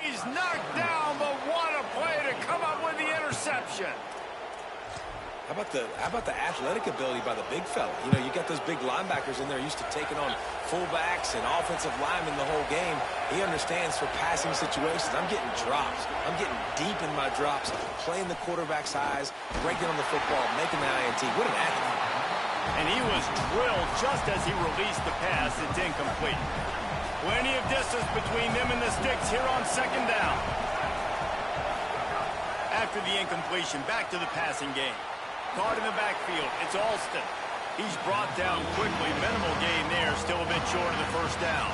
He's knocked down, but what a play to come up with the interception. How about the athletic ability by the big fella? You know, you got those big linebackers in there used to taking on fullbacks and offensive linemen the whole game. He understands for passing situations. I'm getting drops. I'm getting deep in my drops, playing the quarterback's eyes, breaking on the football, making the INT. What an athlete. And he was drilled just as he released the pass. It's incomplete. Plenty of distance between them and the sticks here on 2nd down. After the incompletion, back to the passing game. Caught in the backfield, it's Alston. He's brought down quickly. Minimal gain there, still a bit short of the first down.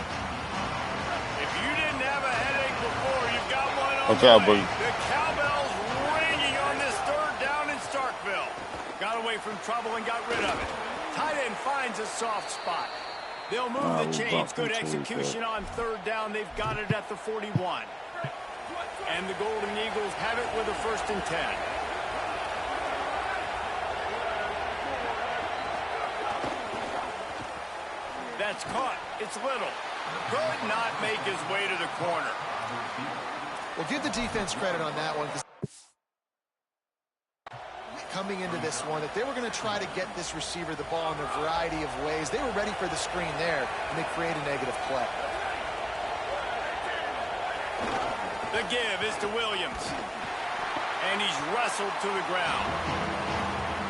If you didn't have a headache before, you've got one on the way. The cowbells ringing on this 3rd down in Starkville. Got away from trouble and got rid of it. Tight end finds a soft spot. They'll move the chains. Good execution on 3rd down. They've got it at the 41. And the Golden Eagles have it with a 1st and 10. That's caught. It's Little. Could not make his way to the corner. Well, give the defense credit on that one. Coming into this one, that they were going to try to get this receiver the ball in a variety of ways. They were ready for the screen there, and they create a negative play. The give is to Williams. And he's wrestled to the ground.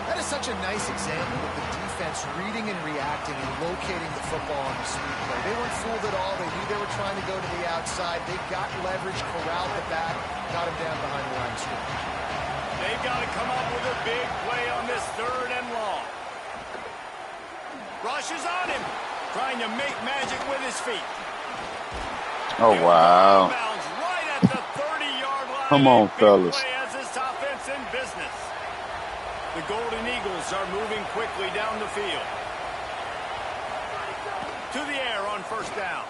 That is such a nice example of the defense reading and reacting and locating the football on the sweep play. They weren't fooled at all. They knew they were trying to go to the outside. They got leverage, corralled the back, got him down behind the line of scrimmage. They've got to come up with a big play on this 3rd and long. Rushes on him, trying to make magic with his feet. Oh, wow. Right at the 30-yard line. Come on, fellas. Play as this offense in business. The Golden Eagles are moving quickly down the field. To the air on 1st down.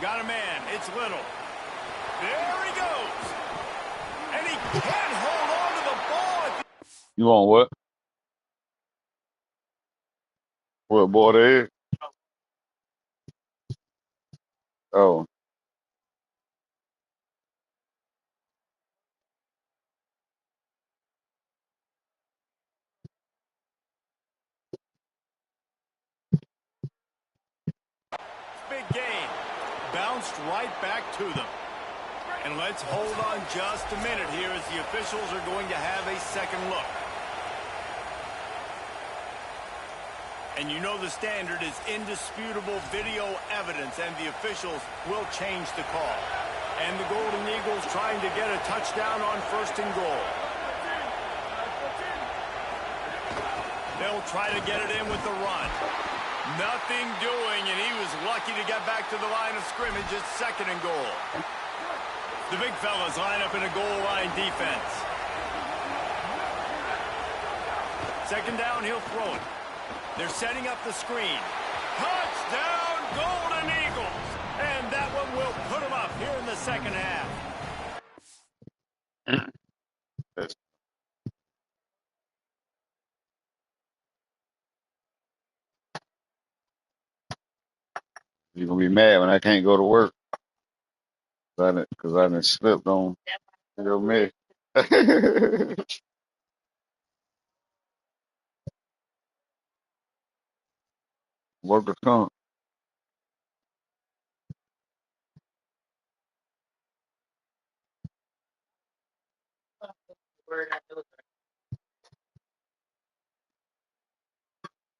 Got a man. It's Little. There he goes. And he can't hold on to the ball. You want what? What, boy, there? Oh. Big game. Bounced right back to them. And let's hold on just a minute here as the officials are going to have a second look. And you know the standard is indisputable video evidence, and the officials will change the call. And the Golden Eagles trying to get a touchdown on 1st and goal. They'll try to get it in with the run. Nothing doing, and he was lucky to get back to the line of scrimmage at 2nd and goal. The big fellas line up in a goal line defense. 2nd down, he'll throw it. They're setting up the screen. Touchdown, Golden Eagles! And that one will put them up here in the 2nd half. You're going to be mad when I can't go to work. Because I done slipped on your mess. Workers' comp.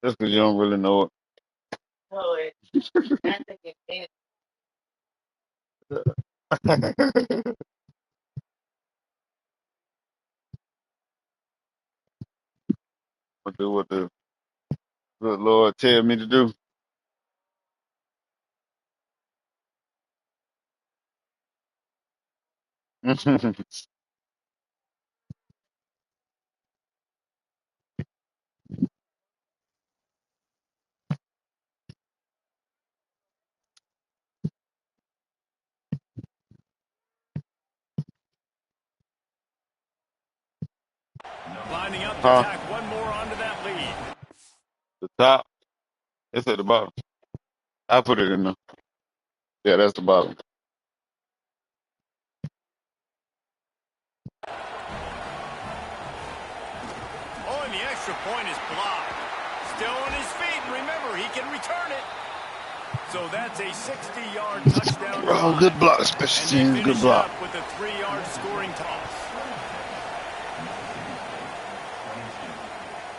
Just because you don't really know it. I do what the good Lord tell me to do. Lining up to tack one more onto that lead. The top. It's at the bottom. I put it in there. Yeah, that's the bottom. Oh, and the extra point is blocked. Still on his feet, and remember, he can return it. So that's a 60-yard touchdown. Oh, good block, special teams, good block. With a 3-yard scoring toss.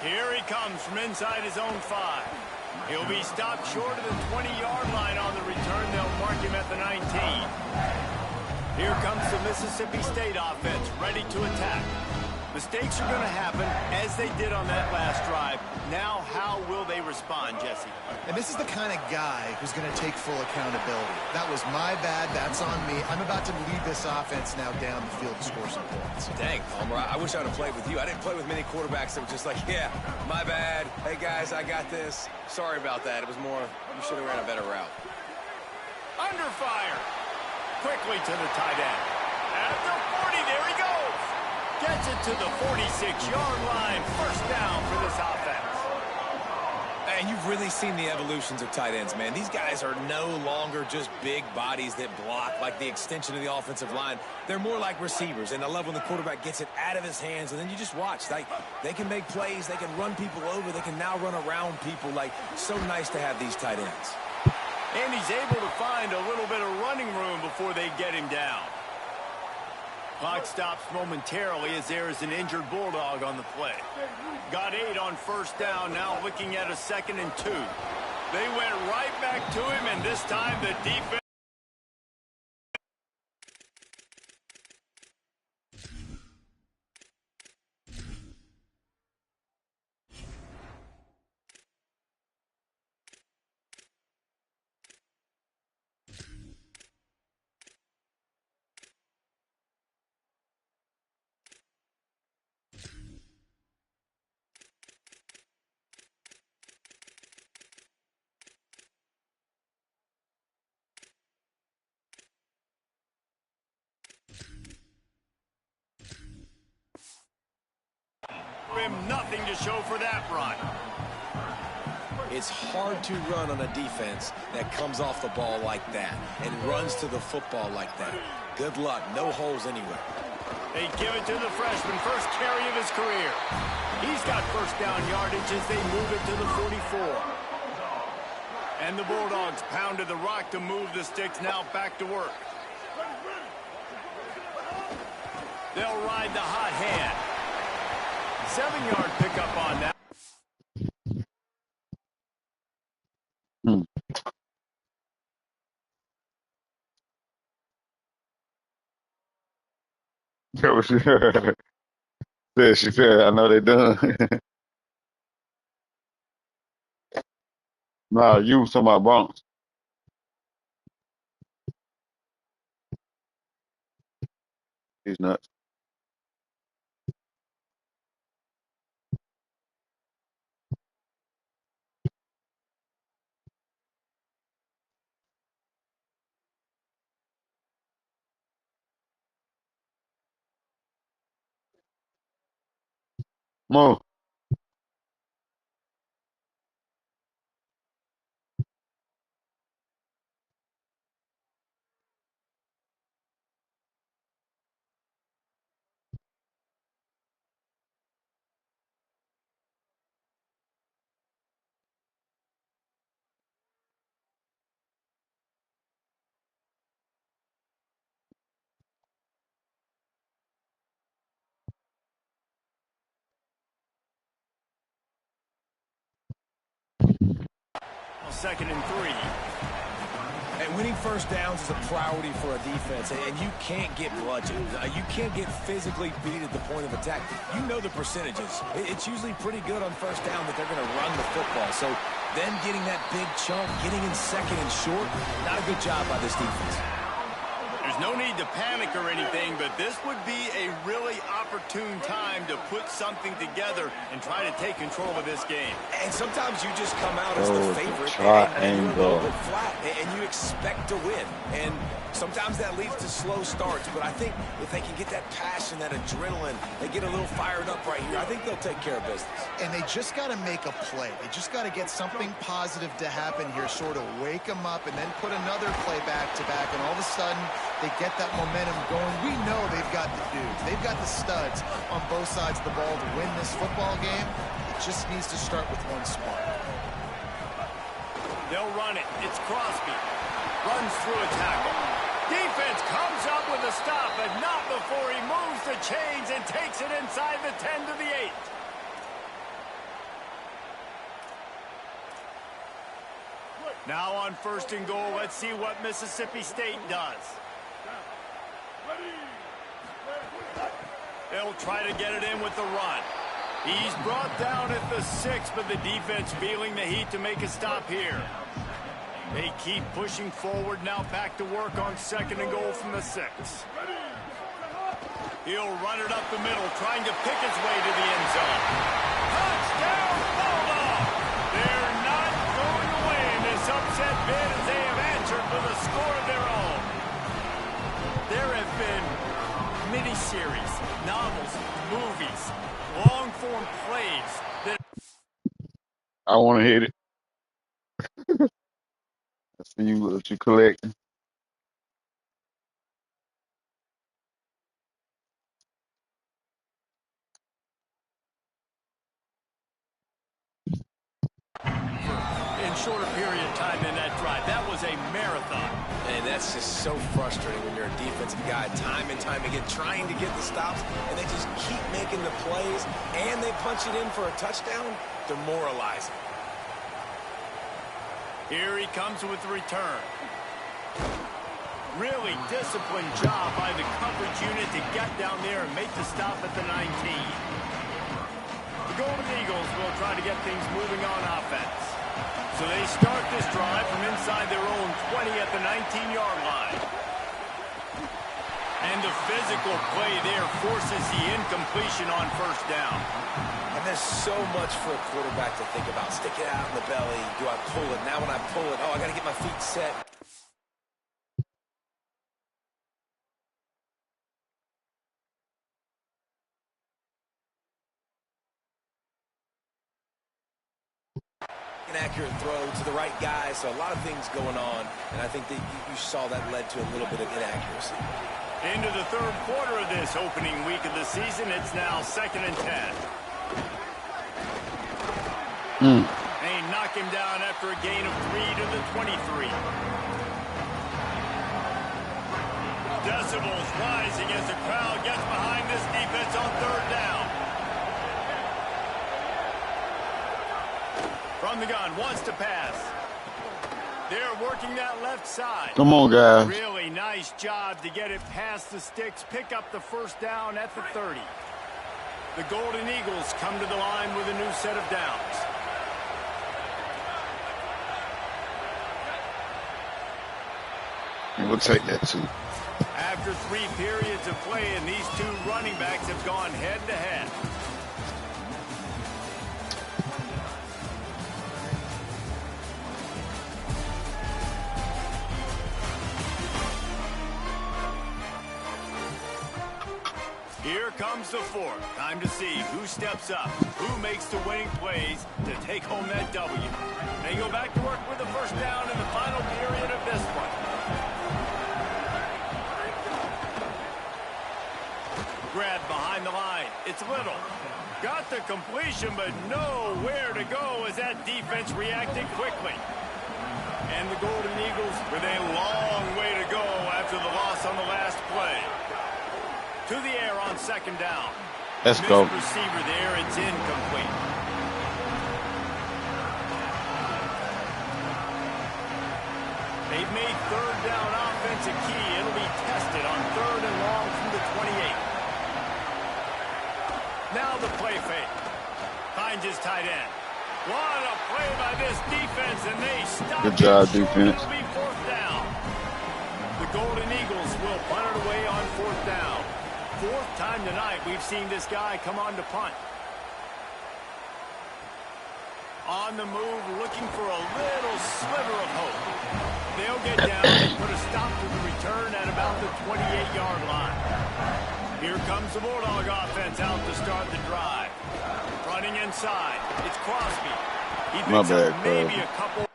Here he comes from inside his own 5. He'll be stopped short of the 20-yard line on the return. They'll mark him at the 19. Here comes the Mississippi State offense, ready to attack. Mistakes are going to happen, as they did on that last drive. Now, how will they respond, Jesse? And this is the kind of guy who's going to take full accountability. That was my bad. That's on me. I'm about to lead this offense now down the field to score some points. Dang, Palmer, I wish I'd have played with you. I didn't play with many quarterbacks that were just like, yeah, my bad. Hey, guys, I got this. Sorry about that. It was more, you should have ran a better route. Under fire. Quickly to the tight end. At the 40, there he goes. Gets it to the 46-yard line. 1st down for this offense. And you've really seen the evolutions of tight ends, man. These guys are no longer just big bodies that block like the extension of the offensive line. They're more like receivers, and I love when the quarterback gets it out of his hands, and then you just watch. They can make plays. They can run people over. They can now run around people. So nice to have these tight ends. And he's able to find a little bit of running room before they get him down. Clock stops momentarily as there is an injured Bulldog on the play. Got 8 on first down, now looking at a 2nd and 2. They went right back to him, and this time the defense. Nothing to show for that run. It's hard to run on a defense that comes off the ball like that and runs to the football like that. Good luck. No holes anywhere. They give it to the freshman, first carry of his career. He's got first down yardage as they move it to the 44. And the Bulldogs pounded the rock to move the sticks, now back to work. They'll ride the hot hand. 7-yard pickup on that. That was she said, I know they done. Nah, you talking about Bronx. He's nuts. Mo. Second and 3. And winning first downs is a priority for a defense, and you can't get bludgeoned. You can't get physically beat at the point of attack. You know the percentages. It's usually pretty good on first down that they're going to run the football. So them getting that big chunk, getting in second and short, not a good job by this defense. There's no need to panic or anything, but this would be a really opportune time to put something together and try to take control of this game. And sometimes you just come out as the favorite and you're a little bit flat, and you expect to win. And sometimes that leads to slow starts, but I think if they can get that passion, that adrenaline, they get a little fired up right here, I think they'll take care of business. And they just got to make a play. They just got to get something positive to happen here, sort of wake them up, and then put another play back-to-back, and all of a sudden they get that momentum going. We know they've got the dudes. They've got the studs on both sides of the ball to win this football game. It just needs to start with one spark. They'll run it. It's Crosby. Runs through a tackle. Defense comes up with a stop, but not before he moves the chains and takes it inside the 10 to the 8. Now on first and goal, let's see what Mississippi State does. They'll try to get it in with the run. He's brought down at the 6, but the defense feeling the heat to make a stop here. They keep pushing forward, now back to work on second and goal from the 6. He'll run it up the middle, trying to pick his way to the end zone. Touchdown, Bulldog! They're not going away in this upset bid as they have answered with a score of their own. There have been miniseries, novels, movies, long-form plays that... I want to hit it. I see you what you collecting. shorter period of time than that drive. That was a marathon. And that's just so frustrating when you're a defensive guy, time and time again, trying to get the stops, and they just keep making the plays, and they punch it in for a touchdown. Demoralizing. Here he comes with the return. Really disciplined job by the coverage unit to get down there and make the stop at the 19. The Golden Eagles will try to get things moving on offense. So they start this drive from inside their own 20 at the 19-yard line. And the physical play there forces the incompletion on first down. And there's so much for a quarterback to think about. Stick it out in the belly. Do I pull it? Now when I pull it, oh, I got to get my feet set. An accurate throw to the right guy, so a lot of things going on, and I think that you saw that led to a little bit of inaccuracy. Into the third quarter of this opening week of the season, it's now 2nd and 10. They knock him down after a gain of 3 to the 23. Decibels rising as the crowd gets behind this defense on third down. From the gun, wants to pass. They're working that left side. Come on, guys. Really nice job to get it past the sticks, pick up the first down at the 30. The Golden Eagles come to the line with a new set of downs. We'll take that, too. After 3 periods of play, and these two running backs have gone head-to-head. Here comes the fourth. Time to see who steps up, who makes the winning plays to take home that W. They go back to work with the first down in the final period of this one. Grab behind the line. It's Little. Got the completion, but nowhere to go as that defense reacted quickly. And the Golden Eagles with a long way to go after the loss on the last play. To the air on second down. Let's go. Receiver there, it's incomplete. They've made third down offense a key. It'll be tested on 3rd and long from the 28. Now the play fake. Finds his tight end. What a play by this defense, and they stop. Good job, defense. It'll be 4th down. The Golden Eagles will punt it away on 4th down. 4th time tonight we've seen this guy come on to punt. On the move, looking for a little sliver of hope. They'll get down and put a stop to the return at about the 28-yard line. Here comes the Bulldog offense out to start the drive. Running inside, it's Crosby. He picks up maybe a couple.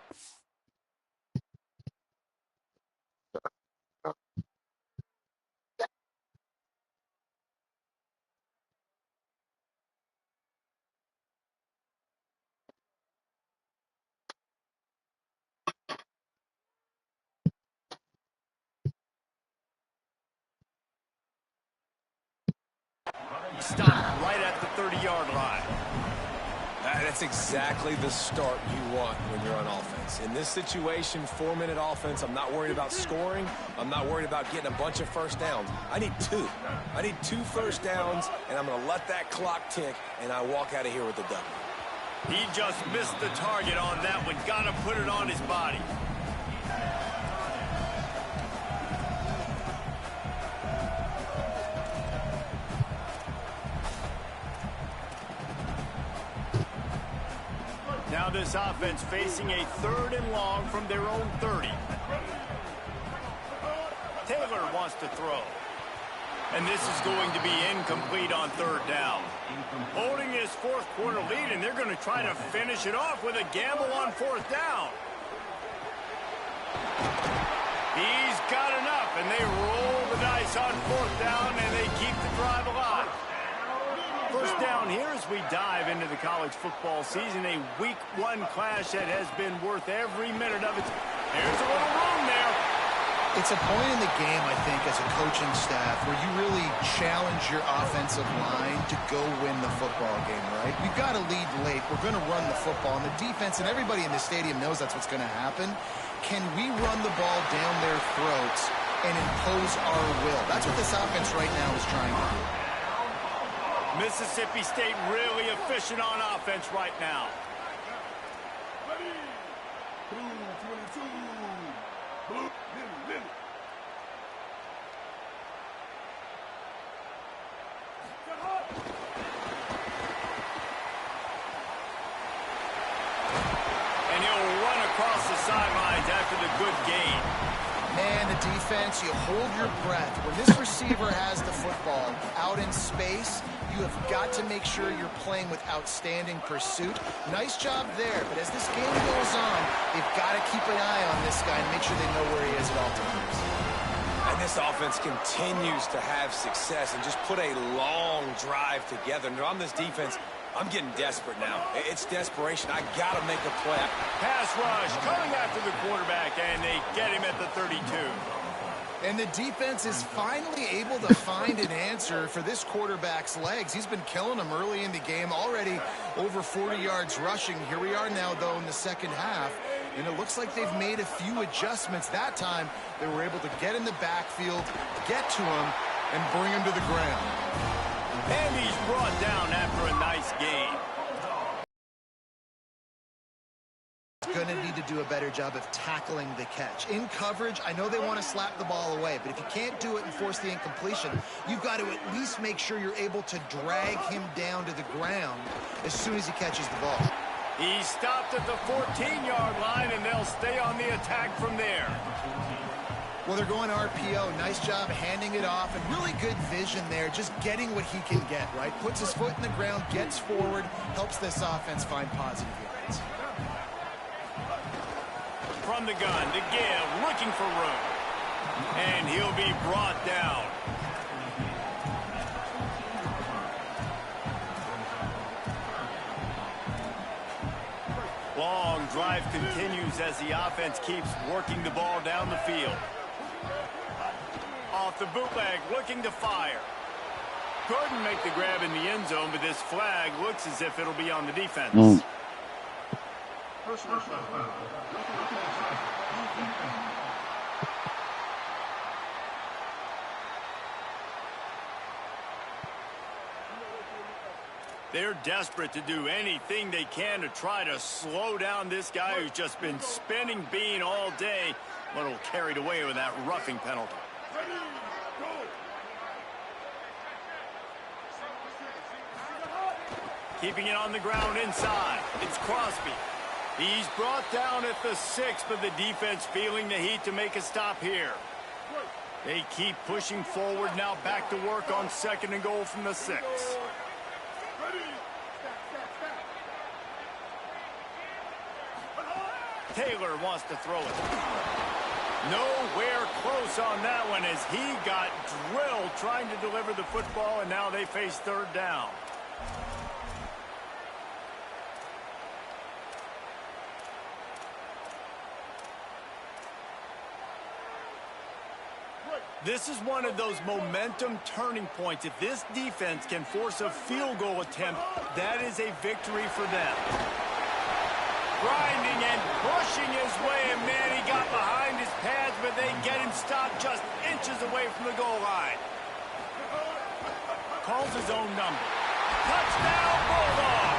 Stop right at the 30-yard line. That's exactly the start you want when you're on offense. In this situation, 4-minute offense, I'm not worried about scoring. I'm not worried about getting a bunch of first downs. I need 2. I need 2 first downs, and I'm going to let that clock tick, and I walk out of here with the W. He just missed the target on that one. Got to put it on his body. Now this offense facing a 3rd and long from their own 30. Taylor wants to throw. And this is going to be incomplete on 3rd down. Holding his 4th quarter lead, and they're going to try to finish it off with a gamble on 4th down. He's got enough, and they roll the dice on 4th down, and they keep the drive alive. First down here as we dive into the college football season. A week 1 clash that has been worth every minute of it. There's a little room there. It's a point in the game, I think, as a coaching staff where you really challenge your offensive line to go win the football game, right? We've got to lead late. We're going to run the football. And the defense and everybody in the stadium knows that's what's going to happen. Can we run the ball down their throats and impose our will? That's what this offense right now is trying to do. Mississippi State really efficient on offense right now. Ready? 2-22. Blue. And he'll run across the sidelines after the good gain. Man, the defense, you hold your breath. When this receiver has the football out in space, you have got to make sure you're playing with outstanding pursuit. Nice job there, but as this game goes on, they've got to keep an eye on this guy and make sure they know where he is at all times. And this offense continues to have success and just put a long drive together. And on this defense, I'm getting desperate now. It's desperation. I got to make a play. Pass rush coming after the quarterback, and they get him at the 32. And the defense is finally able to find an answer for this quarterback's legs. He's been killing them early in the game, already over 40 yards rushing. Here we are now, though, in the second half. And it looks like they've made a few adjustments. That time, they were able to get in the backfield, get to him, and bring him to the ground. And he's brought down after a nice gain. Going to need to do a better job of tackling the catch. In coverage, I know they want to slap the ball away, but if you can't do it and force the incompletion, you've got to at least make sure you're able to drag him down to the ground as soon as he catches the ball. He stopped at the 14-yard line, and they'll stay on the attack from there. Well, they're going RPO. Nice job handing it off, and really good vision there, just getting what he can get, right? Puts his foot in the ground, gets forward, helps this offense find positive yards. From the gun to give, looking for room. And he'll be brought down. Long drive continues as the offense keeps working the ball down the field. Off the bootleg, looking to fire. Couldn't make the grab in the end zone, but this flag looks as if it'll be on the defense. They're desperate to do anything they can to try to slow down this guy who's just been spinning bean all day, but will carried away with that roughing penalty. Keeping it on the ground inside. It's Crosby. He's brought down at the 6, but the defense feeling the heat to make a stop here. They keep pushing forward, now back to work on 2nd and goal from the 6. Taylor wants to throw it. Nowhere close on that one as he got drilled trying to deliver the football, and now they face 3rd down. This is one of those momentum turning points. If this defense can force a field goal attempt, that is a victory for them. Grinding and pushing his way, and man, he got behind his pads, but they get him stopped just inches away from the goal line. Calls his own number. Touchdown, Bulldog!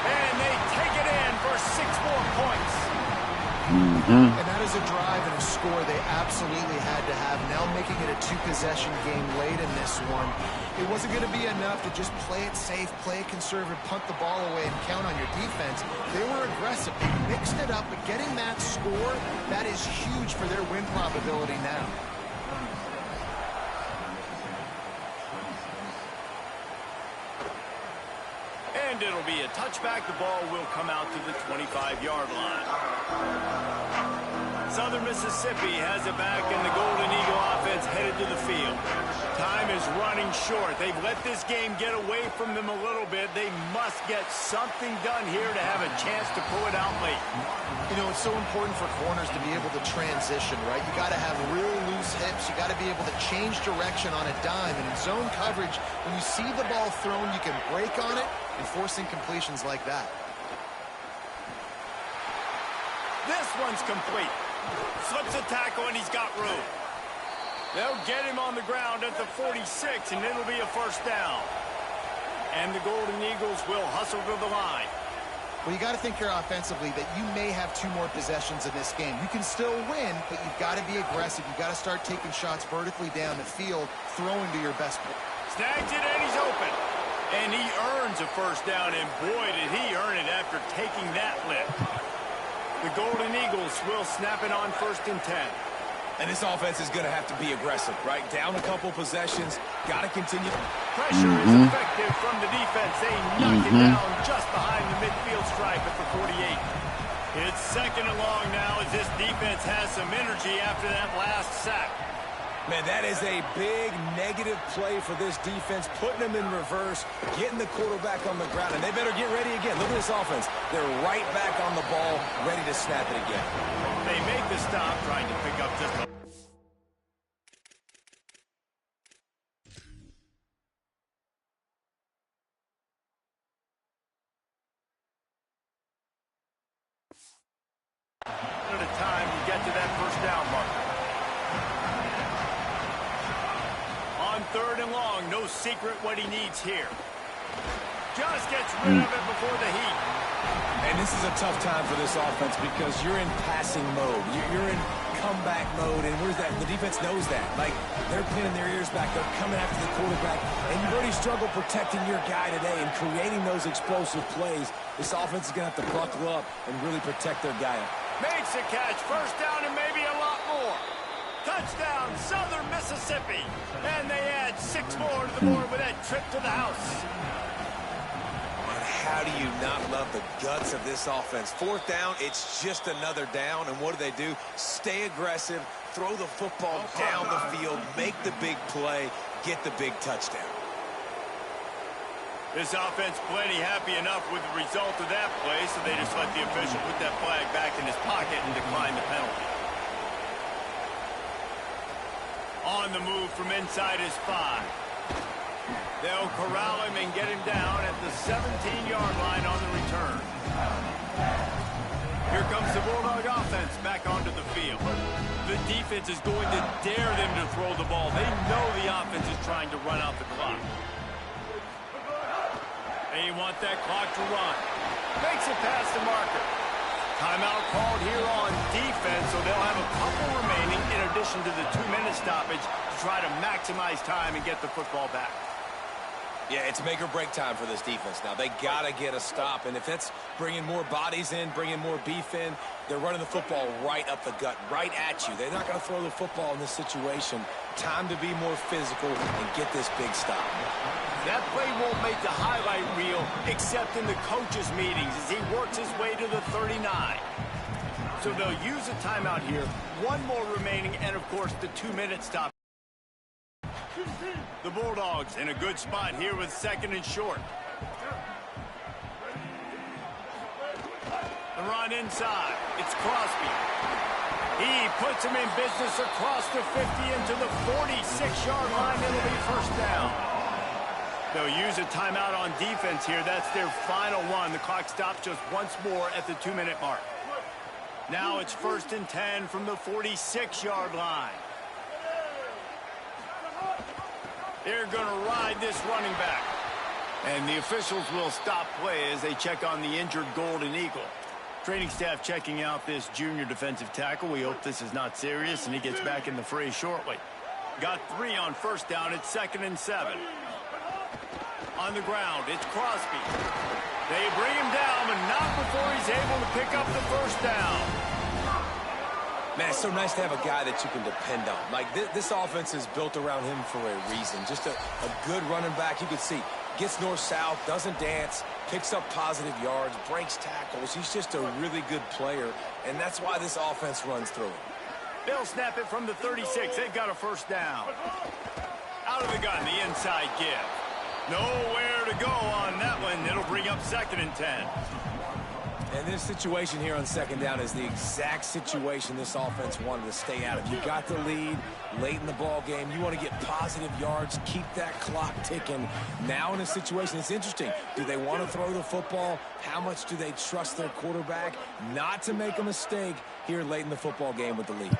And they take it in for 6 more points. And that is a drive and a score they absolutely had to have. Now making it a 2-possession game late in this one. It wasn't going to be enough to just play it safe, play it conservative, punt the ball away, and count on your defense. They were aggressive. They mixed it up, but getting that score, that is huge for their win probability now. And it'll be a touchback. The ball will come out to the 25-yard line. Southern Mississippi has it back, and the Golden Eagle offense headed to the field. Time is running short. They've let this game get away from them a little bit. They must get something done here to have a chance to pull it out late. You know, it's so important for corners to be able to transition, right? You got to have real loose hips. You got to be able to change direction on a dime. And in zone coverage, when you see the ball thrown, you can break on it and force incompletions like that. This one's complete. Slips a tackle, and he's got room. They'll get him on the ground at the 46, and it'll be a first down. And the Golden Eagles will hustle to the line. Well, you got to think here offensively that you may have 2 more possessions in this game. You can still win, but you've got to be aggressive. You've got to start taking shots vertically down the field, throwing to your best player. Snags it, and he's open. And he earns a first down, and boy, did he earn it after taking that lift. The Golden Eagles will snap it on 1st and 10. And this offense is going to have to be aggressive, right? Down a couple possessions, got to continue. Pressure is effective from the defense. They knock it down just behind the midfield stripe at the 48. It's 2nd and long now as this defense has some energy after that last sack. Man, that is a big negative play for this defense, putting them in reverse, getting the quarterback on the ground, and they better get ready again. Look at this offense. They're right back on the ball, ready to snap it again. They make the stop, trying to pick up just a... at a time you get to that first down marker. On 3rd and long, no secret what he needs here. Just gets rid of it before the heat. And this is a tough time for this offense because you're in passing mode. You're in comeback mode, and where's that? The defense knows that. Like, they're pinning their ears back. They're coming after the quarterback, and you've already struggled protecting your guy today and creating those explosive plays. This offense is going to have to buckle up and really protect their guy. Makes a catch, first down, and maybe a lot more. Touchdown, Southern Mississippi. And they add 6 more to the board with that trip to the house. And how do you not love the guts of this offense? 4th down, it's just another down. And what do? Stay aggressive, throw the football down the field, make the big play, get the big touchdown. This offense plenty happy enough with the result of that play, so they just let the official put that flag back in his pocket and decline the penalty. On the move from inside his 5. They'll corral him and get him down at the 17-yard line on the return. Here comes the Bulldog offense back onto the field. The defense is going to dare them to throw the ball. They know the offense is trying to run out the clock. They want that clock to run. Makes it past the marker. Timeout called here on defense, so they'll have a couple remaining in addition to the 2-minute stoppage to try to maximize time and get the football back. Yeah, it's make or break time for this defense now. They got to get a stop, and if it's bringing more bodies in, bringing more beef in, they're running the football right up the gut, right at you. They're not going to throw the football in this situation. Time to be more physical and get this big stop. That play won't make the highlight reel except in the coaches' meetings as he works his way to the 39. So they'll use a timeout here. 1 more remaining, and of course the 2-minute stop. The Bulldogs in a good spot here with 2nd and short. The run inside. It's Crosby. He puts him in business across the 50 into the 46-yard line. It'll be first down. They'll use a timeout on defense here. That's their final one. The clock stops just once more at the 2-minute mark. Now it's 1st and 10 from the 46-yard line. They're going to ride this running back. And the officials will stop play as they check on the injured Golden Eagle. Training staff checking out this junior defensive tackle. We hope this is not serious and he gets back in the fray shortly. Got 3 on first down. It's 2nd and 7. On the ground, it's Crosby. They bring him down, but not before he's able to pick up the first down. Man, it's so nice to have a guy that you can depend on. Like, this offense is built around him for a reason. Just a good running back. You can see, gets north-south, doesn't dance, picks up positive yards, breaks tackles. He's just a really good player, and that's why this offense runs through him. They'll snap it from the 36. They've got a first down. Out of the gun, the inside give. Nowhere to go on that one. It'll bring up 2nd and 10. And this situation here on 2nd down is the exact situation this offense wanted to stay out of. You got the lead late in the ball game. You want to get positive yards, keep that clock ticking. Now in a situation, it's interesting. Do they want to throw the football? How much do they trust their quarterback not to make a mistake here late in the football game with the lead?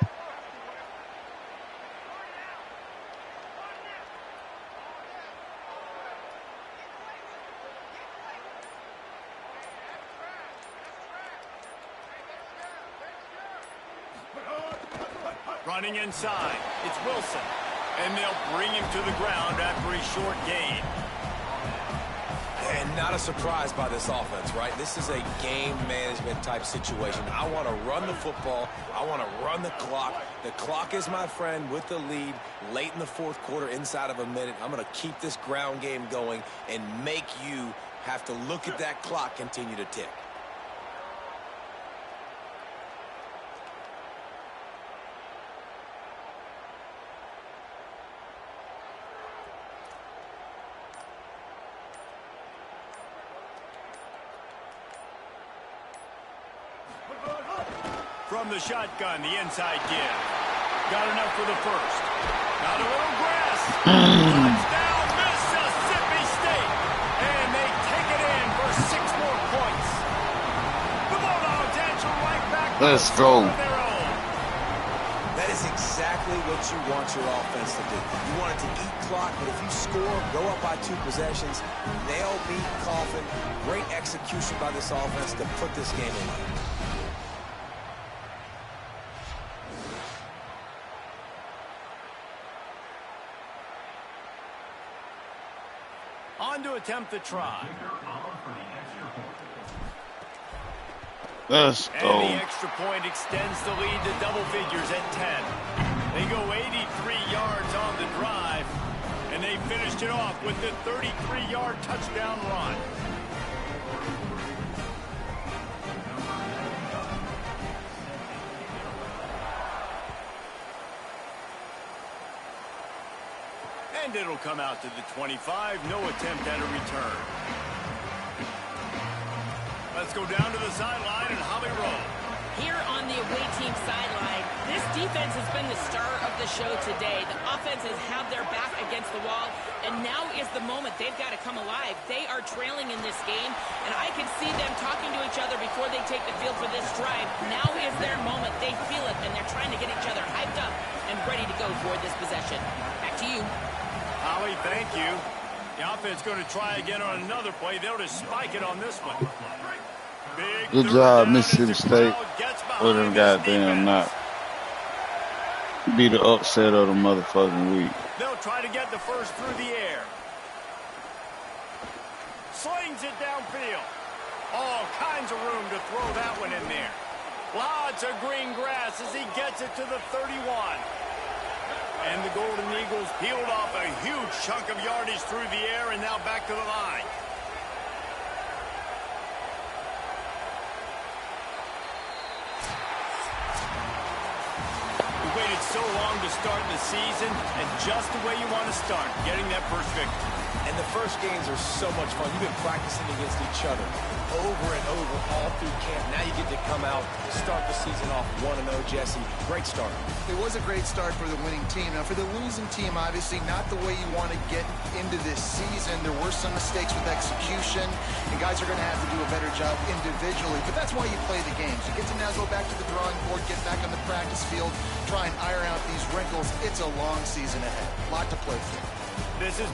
Running inside, it's Wilson. And they'll bring him to the ground after a short gain. And not a surprise by this offense, right? This is a game management type situation. I want to run the football. I want to run the clock. The clock is my friend with the lead late in the 4th quarter, inside of a minute. I'm going to keep this ground game going and make you have to look at that clock continue to tick. From the shotgun, the inside give. Got enough for the first. Got a little grass. Touchdown, Mississippi State. And they take it in for 6 more points. The Bulldogs answer right back. Let's go. That is exactly what you want your offense to do. You want it to eat clock, but if you score, go up by 2 possessions, nail beat Coffin. Great execution by this offense to put this game away. On to attempt the try. Let's go. And the extra point extends the lead to double figures at 10. They go 83 yards on the drive, and they finished it off with the 33-yard touchdown run. And it'll come out to the 25. No attempt at a return. Let's go down to the sideline and Holly roll. Here on the away team sideline, this defense has been the star of the show today. The offense has had their back against the wall, and now is the moment they've got to come alive. They are trailing in this game, and I can see them talking to each other before they take the field for this drive. Now is their moment. They feel it, and they're trying to get each other hyped up and ready to go for this possession. Back to you. Holly, thank you. The offense going to try again on another play. They'll just spike it on this one. Big good job, Mississippi State. Or them goddamn not be the upset of the motherfucking week. They'll try to get the first through the air. Slings it downfield. All kinds of room to throw that one in there. Lots of green grass as he gets it to the 31. And the Golden Eagles peeled off a huge chunk of yardage through the air and now back to the line. We waited so long to start the season, and just the way you want to start, getting that first victory. And the first games are so much fun. You've been practicing against each other over and over all through camp. Now you get to come out, start the season off 1-0, Jesse. Great start. It was a great start for the winning team. Now, for the losing team, obviously not the way you want to get into this season. There were some mistakes with execution, and guys are going to have to do a better job individually. But that's why you play the games. You get to now go back to the drawing board, get back on the practice field, try and iron out these wrinkles. It's a long season ahead. A lot to play for. This is